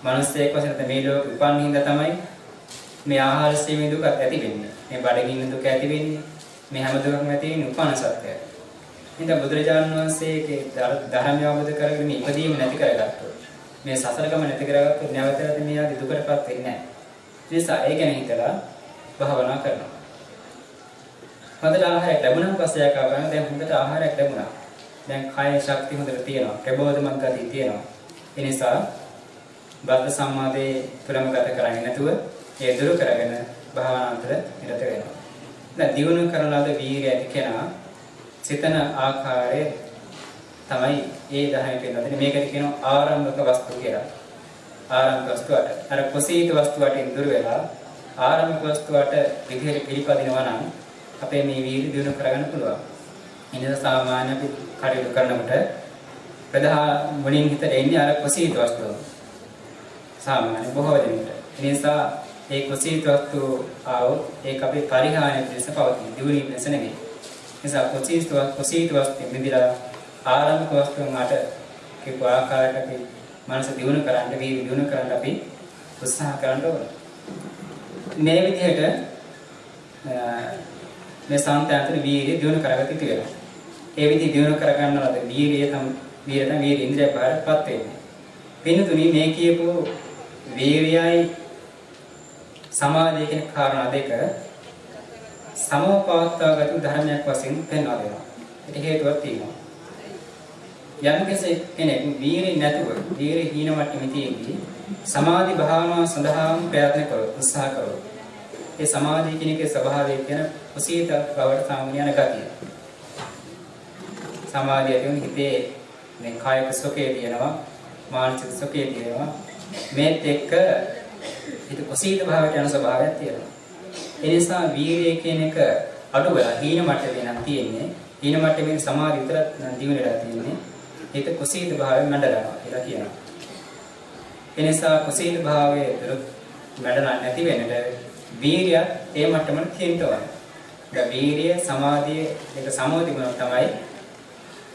මිනිස්සෙක් වශයෙන් මේ ලෝක උපන් හින්දා තමයි මේ ආහාර සේවන දුක ඇති වෙන්නේ. මේ බඩගින්න දුක ඇති වෙන්නේ. මේ හැම දුකක්ම ඇති වෙන්නේ උපන් සත්‍යය. ඉතින් බුදුරජාණන් වහන්සේගේ ධර්මය අවබෝධ කරගෙන මේ ඉපදීම නැති කරගත්තොත් මේ සසර ගම නැති කරගත්තොත් නැවතත් මේ ආදී දුකටපත් වෙන්නේ නැහැ. ඒ නිසා ඒ ගැන හිතලා භාවනා කරනවා. හොඳට ආහාරයක් ලැබුණාන් පස්සේ ආකාරයෙන් දැන් හොඳට ආහාරයක් ලැබුණා. දැන් කාය ශක්තිය හොඳට තියෙනවා. ප්‍රබෝධමත් ගතිය තියෙනවා. ඒ නිසා බද්ධ සම්මාදේ තුලම ගත කරන්නේ නැතුව ඒ දුරු කරගෙන භාවනාන්තර නිරත වෙනවා. දැන් දියුණු කරන ලද වීරිය ඇති කෙනා සිතන ආකාරයේ තමයි ඒ 10 වෙනදනේ මේකට කියනවා ආරම්භක වස්තු කියලා. ආරම්භක වස්තුවට අර කුසීත වස්තුවට දුර වෙලා ආරම්භක වස්තුවට විදිහට පිළිපදිනවා නම් අපේ මේ වීර්ය දියුණු කරගන්න පුළුවන්. ඉතින් සාමාන්‍ය අපි කටයුතු කරනකොට ප්‍රධාන මුලින් හිතට එන්නේ අර කුසීත වස්තුව. සාමාන්‍ය බොහෝ දෙනෙකුට. ඒ නිසා ඒ කුසීත වස්තු ආවොත් ඒක අපේ පරිහානිය පිණිස පවතින. දියුණුව පිණිස නෙමෙයි. නිසා කුසීත වස්තු මිදිලා ආරම්භක වස්තුන් මට කියපු ආකාරයට අපි මනස දියුණු කරන්න, වීර්ය දියුණු කරන්න අපි උත්සාහ කරන්න ඕන. මේ විදිහට මේ සාන්තයන්තර වීර්ය දියුණු කරගත යුතු වෙනවා. ඒ විදිහ දියුණු කරගන්නවද වීර්ය ඉන්ද්‍රිය බාරපත් වෙන්නේ. වෙනතුනි මේ කියපු වීර්යයි සමාධිය කියන කාරණා දෙක සමෝපාත්තාගත ධර්මයක් වශයෙන් පෙන්වා දෙනවා. ඒක හේතුවක් තියෙනවා. යම් කෙනෙක් වීර්ය නැතුව වීර්ය හීන මට්ටමේදී සමාධි භාවනාව සඳහාම ප්‍රයත්න කරොත් උත්සාහ කරොත් ඒ සමාධිය කියන එකේ ස්වභාවය කියන කුසීත බවට සාමාන්‍ය යන ගතිය. සමාධිය කියන්නේ හිතේ මේ කායික සුඛය තියෙනවා, මානසික සුඛය තියෙනවා. මේත් එක්ක හිත කුසීත භාවයට යන ස්වභාවයක් තියෙනවා. ඒ නිසා වීර්යය කියන එක අඩු වෙලා හීන මට්ටමේ නම් තියෙන්නේ. හීන මට්ටමේ සමාධිය විතරක් දිනු වෙලා තියෙන්නේ. හිත කුසීත භාවයෙන් මැඩලනවා කියලා කියනවා. ඒ නිසා කුසීත භාවයේ මැඩලන්නේ නැති වෙන්නට වීර්යය ඒ මට්ටමට තියෙන්න ඕනේ. දැන් වීර්යය සමාධිය දෙක සමෝධිය තමයි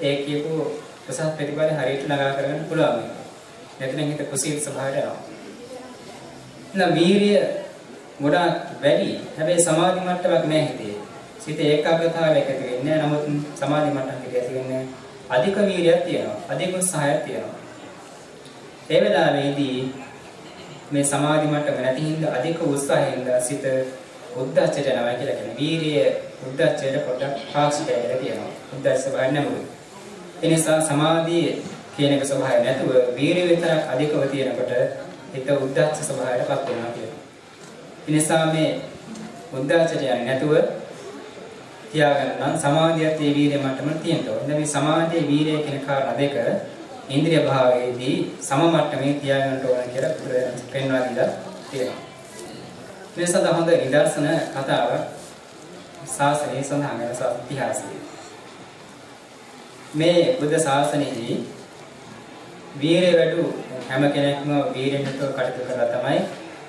ඒ කියපු ප්‍රසත් ප්‍රතිපල හරියට නගා කරගන්න පුළුවන්. නැත්නම් හිත කුසීත ස්වභාවයට යනවා. එහෙනම් වීර්යය ගොඩාක් වැඩි. හැබැයි සමාධි මට්ටමක් නැහැ හිතේ. සිත ඒකාග්‍රතාවයක ඇති වෙන්නේ නැහැ. නමුත් සමාධි මට්ටමක ඇති වෙන්නේ අධික වීර්යයක් තියෙනවා. අධික උත්සාහයක් තියෙනවා. ඒ වෙලාවේදී මේ සමාධි මට්ටම නැති හින්දා අධික උත්සාහයෙන් සිත උද්දච්චයට යනවා කියලා කියන වීර්යය උද්දච්චයට පොඩ්ඩක් පාක්ෂිකයි කියලා කියනවා. උද්දච්ච ස්වභාවය නෙමෙයි. ඒ නිසා සමාධිය කියන එක ස්වභාවය නැතුව වීර්යය විතරක් අධිකව තියෙනකොට හිත උද්දච්ච ස්වභාවයටපත් වෙනවා කියනවා. ඒ නිසා මේ උද්දච්චයට යන්නේ නැතුව තියාගන්න නම් සමාධියත් ඒ වීර්ය මට්ටමල තියෙන්න ඕනේ. මේ සමාධියේ වීර්ය කියන කාරණා දෙක ඉන්ද්‍රිය භාවයේදී සම මට්ටමේ තියාගන්න ඕන කියලා පෙන්වා දීලා තියෙනවා. මේ සඳහා හොඳ නිදර්ශන කතාව ශාසනයේ සඳහන් වෙන ඉතිහාසයේ. මේ බුද්ධ ශාසනයේදී වීර්ය වැඩි හැම කෙනෙක්ම වීර්යෙන්ට කටයුතු කරලා තමයි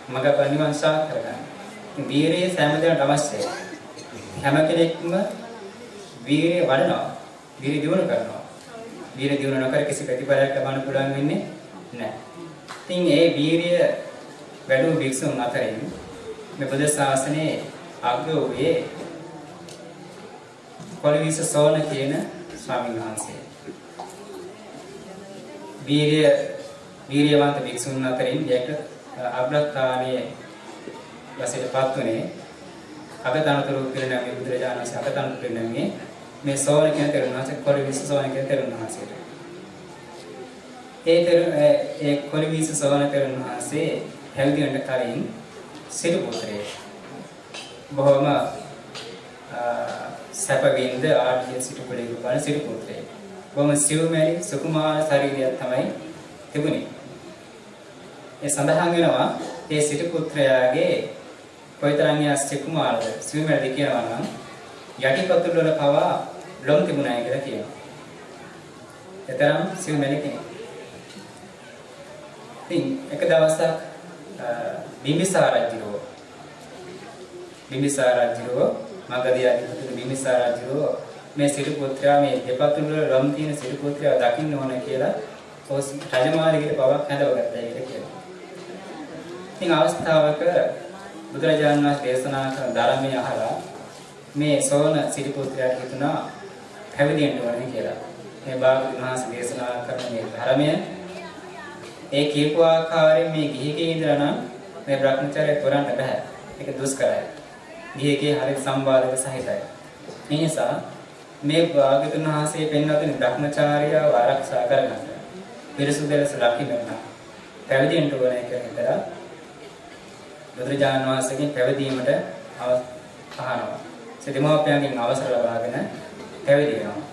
මඟපල් නිවන් සාක්ෂාත් කරගන්නේ. වීර්යය සෑම දෙයකට අවශ්‍යයි. හැම කෙනෙක්ම වීර්යය වඩනවා. වීර්ය දියුණු කරනවා. වීර්ය දියුණු නොකර කිසි ප්‍රතිඵලයක් ලබන්න පුළුවන් වෙන්නේ නැහැ. ඉතින් ඒ වීර්ය වැඩි භික්ෂුන් අතරින් මේ බුද්ධ ශාසනයේ අග්‍රවයේ කොළවිස සෝන කියන ස්වාමීන් වහන්සේ. වීර්යවන්ත භික්ෂුන් අතරින් එක අග්‍රස්ථානයේ වශයෙන්පත් වුණේ අගතනතුරු පිළිනම මේ බුදුරජාණන් වහන්සේ අගතනතුරු පිළිනමේ මේ සෝන කියන තෙරුණාසේ කොළවිස සෝන කියන තෙරුණාසේට. ඒ කොළවිස සෝන තෙරුණාසේ හැවිදි වෙන කලින් සිටු පුත්‍රයෙක්. බොහොම සැපවින්ද ආර්ය සිටු කුලයක වන සිටු පුත්‍රයෙක්. බොහොම සිව්මැලි සුකුමාර ශරීරයක් තමයි තිබුණේ. ඒ සඳහන් වෙනවා ඒ සිටු පුත්‍රයාගේ කොයිතරම් සුකුමාරද සිව්මැලි කියනවා නම් යටිපතුල් වල පවා ලොම් තිබුණායි කියලා කියනවා. ඒතරම් සිව්මැලි කෙනෙක්. ඉතින් එක දවසක් බිම්බිසාර රජුව මගධ අධිපති බිම්බිසාර රජුව මේ සිටු පුත්‍රයා මේ දෙපතුල් වල ලොම් තියෙන සිටු පුත්‍රයා දකින්න ඕන කියලා රජමාලිගයට පවක් හැදවගත්තා කියලා කියනවා. ඉතින් අවස්ථාවක බුදුරජාණන් වහන්සේ දේශනා කරන ධර්මය අහලා මේ සෝන සිටු පුත්‍රයාට හිතුණා පැවිදි වෙන්න ඕනේ කියලා. මේ භාගතුන් වහන්සේ දේශනා කරන මේ ධර්මය ඒ කීප ආකාරයෙන් මේ ගිහිගේ ඉඳලා නම් මේ භ්‍රමචර්යය කරන්න බෑ. ඒක දුෂ්කරයි. ගිහිගේ හරිය සම්බාධක සහිතයි. ඒ නිසා මේ භාගතුන් වහන්සේ පෙන්වන භ්‍රමචාරියව ආරක්ෂා කරගන්න. පිරිසුදුලස ලකින්න පැවිදි වෙන්න ඕනේ කියන විතර බුදුරජාණන් වහන්සේගෙන් පැවිදීමට අහනවා. සිතමාපයන්ගෙන් අවසර ලබාගෙන පැවිදි වෙනවා.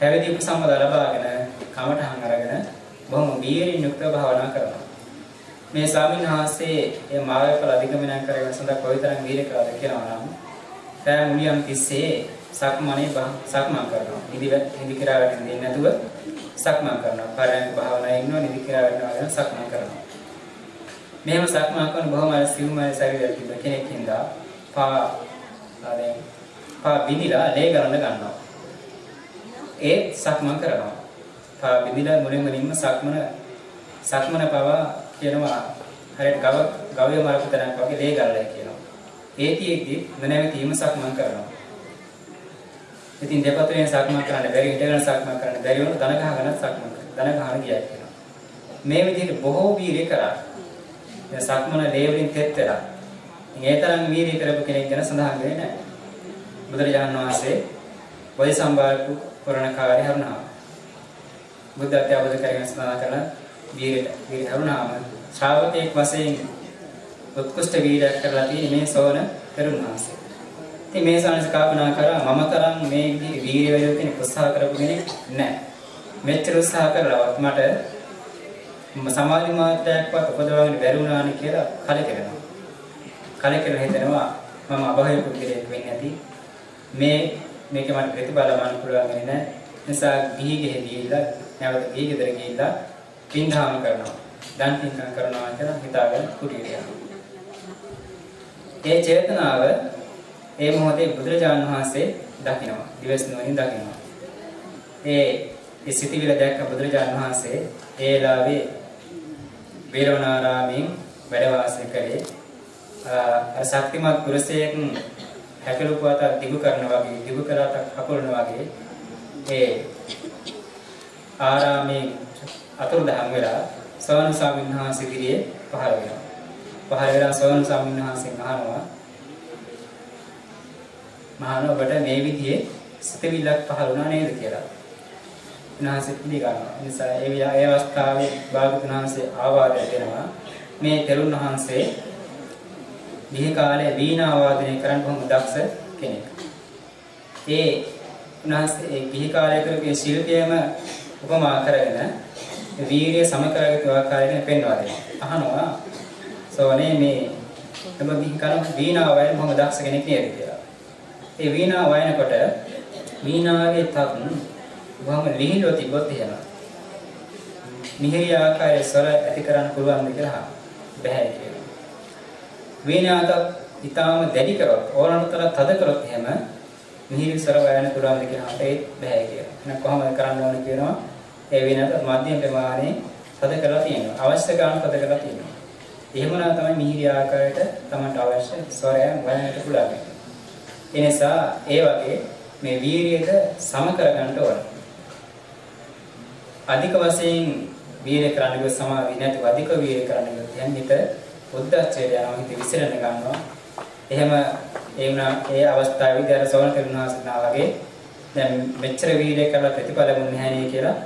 පැවිදි උපසම්පදා ලබාගෙන කමඨහන් අරගෙන බොහොම වීරියෙන් යුක්තව භාවනා කරනවා. මේ ස්වාමීන් වහන්සේ මේ මාර්ගඵල අධිගමනය කරගෙන සඳහා කොයිතරම් වීරිය කළාද කියනවා නම් දැන් මුලියම් තිස්සේ සක්මන් කරනවා. නිදි කිරා වැටෙන්නේ නැතුව සක්මන් කරනවා. පරයන්ක භාවනාවේ ඉන්නවා නිදි කිරා වැටෙනවා ගැන සක්මන් කරනවා. මෙහෙම සක්මන් කරන බොහොම සිවුමයි ශරීරයක් තිබෙන කෙනෙක් හින්දා පා බිඳිලා ලේ ගන්න ගන්නවා. ඒ සක්මන් කරනවා. පා බිඳිලා මුලින්ම සක්මන පවා කියනවා හරියට ගවය මරපු තරක් වගේ ලේ ගන්නයි කියනවා. ඒතියෙදි නැවතීම සක්මන් කරනවා. ඉතින් දෙපතුලෙන් සක්මන් කරන්න බැරි ඉඳගෙන සක්මන් කරන්න බැරි වුණොත් දන ගහගෙන සක්මන් කරනවා. දන ගහන ගියා කියනවා. මේ විදිහට බොහෝ වීර්ය කරා. දැන් සක්මන ලේ වලින් තෙත් වෙලා. මේ තරම් වීර්ය කරපු කෙනෙක් ගැන සඳහන් වෙන්නේ නැහැ. බුදුරජාණන් වහන්සේ බෝධි සම්භාරපු කරන කාර්ය හරුණා. බුද්ධත්වයට අවබෝධ කරගෙන සඳහන් කරන වීර්ය හරුණාම ශ්‍රාවකයෙක් වශයෙන් උත්කෘෂ්ඨ වීර්යයක් කරලා තියෙන මේ සෝන තෙරුණාංශය. ඉතින් මේ සානස කල්පනා කරා මම තරම් මේ වීර්ය වේල කෙනෙක් උත්සාහ කරපු කෙනෙක් නැහැ. මෙච්චර උත්සාහ කරලවත් මට සමාධි මාත්‍රයක්වත් උපදවන්න බැරි වුණානේ කියලා කලකිරෙනවා. කලකිරලා හිතනවා මම අභය පුද්ගලයෙක් වෙන්නේ නැති. මේක මට ප්‍රතිඵල ගන්න පුළුවන් වෙන්නේ නැහැ. නිසා ගිහි ගිහිල්ලා නැවත ගිහි ගෙදර ගිහිල්ලා පින්දහම කරනවා. දන් පින්කම් කරනවා කියලා හිතාගෙන කුටියට යනවා. ඒ චේතනාව ඒ මොහොතේ බුදුරජාණන් වහන්සේ දකිනවා. දිවස් නුවණින් දකිනවා. ඒ සිතිවිල්ල දැක්ක බුදුරජාණන් වහන්සේ ඒ ලාවේ වේරවනාරාමයෙන් වැඩ වාසය කළේ. ශක්තිමත් පුරුෂයෙක් හැකලුපුවත දිගු කරනවා වගේ දිගු කරාට හකුලනවා වගේ ඒ ආරාමේ අතුරුදහන් වෙලා සෝවාන් ස්වාමීන් වහන්සේ ඉදිරියේ පහළ වෙනවා. පහළ වෙලා සෝවාන් ස්වාමීන් වහන්සේ මහාන ඔබට මේ විදිහේ සිතවිල්ලක් පහළ වුණා නේද කියලා. උන්වහන්සේ පිළිගන්නවා. ඒ නිසා ඒ අවස්ථාවේ භාගතුන් වහන්සේ ආවාදය දෙනවා. මේ තෙරුන් වහන්සේ ගිහි කාලේ වීණා වාදනය කරන්න බොහොම දක්ෂ කෙනෙක්. ඒ උන්වහන්සේ ඒ ගිහි කාලේ කරපු ශිල්පයම උපමා කරගෙන වීර්ය සමකරගත් ආකාරයෙන් පෙන්වා දෙනවා. අහනවා සෝනේ මේ ඔබ ගිහි කාලේ වීණා වයන බොහොම දක්ෂ කෙනෙක් නේද කියලා. ඒ වීණා වයනකොට වීණාවේ තත් බොහොම ලිහිල්ව තිබ්බොත් එහෙම මිහිරි ආකාරයේ ස්වර ඇති කරන්න පුළුවන්ද කියලා බෑ කියලා. වීණාවත ඊටාම දැඩි කරොත් ඕනතරම් තද කරොත් එහෙම මිහිරි ස්වර වයන්න පුළුවන්ද කියලා අපේ බෑ කියලා. එහෙනම් කොහොමද කරන්න ඕන කියනවා. ඒ වීණාවත මධ්‍යම ප්‍රමාණයේ තද කරලා තියෙනවා. අවශ්‍ය ගාන තද කරලා තියෙනවා. එහෙමනම් තමයි මිහිරි ආකාරයට තමන්ට අවශ්‍ය ස්වරයන් වයන්නට පුළුවන්. ඒ නිසා ඒ වගේ මේ වීර්යයද සම කරගන්න ඕන. අධික වශයෙන් වීර්ය කරන්න ගියොත් සමාධිය නැතිව අධික වීර්ය කරන්න ගියොත් යන් හිත උද්දච්චයට යනවා, හිත විසිරෙන්න ගන්නවා. එහෙම ඒ අවස්ථාවේදී අර සෝන කරුණාසනා වගේ දැන් මෙච්චර වීර්ය කරලා ප්‍රතිඵල ගන්න නැහැ නේ කියලා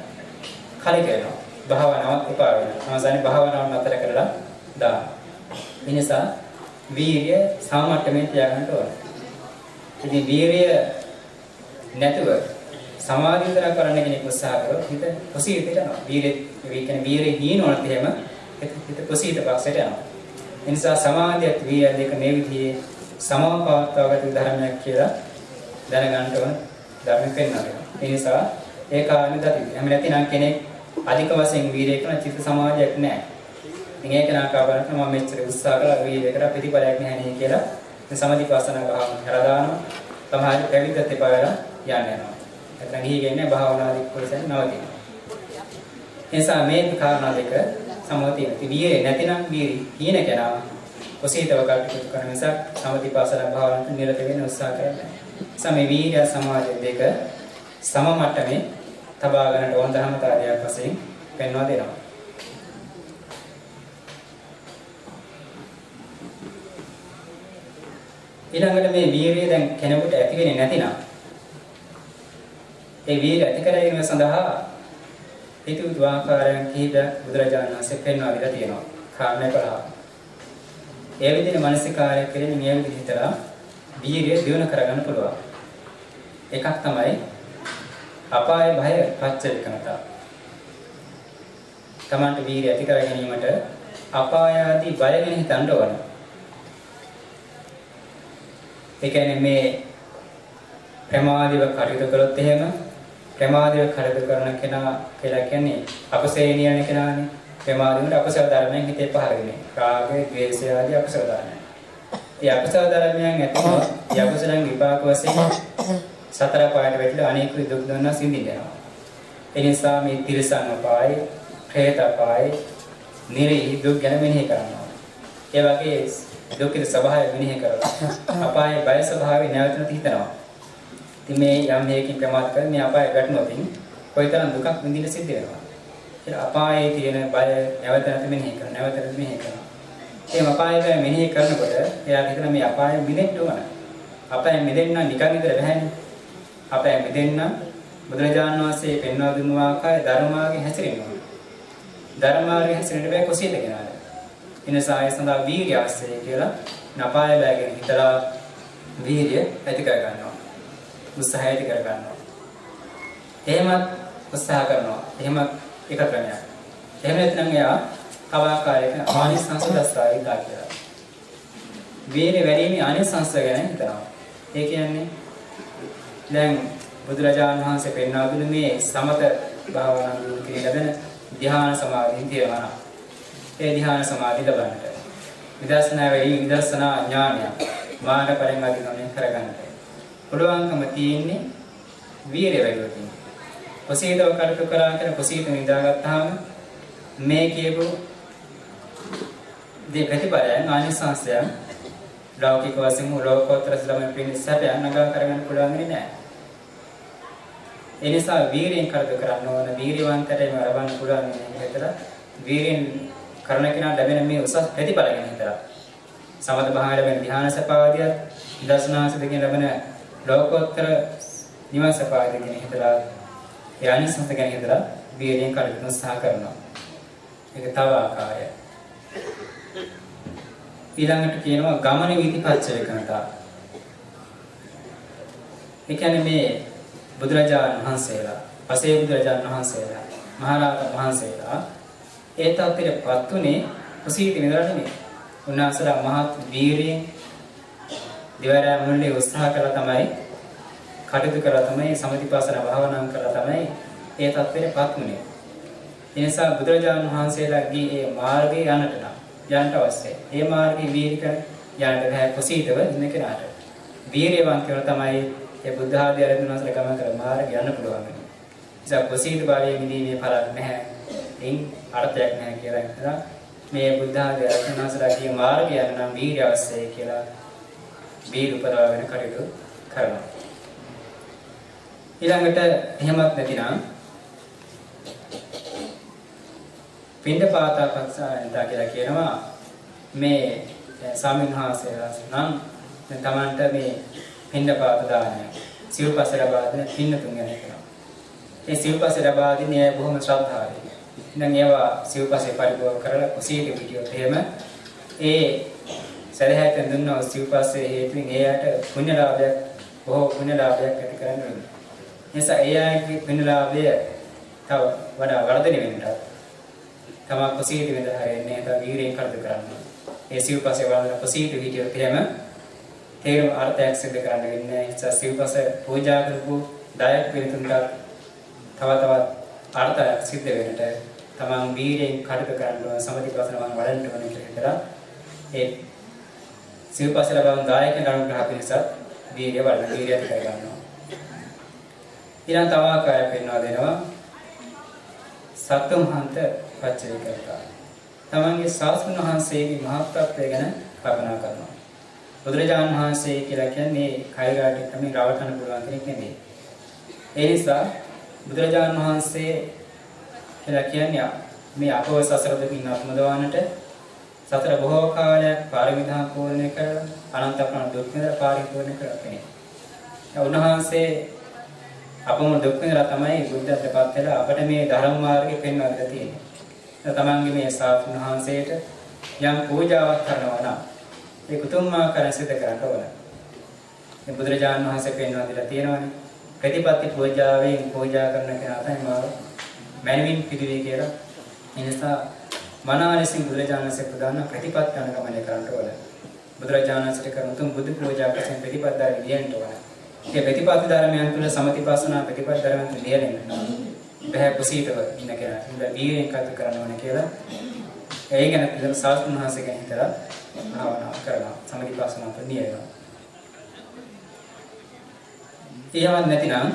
කලකිරෙනවා. භාවනාවක් එපා වෙනවා. සමාසාරි භාවනාවක් නතර කරලා දාන්න. ඒ නිසා වීර්ය සාමට්ටමේ තියාගන්න ඕන. ඉතින් වීර්ය නැතුව සමාධිය කරා කරන්න කෙනෙක් උත්සාහ කරොත් හිත කුසීතට යනවා. වීර්ය හීනවලත් එහෙම හිත කුසීත පක්ෂයට යනවා. ඒ නිසා සමාධියත් වීර්ය දෙක මේ විදිහේ සමාපවත්වාගත ධර්මයක් කියලා දැනගන්න ඕන ධර්ම පෙන්වනවා. ඒ නිසා ඒ කාරණේ දතියි. එහෙම නැතිනම් කෙනෙක් අධික වශයෙන් වීර්ය කරන චිත්ත සමාධියක් නැහැ. ඉතින් ඒක නාකාවරන මම මෙච්චර උත්සාහ කළා වීර්ය කරා ප්‍රතිඵලයක් නැහැ නේ කියලා සමාධිපස්සනා භාවනාව කරලා දානවා. තමයි පැවිද්දත් එපා වෙලා යන්න යනවා. නැත්නම් ගිහිගෙන භාවනාදී කොටසෙන් නවතිනවා. ඒ නිසා මේ කාරණා දෙක සමවතින. වීර්ය නැතිනම් වීර්ය හීන කෙනා කුසීතව කටයුතු කරන නිසා සමාධිපස්සනා භාවනාවට නිරත වෙන්න උත්සාහ කරනවා. සමේ වීර්ය සමාධි දෙක සම මට්ටමේ තබා ගන්නට ඕන ධර්මතාවයක් වශයෙන් පෙන්වා දෙනවා. ඊළඟට මේ වීර්යය දැන් කෙනෙකුට ඇති වෙන්නේ නැතිනම් ඒ වීර්ය ඇති කර ගැනීම සඳහා හේතු ආකාරයන් කිහිපයක් බුදුරජාණන් වහන්සේ පෙන්වා දීලා තියෙනවා. කාරණා 11. ඒ විදිහේ මානසිකාරය කෙරෙන මේ විදිහට වීර්යය දියුණු කරගන්න පුළුවන්. එකක් තමයි අපාය භය පච්චවිකමතා. තමන්ට වීර්යය ඇති කර ගැනීමට අපාය ආදී බය ගැන හිතන්න ඕන. ඒ කියන්නේ මේ ප්‍රමාදීව කටයුතු කළොත් එහෙම ප්‍රමාදීව කටයුතු කරන කෙනා කියලා කියන්නේ අපසේනියන කෙනානේ. ප්‍රමාදීවට අපසල ධර්මයන් හිතේ පහරගෙන. රාගය, ද්වේෂය ආදී අපසල ධර්මයන්. ඒ අපසල ධර්මයන් ඇතිවෙන ඒ අපසලයන් විපාක වශයෙන් සතර පායට වැටිලා අනේක දුක් දන්නා සිඳිනවා. ඒ නිසා මේ තිරසං අපාය, ප්‍රේත අපාය, නිරේ දුක් ගැන මෙනෙහි කරනවා. ඒ වගේ දුක්ඛිත ස්වභාවය මෙනෙහි කරලා අපායේ බය ස්වභාවය නැවත හිතනවා. ඉතින් මේ යම් හේකින් ප්‍රමාද කරන්නේ මේ අපාය වැටුණොත් කොයිතරම් දුකක් විඳින්න සිද්ධ වෙනවා. ඒ අපායේ තියෙන බය නැවත මෙනෙහි කරනවා. නැවත මෙනෙහි කරනවා. ඒ අපායේ මෙනෙහි කරනකොට එයා හිතන මේ අපායෙන් මිදෙන්න ඕන. අපායෙන් මිදෙන්න නිකන් ඉඳලා බෑනේ. අපායෙන් මිදෙන්න බුදුරජාණන් වහන්සේ පෙන්වා දුන්නු ආකාරය ධර්මාගේ හැසිරෙන්න ඕන. ධර්මාගේ හැසිරෙන්න බෑ කොසියද කියනවා. ඉනසා ඒ සඳහා වීර්ය අවශ්‍යයි කියලා නපාය බෑගෙන හිතලා වීර්ය ඇති කර ගන්නවා. උත්සාහය ඇති කර ගන්නවා. එහෙමත් උත්සාහ කරනවා. එහෙමත් එක ක්‍රමයක්. එහෙම නැත්නම් එයා තව ආකාරයක ආනිසංස දස්සාවයි කියලා. වීර්ය වැඩිමේ ආනිසංස ගැන හිතනවා. ඒ කියන්නේ දැන් බුදුරජාණන් වහන්සේ පෙන්වා දුන්නේ මේ සමත භාවනාව දිනු කිරීම ලැබෙන ධ්‍යාන සමාධිය තියෙනවා. ඒ ධ්‍යාන සමාධිය ලබන්නට විදර්ශනා වෙයි විදර්ශනා ඥානය මාන පරිමදිගමනය කරගන්නට පුළුවන්කම තියෙන්නේ වීර්ය වැඩිවීම. කුසීතව කටයුතු කරා කියලා කුසීත නිදාගත්තාම මේ කියපු දී ප්‍රතිපලයන් ආනිසංසයන් ලෞකික වශයෙන් ලෝකෝත්තර සලමෙන් පිණිස සැපයන් නගා කරගන්න පුළුවන් වෙන්නේ නැහැ. ඒ නිසා වීර්යයෙන් කටයුතු කරන්න ඕන. වීර්යවන්තයෙම ලබන්න පුළුවන් විදිහට වීර්යෙන් කරන කෙනා ලැබෙන මේ උසස් ප්‍රතිඵල ගැන හිතලා සමත භාවනාවේ ලැබෙන ධ්‍යාන සපාදිය දර්ශනාසදකින් ලැබෙන ලෝකෝත්තර නිවන් සපාදිය ගැන හිතලා ඒ අනිසංස ගැන හිතලා වීර්යයෙන් කටයුතු උත්සාහ කරනවා. ඒක තව ආකාරයක්. ඊළඟට කියනවා ගමන විදිපච්චයකනතා. ඒ කියන්නේ මේ බුදුරජාණන් වහන්සේලා, පසේ බුදුරජාණන් වහන්සේලා, මහරහතන් වහන්සේලා ඒ තත්ත්වයටපත් උනේ කුසීත විඳලා නෙමෙයි. උන්වහන්සේලා මහත් වීරියෙන් දිවරා මුල්ලේ උත්සාහ කළා තමයි, කටයුතු කළා තමයි, සමතිපාසන භාවනා කළා තමයි ඒ තත්ත්වයටපත් උනේ. ඒ නිසා බුදුරජාණන් වහන්සේලාගේ මේ මාර්ගය යන්න අවශ්‍යයි. මේ මාර්ගයේ වීරික යන්න බෑ කුසීතව ඉන්න කෙනාට. වීරියවන්තයෝ තමයි ඒ බුද්ධ ආදී අරගෙන වහන්සේලා ගමන් කර මාර්ගය යන්න පුළුවන්. ඒ නිසා කුසීත භාවයේ මිදීමේ ඵලක් නැහැ. එයින් අර්ථයක් නැහැ කියලා හිතලා මේ බුද්ධ ආදී අරගෙන වහන්සේලාගේ මාර්ගය යන්න නම් වීරිය අවශ්‍යයි කියලා වීර උපදවාගෙන කටයුතු කරනවා. ඊළඟට එහෙමත් නැතිනම් පින්ඩපාතපස්සායන්තා කියලා කියනවා මේ සාමින්හාසයලා නම් දැන් Tamanට මේ පින්ඩපාත දානය සිව්පස ලබා දෙන පින්න තුන් ගැන කියනවා. ඒ සිව්පස ලබා දෙන්නේ බොහොම ශ්‍රද්ධාවෙන්. දැන් ඒවා සිව්පසේ පරිභෝග කරලා කුසීත පිටියොත් එහෙම ඒ සදහැතෙන් දුන්නා සිව්පසේ හේතුවෙන් එයාට පුණ්‍යලාභයක් බොහෝ පුණ්‍යලාභයක් ඇති කරගන්න වෙනවා. නිසා එයාගේ පුණ්‍යලාභය තව වඩා වර්ධනය වෙන්නට තමා කුසීත වෙන්න හැරෙන්නේ නැත වීරයෙන් කටයුතු කරන්න. ඒ සිව්පසේ වල කුසීත පිටියොත් එහෙම තේරුම් අර්ථයක් සිදු කරන්න වෙන්නේ. ඒ නිසා සිව්පස පූජා කරපු දායක පිරිතුන්ට තව තවත් අර්ථයක් සිද්ධ වෙන්නට තමන් වීරයෙන් කටයුතු කරන්න ඕන. සමතිපස්සන වඩන්න ඕන කියලා හිතලා ඒ සිව්පස ලබන දායකයන් අනුග්‍රහ පිණිස වීර්ය වඩන වීර්ය ඇති කර ගන්නවා. ඊළඟ තව ආකාරයක් වෙනවා දෙනවා සත්තුම්හන්ත පච්චේකතා. තමන්ගේ ශාස්ත්‍රඥ වහන්සේගේ මහත්ත්වය ගැන කල්පනා කරනවා. බුදුරජාණන් වහන්සේ කියලා කියන්නේ කයිරාට තමයි රවටන්න පුළුවන් කෙනෙක් නෙමෙයි. ඒ නිසා බුදුරජාණන් වහන්සේ කියලා කියන්නේ මේ අපව සසර දෙකින් අත්මදවන්නට සතර බොහෝ කාලයක් පාරමිතා පූර්ණ කරලා අනන්ත ප්‍රාණ දුක් විඳලා පාරිපූර්ණ කරලා කෙනෙක්. උන්වහන්සේ අපම දුක් විඳලා තමයි බුද්ධත්වයට වෙලා අපට මේ ධර්ම මාර්ගය පෙන්වා දෙලා තියෙන්නේ. තමන්ගේ මේ ශාස්ත්‍රඥ වහන්සේට යම් පූජාවක් කරනවා නම් ඒ කුතුම්මාකරණ සිදු කරන්න ඕන. මේ බුදුරජාණන් වහන්සේ පෙන්වා දීලා තියෙනවානේ. ප්‍රතිපත්ති පූජාවෙන් පූජා කරන කෙනා තමයි මාව මැනවින් පිළිවේ කියලා. ඒ නිසා මනාලෙසින් බුදුරජාණන් වහන්සේ ප්‍රදාන ප්‍රතිපත්ති අනුගමනය කරන්න ඕන. බුදුරජාණන් වහන්සේ කරන තුන් බුදු පූජා කරන ප්‍රතිපත්ති ධර්ම ලියන්න ඕන. ඒ ප්‍රතිපත්ති ධර්මයන් තුළ සමතිපස්සනා ප්‍රතිපත්ති ධර්මයන් තුළ ලියන්නේ බෑ කුසීතව ඉන්න කෙනා. ඉතින් වීර්යයෙන් කටයුතු කරන්න ඕන කියලා. ඒ ගැන ඉතින් සාස්ත්‍රුන් වහන්සේගෙන් හිතලා භාවනා කරනවා. සමතිපස්සනා ප්‍රතිනියනවා. ඊයවත් නැතිනම්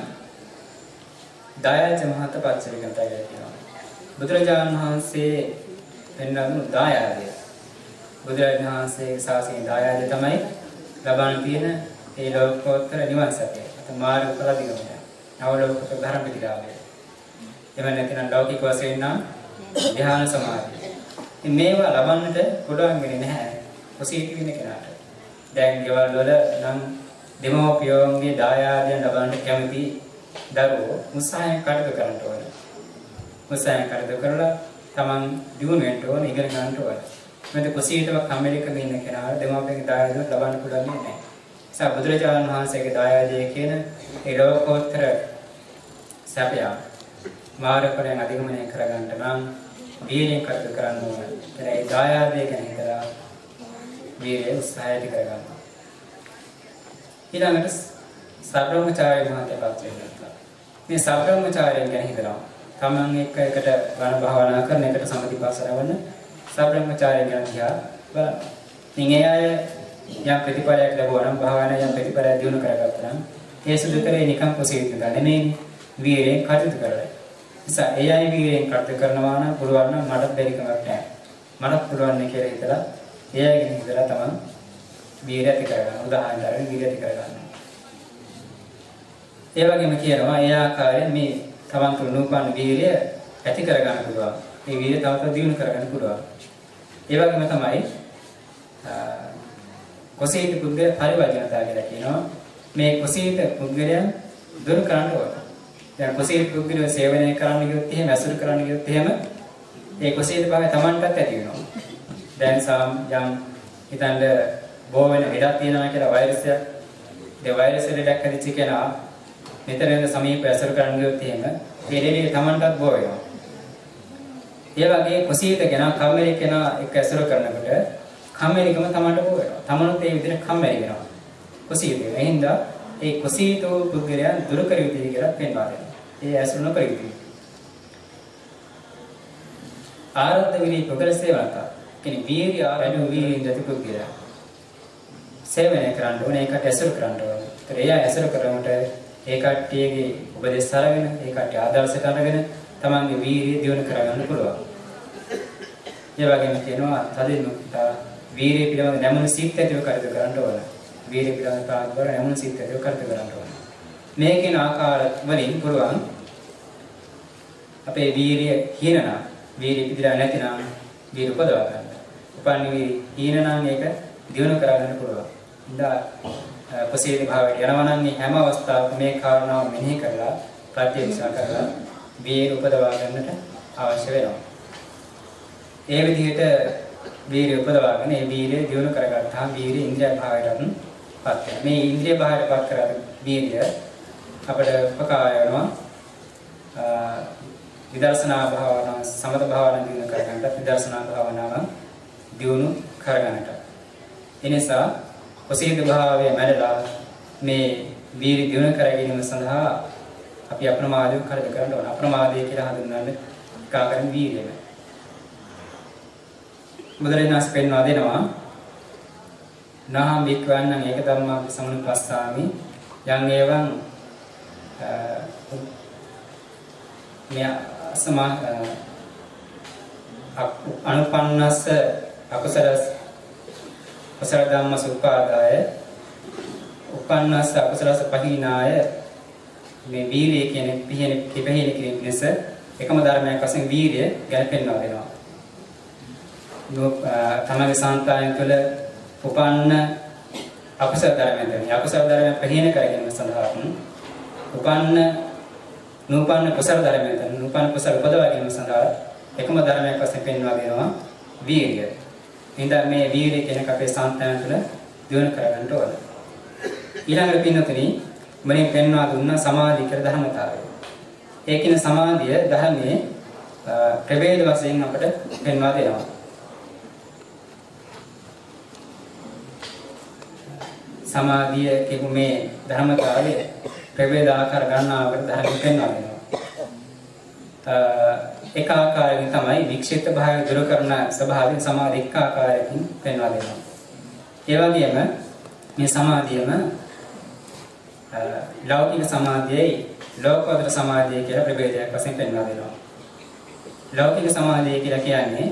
දායජ මහත පච්චවිකන්තය කියනවා. බුදුරජාණන් වහන්සේ පෙන්වන දායාදය. බුදුරජාණන් වහන්සේගේ ශාසනයේ දායාදය තමයි ලබන්න තියෙන ඒ ලෝකෝත්තර නිවන් සත්‍යය. අත මාර්ග ප්‍රතිගමනය. අවලෝක ධර්ම පිළිගාමය. එවන නැතිනම් ලෞකික වශයෙන් නම් ධ්‍යාන සමාධිය. ඉතින් මේවා ලබන්නට පුළුවන් වෙන්නේ නැහැ කුසීත වෙන කෙනාට. දැන් ගෙවල් වල නම් දෙමෝපියෝන්ගේ දායාදයන් ලබන්න කැමති දරුවෝ උත්සාහයෙන් කටයුතු කරන්න ඕන. උත්සාහයෙන් කටයුතු කරලා තමන් දියුණු වෙන්න ඕන, ඉගෙන ගන්න ඕන. මොකද කුසීතව කම්මැලිකම ඉන්න කෙනාට දෙමෝපියන්ගේ දායාදයන් ලබන්න පුළුවන් නැහැ. ඒ බුදුරජාණන් වහන්සේගේ දායාදය කියන ඒ ලෝකෝත්තර සැපය මාර්ගඵලයන් අධිගමනය කරගන්න නම් වීර්යයෙන් කටයුතු කරන්න ඕන. ඒ දායාදය ගැන හිතලා වීර්යය උත්සාහය කරගන්න. ඊළඟට සබ්‍රහ්මචාරී මහතපත් වෙනවා. මේ සබ්‍රහ්මචාරයෙන් ගැන හිතනවා. තමන් එකට බණ භාවනා කරන එකට සමතිපස්සනවන්න සබ්‍රහ්මචාරයෙන් ගැන දිහා බලන්න. ඉතින් ඒ අය යම් ප්‍රතිපලයක් ලැබුවා නම් භාවනා යම් ප්‍රතිපලයක් දිනු කරගත්තා නම් ඒ සුදු කරේ නිකම් කුසීත නෙමෙයි වීර්යයෙන් කටයුතු කරලා. නිසා ඒ අය වීර්යයෙන් කටයුතු කරනවා නම් පුළුවන් නම් මට බැරි කමක් නැහැ. මට පුළුවන් නේ කියලා හිතලා ඒ අයගෙන් හිතලා තමන් වීර්යය ඇති කරගන්න. උදාහරණයක් වීර්යය ඇති කරගන්න. ඒ වගේම කියනවා ඒ ආකාරයෙන් මේ තමන් තුළ නූපන් වීර්යය ඇති කරගන්න පුළුවන්. මේ වීර්යය තව දියුණු කරගන්න පුළුවන්. ඒ වගේම තමයි කුසීත පුද්ගල පරිවර්ජනතාව කියලා කියනවා. මේ කුසීත පුද්ගලයන් දුරු කරන්න ඕන. දැන් කුසීත පුද්ගලයන් සේවනය කරන්න ගියොත් එහෙම ඇසුරු කරන්න ගියොත් එහෙම ඒ කුසීත භාවය Tamanටත් ඇති වෙනවා. දැන් යම් හිතන්න බෝ වෙන ලෙඩක් තියෙනවා කියලා වෛරසයක්. ඒ වෛරස් ලෙඩක් හදිච්ච කෙනා නිතරම සමීප ඇසුරු කරන්න ගියොත් එහෙම ඒ ලෙඩේ Tamanටත් බෝ වෙනවා. ඒ වගේ කුසීත කෙනා කම්මැලි කෙනා එක්ක ඇසුරු කරනකොට කම්මැලිකම Tamanට බෝ වෙනවා. Tamanත් ඒ විදිහට කම්මැලි වෙනවා. කුසීත වෙනවා. එහෙනම් ඒ කුසීත පුද්ගලයන් දුරු කර යුතුයි කියලා පෙන්වා දෙනවා. ඒ ඇසුරු නොකර යුතුයි. ආරද්ධ විනී පුද්ගල සේවක කෙනෙක් වීර්ය ආරණ්‍ය වීර්යෙන් දති පුද්ගලයා සේවනය කරන්න ඕනේ, ඒකට ඇසුරු කරන්න ඕනේ. ඒතර එයා ඇසුරු කරනකොට ඒ කට්ටියගේ උපදෙස් අරගෙන, ඒ කට්ටිය ආදර්ශයට අරගෙන තමන්ගේ වීර්යය දියුණු කරගන්න පුළුවන්. ඒ වගේම කියනවා තදින් වීර්යය පිළිබඳ නැමුණු සිත් ඇතිව කටයුතු කරන්න ඕනේ. වීර්ය පිළිබඳ ප්‍රාර්ථනා කරන නැමුණු සිත් ඇතිව කටයුතු කරන්න ඕනේ. මේ කියන ආකාර වලින් පුළුවන් අපේ වීර්යය හීනනා, වීර්යය පිළිලා නැතිනම් වීර්ය උපදවා ගන්න. උපන් වීර්ය හීනනම් ඒක දියුණු කරගන්න පුළුවන්. ඉඳා කුසීත භාවයට යනවා නම් මේ හැම අවස්ථාවකම මේ කාරණාව මෙනෙහි කරලා ප්‍රත්‍යක්ෂ කරලා වීර්ය උපදවා ගන්නට අවශ්‍ය වෙනවා. ඒ විදිහට වීර්ය උපදවාගෙන ඒ වීර්ය දියුණු කරගත්තාම වීර්ය ඉන්ද්‍රිය භාවයටත් පත් වෙනවා. මේ ඉන්ද්‍රිය භාවයට පත් කරගන්න වීර්ය අපිට උපකාර වෙනවා. විදර්ශනා භාවනාව සමත භාවනාව දියුණු කරගන්නට විදර්ශනා භාවනාව දියුණු කරගන්නට. එනිසා කුසීත භාවයේ මැඩලා මේ වීර්ය දියුණු කර ගැනීම සඳහා අපි අප්‍රමාදයෙන් කටයුතු කරන්න ඕන. අප්‍රමාදය කියලා හඳුන්වන්නේ කාකරන වීර්යය. බුදුරජාණන් පෙන්වා දෙනවා නහම් වික්වන්නං ඒක ධම්මා සමනුපස්සාමි යං එවං මෙය අනුපන්නස්ස අකුසල ධම්ම සුපාදාය උපන්නස්ස අකුසලස පහීනාය මේ වීර්යය කියන්නේ පිහින කියන නිසා එකම ධර්මයක් වශයෙන් වීර්යය ගැන පෙන්වා දෙනවා. තමගේ සංතායන් තුළ උපන්න අකුසල ධර්මයන් දෙන්නේ අකුසල ධර්මයන් ප්‍රහීන කර ගැනීම සඳහා නූපන්න කුසල ධර්මයන් දෙන්නේ නූපන්න කුසල උපදවා ගැනීම සඳහා එකම ධර්මයක් වශයෙන් පෙන්වා දෙනවා වීර්යය. ඉතින් මේ වීර්යය කියන අපේ සංතායන් තුළ දියුණු කර ගන්න ඕන. ඊළඟට පින්නතුනි මම පෙන්වා දුන්න සමාධි කියලා ධර්මතාවය. ඒ කියන සමාධිය ධර්මයේ ප්‍රවේද වශයෙන් අපට පෙන්වා දෙනවා. සමාධිය කියපු මේ ධර්මතාවය ප්‍රවේද ආකාර ගණනාවකට ධර්ම පෙන්වා දෙනවා. එක ආකාරයකින් තමයි වික්ෂිප්ත භාවය දුරු කරන ස්වභාවයෙන් සමාධි එක ආකාරයකින් පෙන්වා දෙනවා. ඒ වගේම මේ සමාධියම ලෞකික සමාධියයි ලෝකෝත්තර සමාධිය කියලා ප්‍රභේදයක් වශයෙන් පෙන්වා දෙනවා. ලෞකික සමාධිය කියලා කියන්නේ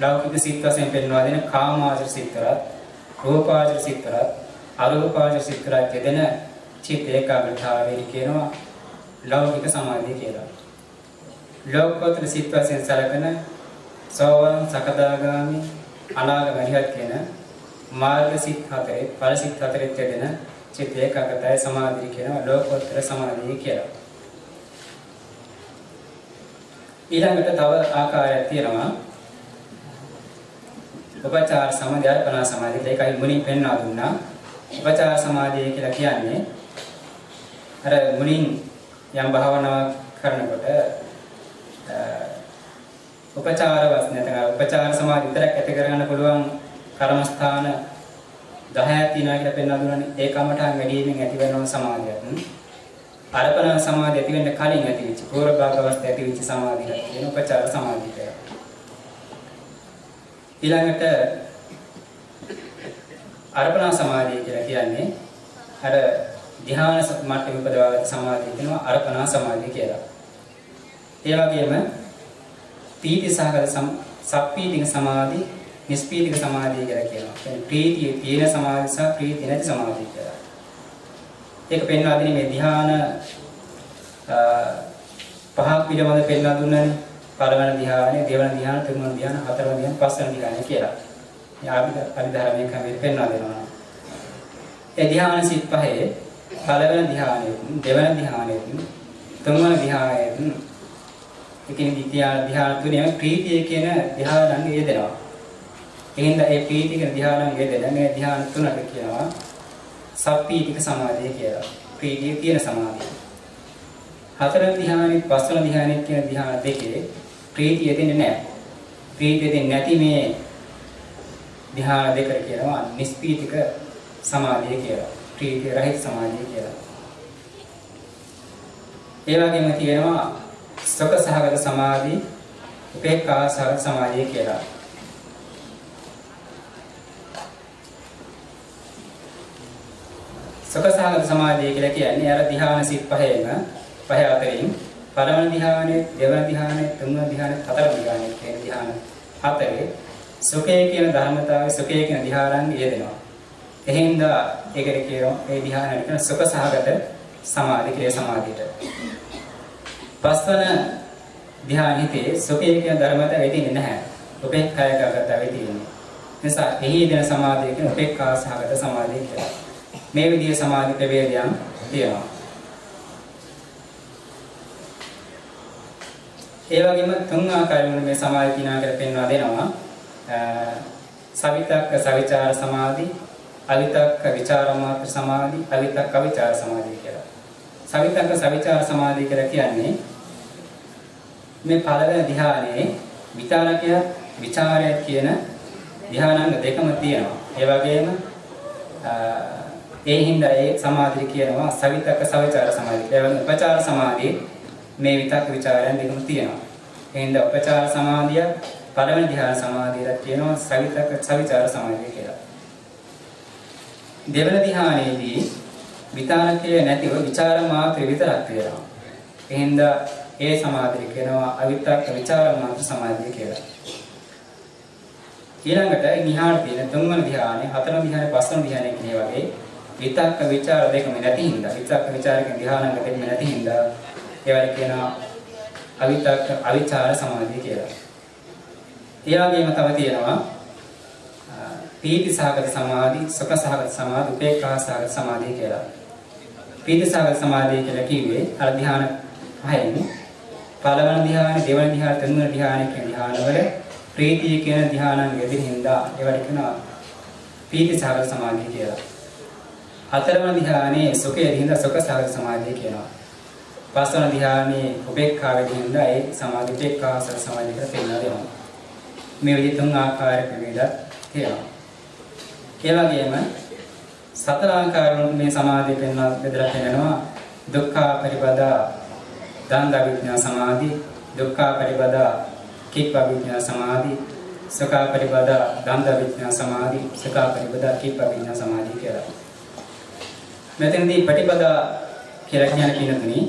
ලෞකික සිත් වශයෙන් පෙන්වා දෙන කාමාවචර සිත්තරත්, රූපාවචර සිත්තරත්, අරූපාවචර සිත්තරත් කියන චිත්ත ඒකාග්‍රතාවය කියනවා ලෞකික සමාධිය කියලා. ලෝකෝත්තර සිත් වශයෙන් සැලකෙන සෝවාන්, සකදාගාමි, අනාගාමි අරිහත් කියන මාර්ග සිත් හතරේ, ඵල සිත් හතරේ යෙදෙන චිත්ත ඒකාග්‍රතාවය සමාධිය කියනවා ලෝකෝත්තර සමාධිය කියලා. ඊළඟට තව ආකාරයක් තියෙනවා. උපචාර සමාධිය, අර්පණා සමාධිය. ඒකයි මුලින් පෙන්වා දුන්නා. උපචාර සමාධිය කියලා කියන්නේ අර මුලින් යම් භාවනාවක් කරනකොට උපචාර වශයෙන් නැත්නම් උපචාර සමාධිය විතරක් ඇති කරගන්න පුළුවන් කර්මස්ථාන 10ක් තියෙනවා කියලා පෙන්වා දුන්නානේ. ඒ කමඨාන් වැඩිමින් ඇති වෙනව සමාධියක්. අර්පණ සමාධිය ඇති වෙන්න කලින් ඇති වෙච්ච පූර්ව භාග අවස්ථාවේ ඇති වෙච්ච සමාධිය කියන උපචාර සමාධිය කියලා. ඊළඟට අර්පණ සමාධිය කියලා කියන්නේ අර ධ්‍යාන මට්ටමේ උපදවාගත් සමාධිය කියනවා අර්පණ සමාධිය කියලා. ඒ වගේම පීති සහගත සප්පීතික සමාධි, නිස්පීතික සමාධිය කියලා කියනවා. කියන්නේ ප්‍රීතිය තියෙන සමාධිය සහ ප්‍රීතිය නැති සමාධිය කියලා. ඒක පෙන්වා දෙන්නේ මේ ධ්‍යාන පහක් පිළිබඳව පෙන්වා දුන්නානේ. පළවෙනි ධ්‍යානය, දෙවන ධ්‍යාන, තුන්වෙනි ධ්‍යාන, හතරවෙනි ධ්‍යාන, පස්වෙනි ධ්‍යාන කියලා. මේ අභිධර්මයේ කමෙන් පෙන්වා දෙනවා. ඒ ධ්‍යාන සිත් පහේ පළවෙනි ධ්‍යානයේ, දෙවන ධ්‍යානයේ, තුන්වෙනි ධ්‍යානයේ, එකින් ධ්‍යාන තුනේ ප්‍රීතිය කියන ධ්‍යානංගය යෙදෙනවා. එහෙනම් ඒ ප්‍රීතිය කියන ධ්‍යානංගය යෙදෙන මේ ධ්‍යාන තුනට කියනවා සප්පීතික සමාධිය කියලා. ප්‍රීතිය තියෙන සමාධිය. හතරවෙනි ධ්‍යානෙ, පස්වෙනි ධ්‍යානෙ කියන ධ්‍යාන දෙකේ ප්‍රීතිය දෙන්නේ නැහැ. ප්‍රීතිය දෙන්නේ නැති මේ ධ්‍යාන දෙකට කියනවා නිස්පීතික සමාධිය කියලා. ප්‍රීතිය රහිත සමාධිය කියලා. ඒ වගේම තියෙනවා සුඛ සහගත සමාධි, උපේක්ඛා සහගත සමාධිය කියලා. සුඛ සහගත සමාධිය කියලා කියන්නේ අර ධ්‍යාන සිත් පහ අතරින් පළවෙනි ධ්‍යානෙ, දෙවන ධ්‍යානෙ, තුන්වෙනි ධ්‍යානෙ, හතරවෙනි ධ්‍යානෙ කියන ධ්‍යාන හතරේ සුඛය කියන ධර්මතාවය, සුඛය කියන ධ්‍යානංගය යෙදෙනවා. එහෙනම් ඒකට කියනවා මේ ධ්‍යානයට කියන සුඛ සහගත සමාධි කියලා සමාධියට. පස්වන ධ්‍යානෙදී සුඛය කියන ධර්මතාවය වෙදින්නේ නැහැ. උපේක්ඛායකගතව වෙදින්නේ. නිසා එහි දෙන සමාධිය කියන උපේක්ඛා සහගත සමාධිය කියලා. මේ විදිහේ සමාධි ප්‍රවේදයන් තියෙනවා. ඒ වගේම තුන් ආකාරයෙන් මේ සමාධි තිනා කියලා පෙන්වා දෙනවා. සවිතක්ක සවිචාර සමාධි, අවිතක්ක විචාර මාත්‍ර සමාධි, අවිතක්ක විචාර සමාධි කියලා. සවිතක්ක සවිචාර සමාධි කියලා කියන්නේ මේ පළවෙනි ධ්‍යානයේ විචාරකය විචාරය කියන ධ්‍යානාංග දෙකම තියෙනවා. ඒ වගේම ඒ හින්දා ඒ සමාධිය කියනවා සවිතක්ක සවිචාර සමාධිය. ඒ වගේම උපචාර සමාධිය මේ විතක්ක විචාරයන් දෙකම තියෙනවා. ඒ හින්දා උපචාර සමාධිය පළවෙනි ධ්‍යාන සමාධියට කියනවා සවිතක්ක සවිචාර සමාධිය කියලා. දෙවන ධ්‍යානයේදී විචාරකය නැතිව විචාර මාත්‍ර විතරක් තියෙනවා. ඒ හින්දා ඒ සමාධිය කියනවා අවිතක්ක විචාර මාත්‍ර සමාධිය කියලා. ඊළඟට නිහාර තියෙන තුන්වෙනි ධ්‍යානෙ, හතරවෙනි ධ්‍යානෙ, පස්වෙනි ධ්‍යානෙ කියන වගේ විතක්ක විචාර දෙකම නැති හින්දා, විතක්ක විචාරක ධ්‍යානංග දෙකම නැති හින්දා ඒවට කියනවා අවිතක්ක අවිචාර සමාධිය කියලා. ඒ වගේම තව තියෙනවා පීති සහගත සමාධි, සුඛ සහගත සමාධි, උපේක්ඛා සහගත සමාධිය කියලා. පීති සහගත සමාධිය කියලා කිව්වේ අර ධ්‍යාන පහෙන් පළවෙනි ධ්‍යානෙ, දෙවන ධ්‍යානෙ, තුන්වෙනි ධ්‍යානෙ කියන ධ්‍යානවල ප්‍රීතිය කියන ධ්‍යානංග යෙදෙන හින්දා ඒවට කියනවා පීති සහගත සමාධිය කියලා. හතරවන ධ්‍යානයේ සුඛයේ දිහිඳ සුඛ සහගත සමාධිය කියනවා. පස්වන ධ්‍යානයේ උපේක්ඛාවේ දිහිඳ ඒ සමාධි උපේක්ඛා සහගත සමාධිය කියලා පෙන්නනවා දෙනවා. මේ විදිහ තුන් ආකාරයක වේදා තියෙනවා. ඒ වගේම සතර ආකාරයෙන් මේ සමාධිය පෙන්වන බෙදලා පෙන්නනවා. දුක්ඛ පරිපදා දන්ද විඥා සමාධි, දුක්ඛ පරිපදා කිප්ප විඥා සමාධි, සුඛ පරිපදා දන්ද විඥා සමාධි, සුඛ පරිපදා කිප්ප විඥා සමාධි කියලා. මෙතෙන්දී පටිපදා කියලා කියන කිනුතුනි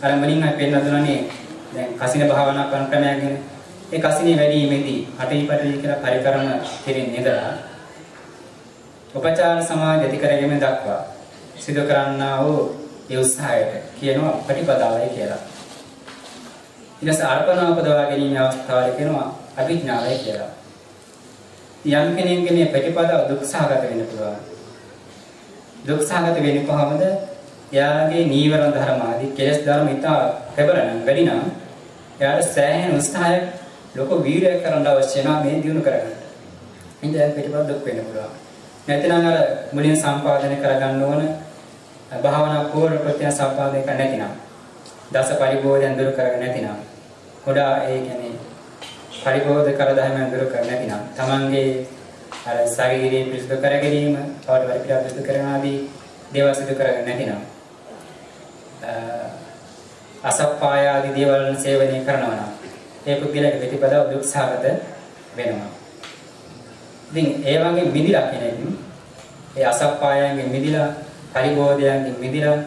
අර මුලින්ම පෙන්නන දුනනේ දැන් කසින භාවනා කරන ක්‍රමයක් ගැන. ඒ කසිනේ වැඩිීමේදී අටීපටි කියලා පරිකරණ කෙරෙන් නේදලා උපචාර සමාධි ඇති කරගැනීම දක්වා සිදු කරන්නා වූ ඒ උත්සාහයට කියනවා පටිපදාවයි කියලා. ඊටස අර්පණ උපදවා ගැනීම අවස්ථාවල කියනවා අභිඥාවයි කියලා. යම් කෙනෙක්ගේ මේ ප්‍රතිපදාව දුක්ඛාගත වෙන්න පුළුවන්. දුක්ඛාගත වෙන්නේ කොහොමද? එයාගේ නීවරණ ධර්ම ආදී කෙලෙස් ධර්ම ඉතා ප්‍රබලනම් වැඩි නම් එයාට සෑහෙන උත්සාහයක් ලොකු වීර්යයක් කරන්න අවශ්‍ය නැහැ මේ දිනු කරගන්න. ඉතින් ප්‍රතිපදාව දුක් වෙන්න පුළුවන්. නැත්නම් අර මුලින් සම්පාදනය කරගන්න ඕන භාවනා පූර්ව ප්‍රත්‍යය සම්පාදනය කර නැතිනම් දස පරිබෝධයන් දුරු කරගෙන නැතිනම් කොඩා ඒ කියන්නේ පරිබෝධ කර ධර්මයන් දුරු කර නැතිනම් තමන්ගේ අර ශරීරයේ පිරිසුදු කර ගැනීම, තවත් වරිපිරා පිරිසුදු කරන ආදී දේවල් සිදු කරගෙන නැතිනම් අසප්පාය ආදී දේවල් සේවනය කරනවා නම් ඒ පුද්ගලයාගේ ප්‍රතිපදාව දුක්ඛාගත වෙනවා. ඉතින් ඒ වගේ මිදිලා කෙනෙක් ඒ අසප්පායයන්ගෙන් මිදිලා පරිබෝධයන්ගෙන් මිදිලා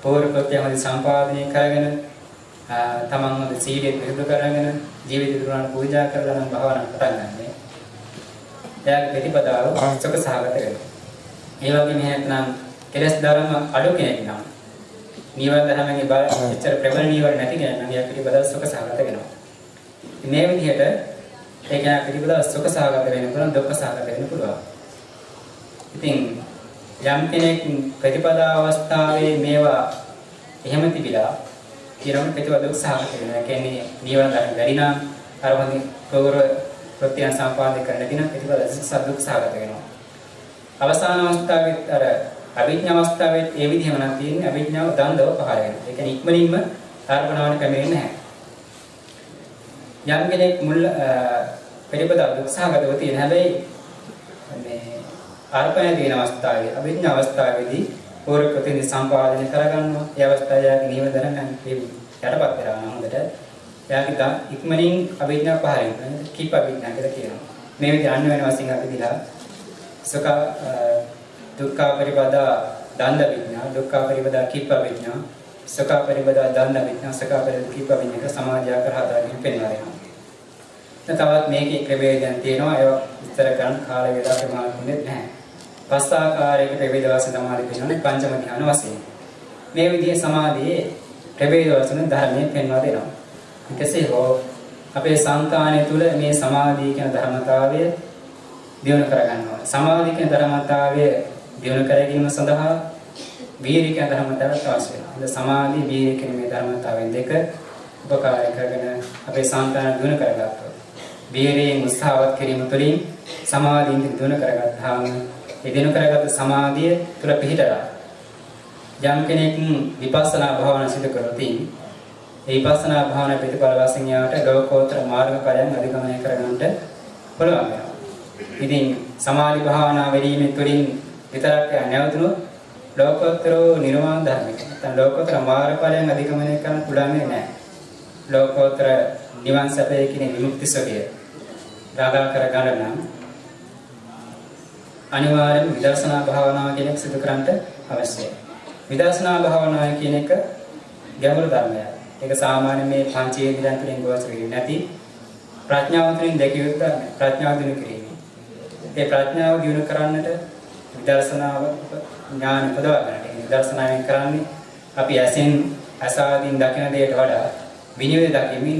පූර්ව ප්‍රත්‍යයන් සම්පාදනය කරගෙන තමන් හොඳ සීලයෙන් පිළිපද කරගෙන ජීවිත දුරන පූජා කරලා නම් භාවනා කරගන්නේ. එයාගේ ප්‍රතිපදාව සුඛ සහගත වෙනවා. ඒ වගේම නැත්නම් කෙලස් ධර්ම අඩු කෙනෙක් නම් නීවර ධර්මයේ බල එච්චර ප්‍රබල නීවර නැති කෙනෙක් නම් එයාගේ ප්‍රතිපදාව සුඛ සහගත වෙනවා. මේ විදිහට ඒ කියන්නේ ප්‍රතිපදාව සුඛ සහගත වෙන්න පුළුවන්, දුක්ඛ සහගත වෙන්න පුළුවන්. ඉතින් යම් කෙනෙක් ප්‍රතිපදා අවස්ථාවේ මේවා එහෙම තිබිලා කියනවා ප්‍රතිපදාව දුක්ඛ සහගත වෙනවා. කියන්නේ නීවර ධර්ම වැඩි නම් අර වගේ පූර්ව ප්‍රත්‍යයන් සම්පාදනය කරන්න දින ප්‍රතිපදාව දුක්ඛ සහගත වෙනවා. අවසාන අවස්ථාවේ අර අභිඥා අවස්ථාවේ ඒ විදිහම නම් තියෙන්නේ අභිඥාව දන්දව පහළ වෙනවා. ඒ කියන්නේ ඉක්මනින්ම අර්පණාවන කැමෙන්නේ නැහැ. යම් කෙනෙක් මුල් ප්‍රතිපදාව දුක්ඛ සහගතව තියෙන හැබැයි මේ අර්පණය දින අවස්ථාවේ අභිඥා අවස්ථාවේදී පූර්ව ප්‍රතිදි සම්පාදනය කරගන්නවා. ඒ අවස්ථාවේ නියම ධර්මයන් යටපත් කරනවා හොඳට. එයාගේ ඉක්මනින් අභිඥා පහළ වෙනවා. කීප අභිඥා කියලා කියනවා. මේ විදිහ අන්න වෙන වශයෙන් අපි දිලා සුඛ දුක්ඛ පරිපදා දන්ද විඥා, දුක්ඛ පරිපදා කීප විඥා, සුඛ පරිපදා දන්ද විඥා, සුඛ පරිපදා කීප විඥා සමාධිය කරහදාගෙන පෙන්වලා දෙනවා. තවත් මේකේ ක්‍රමවේදයන් තියෙනවා. ඒවා විස්තර කරන්න කාල වේලා ප්‍රමාණිකුනේ නැහැ. පස් ආකාරයක ප්‍රවේද වාස සමාධිය පෙන්වන්නේ පංචම ධ්‍යාන වශයෙන්. මේ විදිහේ සමාධියේ ප්‍රවේද වශයෙන් ධර්මයෙන් පෙන්වා දෙනවා. කෙසේ හෝ අපේ සංකාණය තුල මේ සමාධිය කියන ධර්මතාවය දියුණු කරගන්නවා. සමාධිය කියන ධර්මතාවය දියුණු කර ගැනීම සඳහා වීර්ය කියන ධර්මතාවය අවශ්‍ය වෙනවා. සමාධි වීර්ය කියන මේ ධර්මතාවයන් දෙක උපකාරය කරගෙන අපේ සංකාණය දියුණු කරගන්නවා. වීර්යයෙන් උත්සාහවත් කිරීම තුළින් සමාධියෙන් දියුණු කරගත්තාම ඒ දිනු කරගත් සමාධිය තුළ පිහිටලා යම් කෙනෙක් විපස්සනා භාවනා සිදු කරොත් ඒ විපස්සනා භාවනා ප්‍රතිඵල වශයෙන් යාට ලෝකෝත්තර මාර්ගඵලයන් අධිගමනය කරගන්නට පුළුවන් වෙනවා. ඉතින් සමාධි භාවනා වැඩිමෙන් තුළින් විතරක් නැවතුණු ලෝකෝත්තර නිර්වාණ ධර්මයක් නැත්නම් ලෝකෝත්තර මාර්ගඵලයන් අධිගමනය කරන්න පුළුවන් නැහැ. ලෝකෝත්තර නිවන් සැපේ කියන විමුක්ති සුඛය රාගා කරගන්න නම් අනිවාර්යයෙන් විදර්ශනා භාවනාව කියන එක සිදු කරන්න අවශ්‍යයි. විදර්ශනා භාවනාව කියන එක ගැඹුරු ධර්මයක්. ඒක සාමාන්‍ය මේ පංචේන්ද්‍රයන් තුළින් ගොඩනැගී වෙන්නේ නැති ප්‍රඥාව තුළින් දැකිය යුතු ධර්මයක්. ප්‍රඥාව දිනු කිරීම. ඒ ප්‍රඥාව දිනු කරන්නට විදර්ශනාව ඥාන උපදවා ගන්නට. විදර්ශනාවෙන් කරන්නේ අපි ඇසෙන් අසාදීන් දකින දෙයට වඩා විනිවිද දකිමින්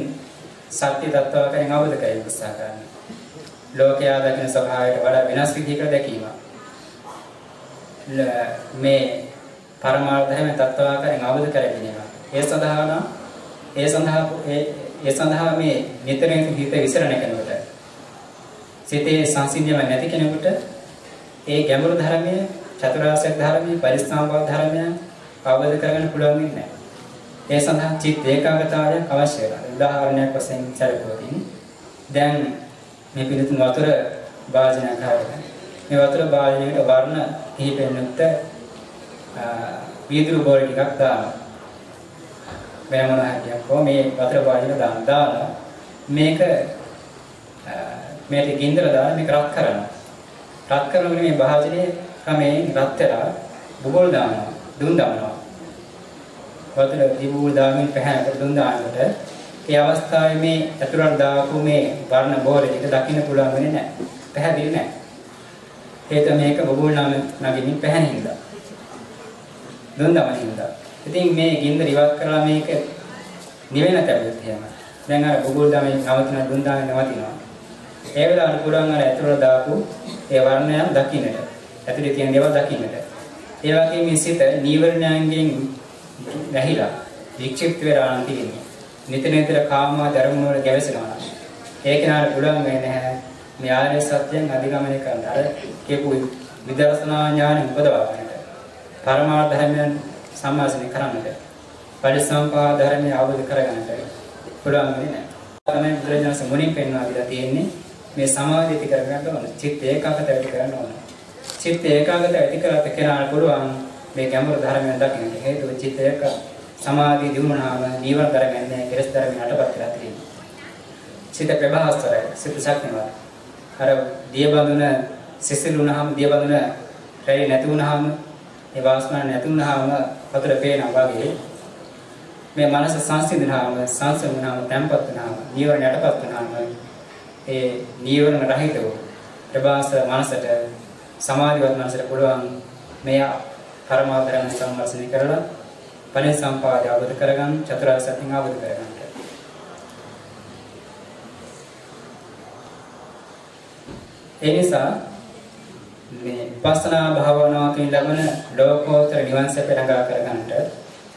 සත්‍ය තත්ත්වයන් අවබෝධ කරගන්න උත්සාහ කරනවා. ලෝකයා දකින ස්වභාවයට වඩා වෙනස් විදිහකට දැකීම. මේ පරමාර්ථ ධර්ම තත්ත්වාකාරයෙන් අවබෝධ කරගැනීම. ඒ සඳහා මේ නිතරම හිත විසිරණ කෙනෙකුට සිතේ සංසිඳීම නැති කෙනෙකුට ඒ ගැඹුරු ධර්මයේ චතුරාර්ය සත්‍ය ධර්මයේ පරිස්සම්පාද ධර්මයන් අවබෝධ කරගන්න පුළුවන් වෙන්නේ නැහැ. ඒ සඳහා චිත්ත ඒකාග්‍රතාවයක් අවශ්‍ය වෙනවා. උදාහරණයක් වශයෙන් සැලකුවොත් දැන් මේ පිළිතුරු වතුර භාජනයක් හරගෙන මේ වතුර භාජනයකට වර්ණ කිහිපෙන් යුක්ත වීදුරු බෝල් ටිකක් දානවා. වෙන මොන හරියක් මේ වතුර භාජනය දාලා මේක මේක ගින්දර දාලා මේක රත් කරනවා. රත් කරනකොට මේ භාජනයේ ක්‍රමයෙන් රත් වෙලා බුබුල් දානවා. දුම් දානවා. වතුර දිබුල් දාමින් පැහැනකට දුම් දානකොට ඒ අවස්ථාවේ මේ චතුරාර්ය දාපු මේ වර්ණ බෝලේ ටික දකින්න පුළුවන් වෙන්නේ නැහැ. පැහැදිලි නැහැ. ඒක මේක බුබුල් නගින්න පැහැනින්ද. දුම් දාමින්ද. ඉතින් මේ ගින්දර ඉවත් කරලා මේක නිවෙන තැබුත් එහෙම. දැන් අර බුබුල් දාමින් නවතින දුම් දාමින් නවතිනවා. ඒ වෙලාවට පුළුවන් අර ඇතුළට දාපු ඒ වර්ණයන් දකින්නට. ඇතුලේ තියෙන දේවල් දකින්නට. ඒ වගේම මේ සිත නීවරණයන්ගෙන් නැහිලා වික්ෂිප්ත වෙලා තියෙන්නේ. නිතර කාම ධර්ම වල ගැවෙනවා. ඒක නාර පුළුවන් වෙන්නේ නැහැ. මේ ආර්ය සත්‍යයෙන් අධිගමනය කරන්න. අර කියපු විදර්ශනා ඥාන උපදවා ගන්නට. පරමාර්ථ ධර්මයන් සම්මාසනය කරන්නට. පරිසම්පාද ධර්මය අවබෝධ කරගන්නට පුළුවන් වෙන්නේ නැහැ. තමයි බුදුරජාණන් මුලින් පෙන්වා දීලා තියෙන්නේ මේ සමාධිය ඇති කරගන්න ඕන. චිත්ත ඒකාග්‍රතාවය ඇති කරගන්න ඕන. චිත්ත ඒකාග්‍රතාවය ඇති කරලා කෙනාට පුළුවන් මේ ගැඹුරු ධර්මයන් දකින්න. හේතුව චිත්ත ඒක සමාධිය දිනුනාම නීවරණ ධර්මයන් නැහැ. කෙලස් ධර්මයන් අටපත් කරලා තියෙනවා. චිත්ත ප්‍රභාස්වරයි. සිත ශක්තිමත්. අර දිය බඳුන සිසිලුනහම දිය බඳුන රැලි නැති වුනහම ඒ වාස්නා නැති වුනහම වතුර පේනවා වගේ මේ මනස සංසිඳනහම සංසුන්වනහම තැම්පත් වෙනහම නීවරණ යටපත් වෙනහම ඒ නීවරණ රහිතව ප්‍රභාස්වර මනසට සමාධිවත් මනසට පුළුවන් මේ පරමාර්ථ ධර්ම සම්වර්ධනය කරලා පරිසම්පාදය අවබෝධ කරගන්න චතුරාර්ය සත්‍යය අවබෝධ කරගන්න. ඒ නිසා මේ විපස්සනා භාවනාව තුළින් ලැබෙන ලෝකෝත්තර නිවන් සැප ළඟා කරගන්නට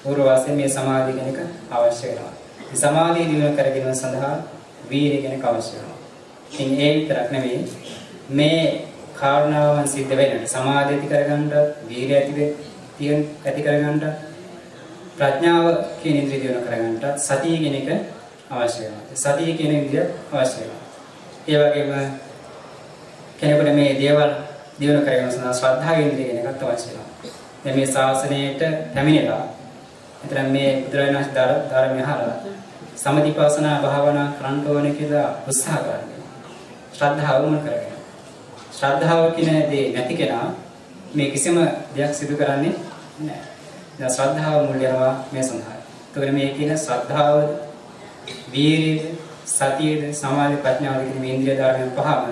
පූර්ව වශයෙන් මේ සමාධිය කෙනෙක් අවශ්‍ය වෙනවා. මේ සමාධිය දිනු කර ගැනීම සඳහා වීර්ය කෙනෙක් අවශ්‍ය වෙනවා. ඉතින් ඒ විතරක් නෙවෙයි මේ කාරණාවන් සිද්ධ වෙනට සමාධිය ඇති කරගන්න, වීර්ය ඇති කරගන්න, ප්‍රඥාව කියන ඉන්ද්‍රිය දිනු කරගන්න සතිය කියන එක අවශ්‍ය වෙනවා. සතිය කියන ඉන්ද්‍රිය අවශ්‍ය වෙනවා. ඒ වගේම කෙනෙකුට මේ දේවල් දිනු කරගෙන සඳහා ශ්‍රද්ධාව ඉන්ද්‍රිය කියන එකත් අවශ්‍ය වෙනවා. දැන් මේ ශාසනයට පැමිණෙලා එතන මේ බුදුරජාණන් ධර්මය අහලා සමතිපස්සනා භාවනා කරන්න ඕනේ කියලා උත්සාහ කරන්නේ. ශ්‍රද්ධාව වුණ කරගෙන. ශ්‍රද්ධාව කියන දේ නැති කෙනා මේ කිසිම දෙයක් සිදු කරන්නේ නැහැ. දැන් ශ්‍රද්ධාව මුල් වෙනවා මේ සඳහා. ඒතකොට මේ කියන ශ්‍රද්ධාව, වීර්යය, සතිය, සමාධි, ප්‍රඥාව කියන මේ ඉන්ද්‍රිය ධර්ම පහම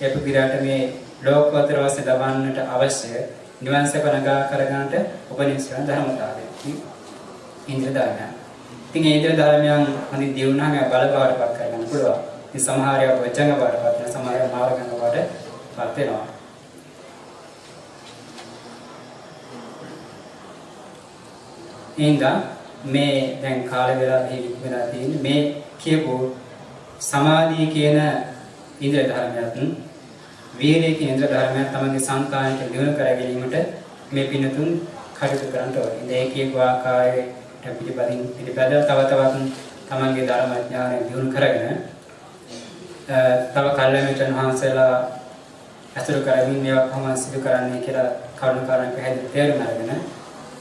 යපිරාට මේ ලෝකෝත්තර වාසය ලබන්නට අවශ්‍ය නිවන් සැප ළඟා කරගන්නට උපනිෂ්ඨ ධර්මතාවය. ඉන්ද්‍රිය ධර්මයන්. ඉතින් මේ ඉන්ද්‍රිය ධර්මයන් හරි දියුණුවම බල බවටපත් කරගන්න පුළුවන්. ඉතින් සමහර ඒවා වචන බවටපත් වෙන සමහර ඒවා මාර්ගංග බවටපත් වෙනවා. එහෙනම් මේ දැන් කාල වේලා වෙලා තියෙන්නේ මේ කියපු සමාධිය කියන ඉන්ද්‍රිය ධර්මයන් වීර්යය කියන ඉන්ද්‍රිය ධර්මයන් තමන්ගේ සංකායයට දියුණු කර ගැනීමට මේ පිනතුන් කටයුතු කරන්න ඕනේ. මේ කියපු ආකාරයට පිළිපදව තව තවත් තමන්ගේ ධර්මඥානය දියුණු කරගෙන තව කල්යමිතන් වහන්සේලා අසුර කරමින් මේවා කොහොමද සිදු කරන්නේ කියලා කරුණාකාරයෙන් පැහැදිලි තේරුම් අරගෙන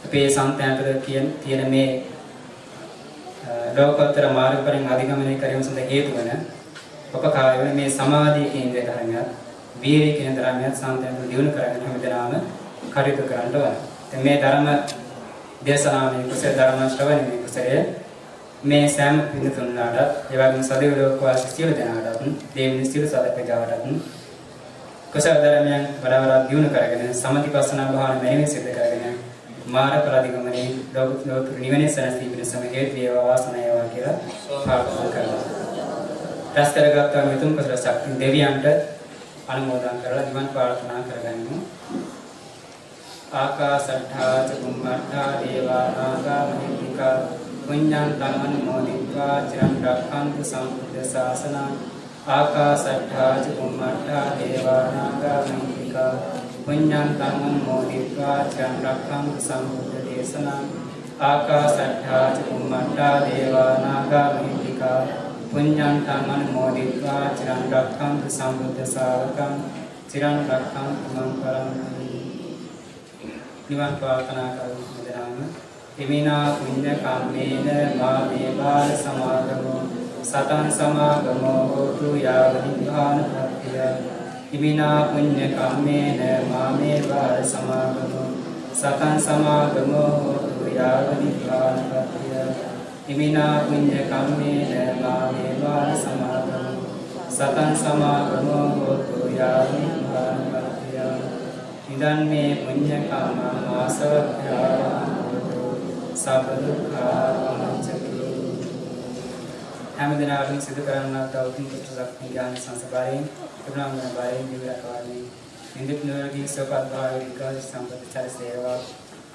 අපේ සංතයන්තර තියෙන මේ ලෝකෝත්තර මාර්ගයෙන් අධිගමනය කිරීම සඳහා හේතු වෙන උපකාරය වෙන මේ සමාධිය කියන ධර්මයක්, වීර්ය කියන ධර්මයක් සංතයන්තර දියුණු කරගෙන හැමදෙනාම කටයුතු කරන්න ඕන. මේ ධර්ම දේශනාවේ කුසල ධර්ම ශ්‍රවණයේ කුසලයේ මේ සෑම පින්තුන්ලාට ඒ වගේම සදේව ලෝකවාසී සියලු දෙනාටත් දෙවියන් සියලු සදකජාවටත් කුසල ධර්මයන් වඩා දියුණු කරගෙන සමතිපස්සනා භාවනා මෙහෙම සිද්ධ කරගෙන මාර්ග ප්‍රතිගමනයේ ලෝක නිවනේ සැනසී පිණිසම හේතු වේවා වාසනාව වේවා කියලා ප්‍රාර්ථනා කරනවා. රැස් කරගත් මෙතුම් කුසල ශක්තිය දෙවියන්ට අනුමෝදන් කරලා නිවන් ප්‍රාර්ථනා කරගනිමු. ආකාසට්ඨා චුම්මට්ඨා දේවා නාග මහිත්‍තිකා පුඤ්ඤන්තං අනුමෝදිत्वा චිරන් රක්ඛන්තු සම්බුද්ධ ශාසනං आकाशट्ठा च बुम्मट्ठा देवानागा महिषिका पुण्यन्तं अनुमोदित्वा चिरं रक्षन्तु सम्बुद्धदेशनम् आकाशट्ठा च बुम्मट्ठा देवानागा महिषिका पुण्यन्तं अनुमोदित्वा चिरं रक्षन्तु सम्बुद्धसावकं चिरं रक्षन्तु मम परम निवान प्रार्थना करो मुद्राम इमिना पुण्य कामेन मा देवाल समागमो सतं समागमो होतु यावनिभान भक्तिय इमिना पुण्य कामेन मा देवाल समागमो सतं समागमो होतु यावनिभान भक्तिय इमिना पुण्य कामेन मा देवाल समागमो सतं समागमो होतु यावनिभान भक्तिय इदं मे पुण्यकामं वासवभ्यावतो සබ්බදුක්ඛාමච්චති හැම දිනකටම සිදු කරන්නා වූ උතුම් කුසල ඥාන සංස්කාරයෙන් ප්‍රණාමන බාරයෙන් දිවරකාරණේ නිදිත් නිරෝගී සුවපත් භාවයක සම්පත චර සේවා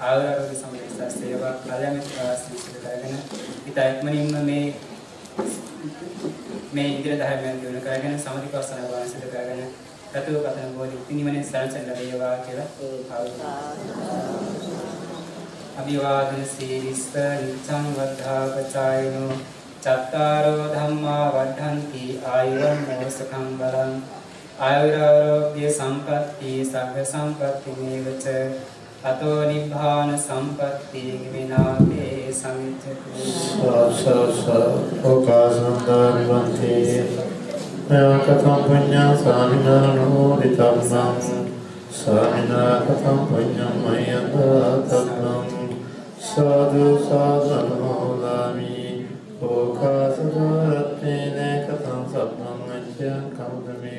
ආයුරාරෝග්‍ය සම්පත සේවා කල්‍යාණ මිත්‍රාශ්‍රය සිදු කරගෙන ඊටයික්මනින්ම මේ ඉදිරි ධර්මයන් දිනු කරගෙන සමතිපස්සන වාස සිදු කරගෙන රතුව පතන බෝධි නිවනේ සරසන ලැබේවා කියලා अभिवादन सीरिस्ස नित्यं वद्धापचायिनो चत्तारो धम्मा वर्धन्ति आयुर्नो सुखं बलं आयुरारोग्य संपत्ति सग්ග संपत्ति मेवच अतो निब्बान संपत्ति विनाते समिच्छति ओकासंदाविवन्ते कथं पुण्यं स्वामिनानुमोदितव्यं स्वामिना कथं पुण्यं मय्यन्ततत्त्वं साधु साधनमोदामि ओकासुरत्नेन कथं सत्त्वं मह्यं कौतमे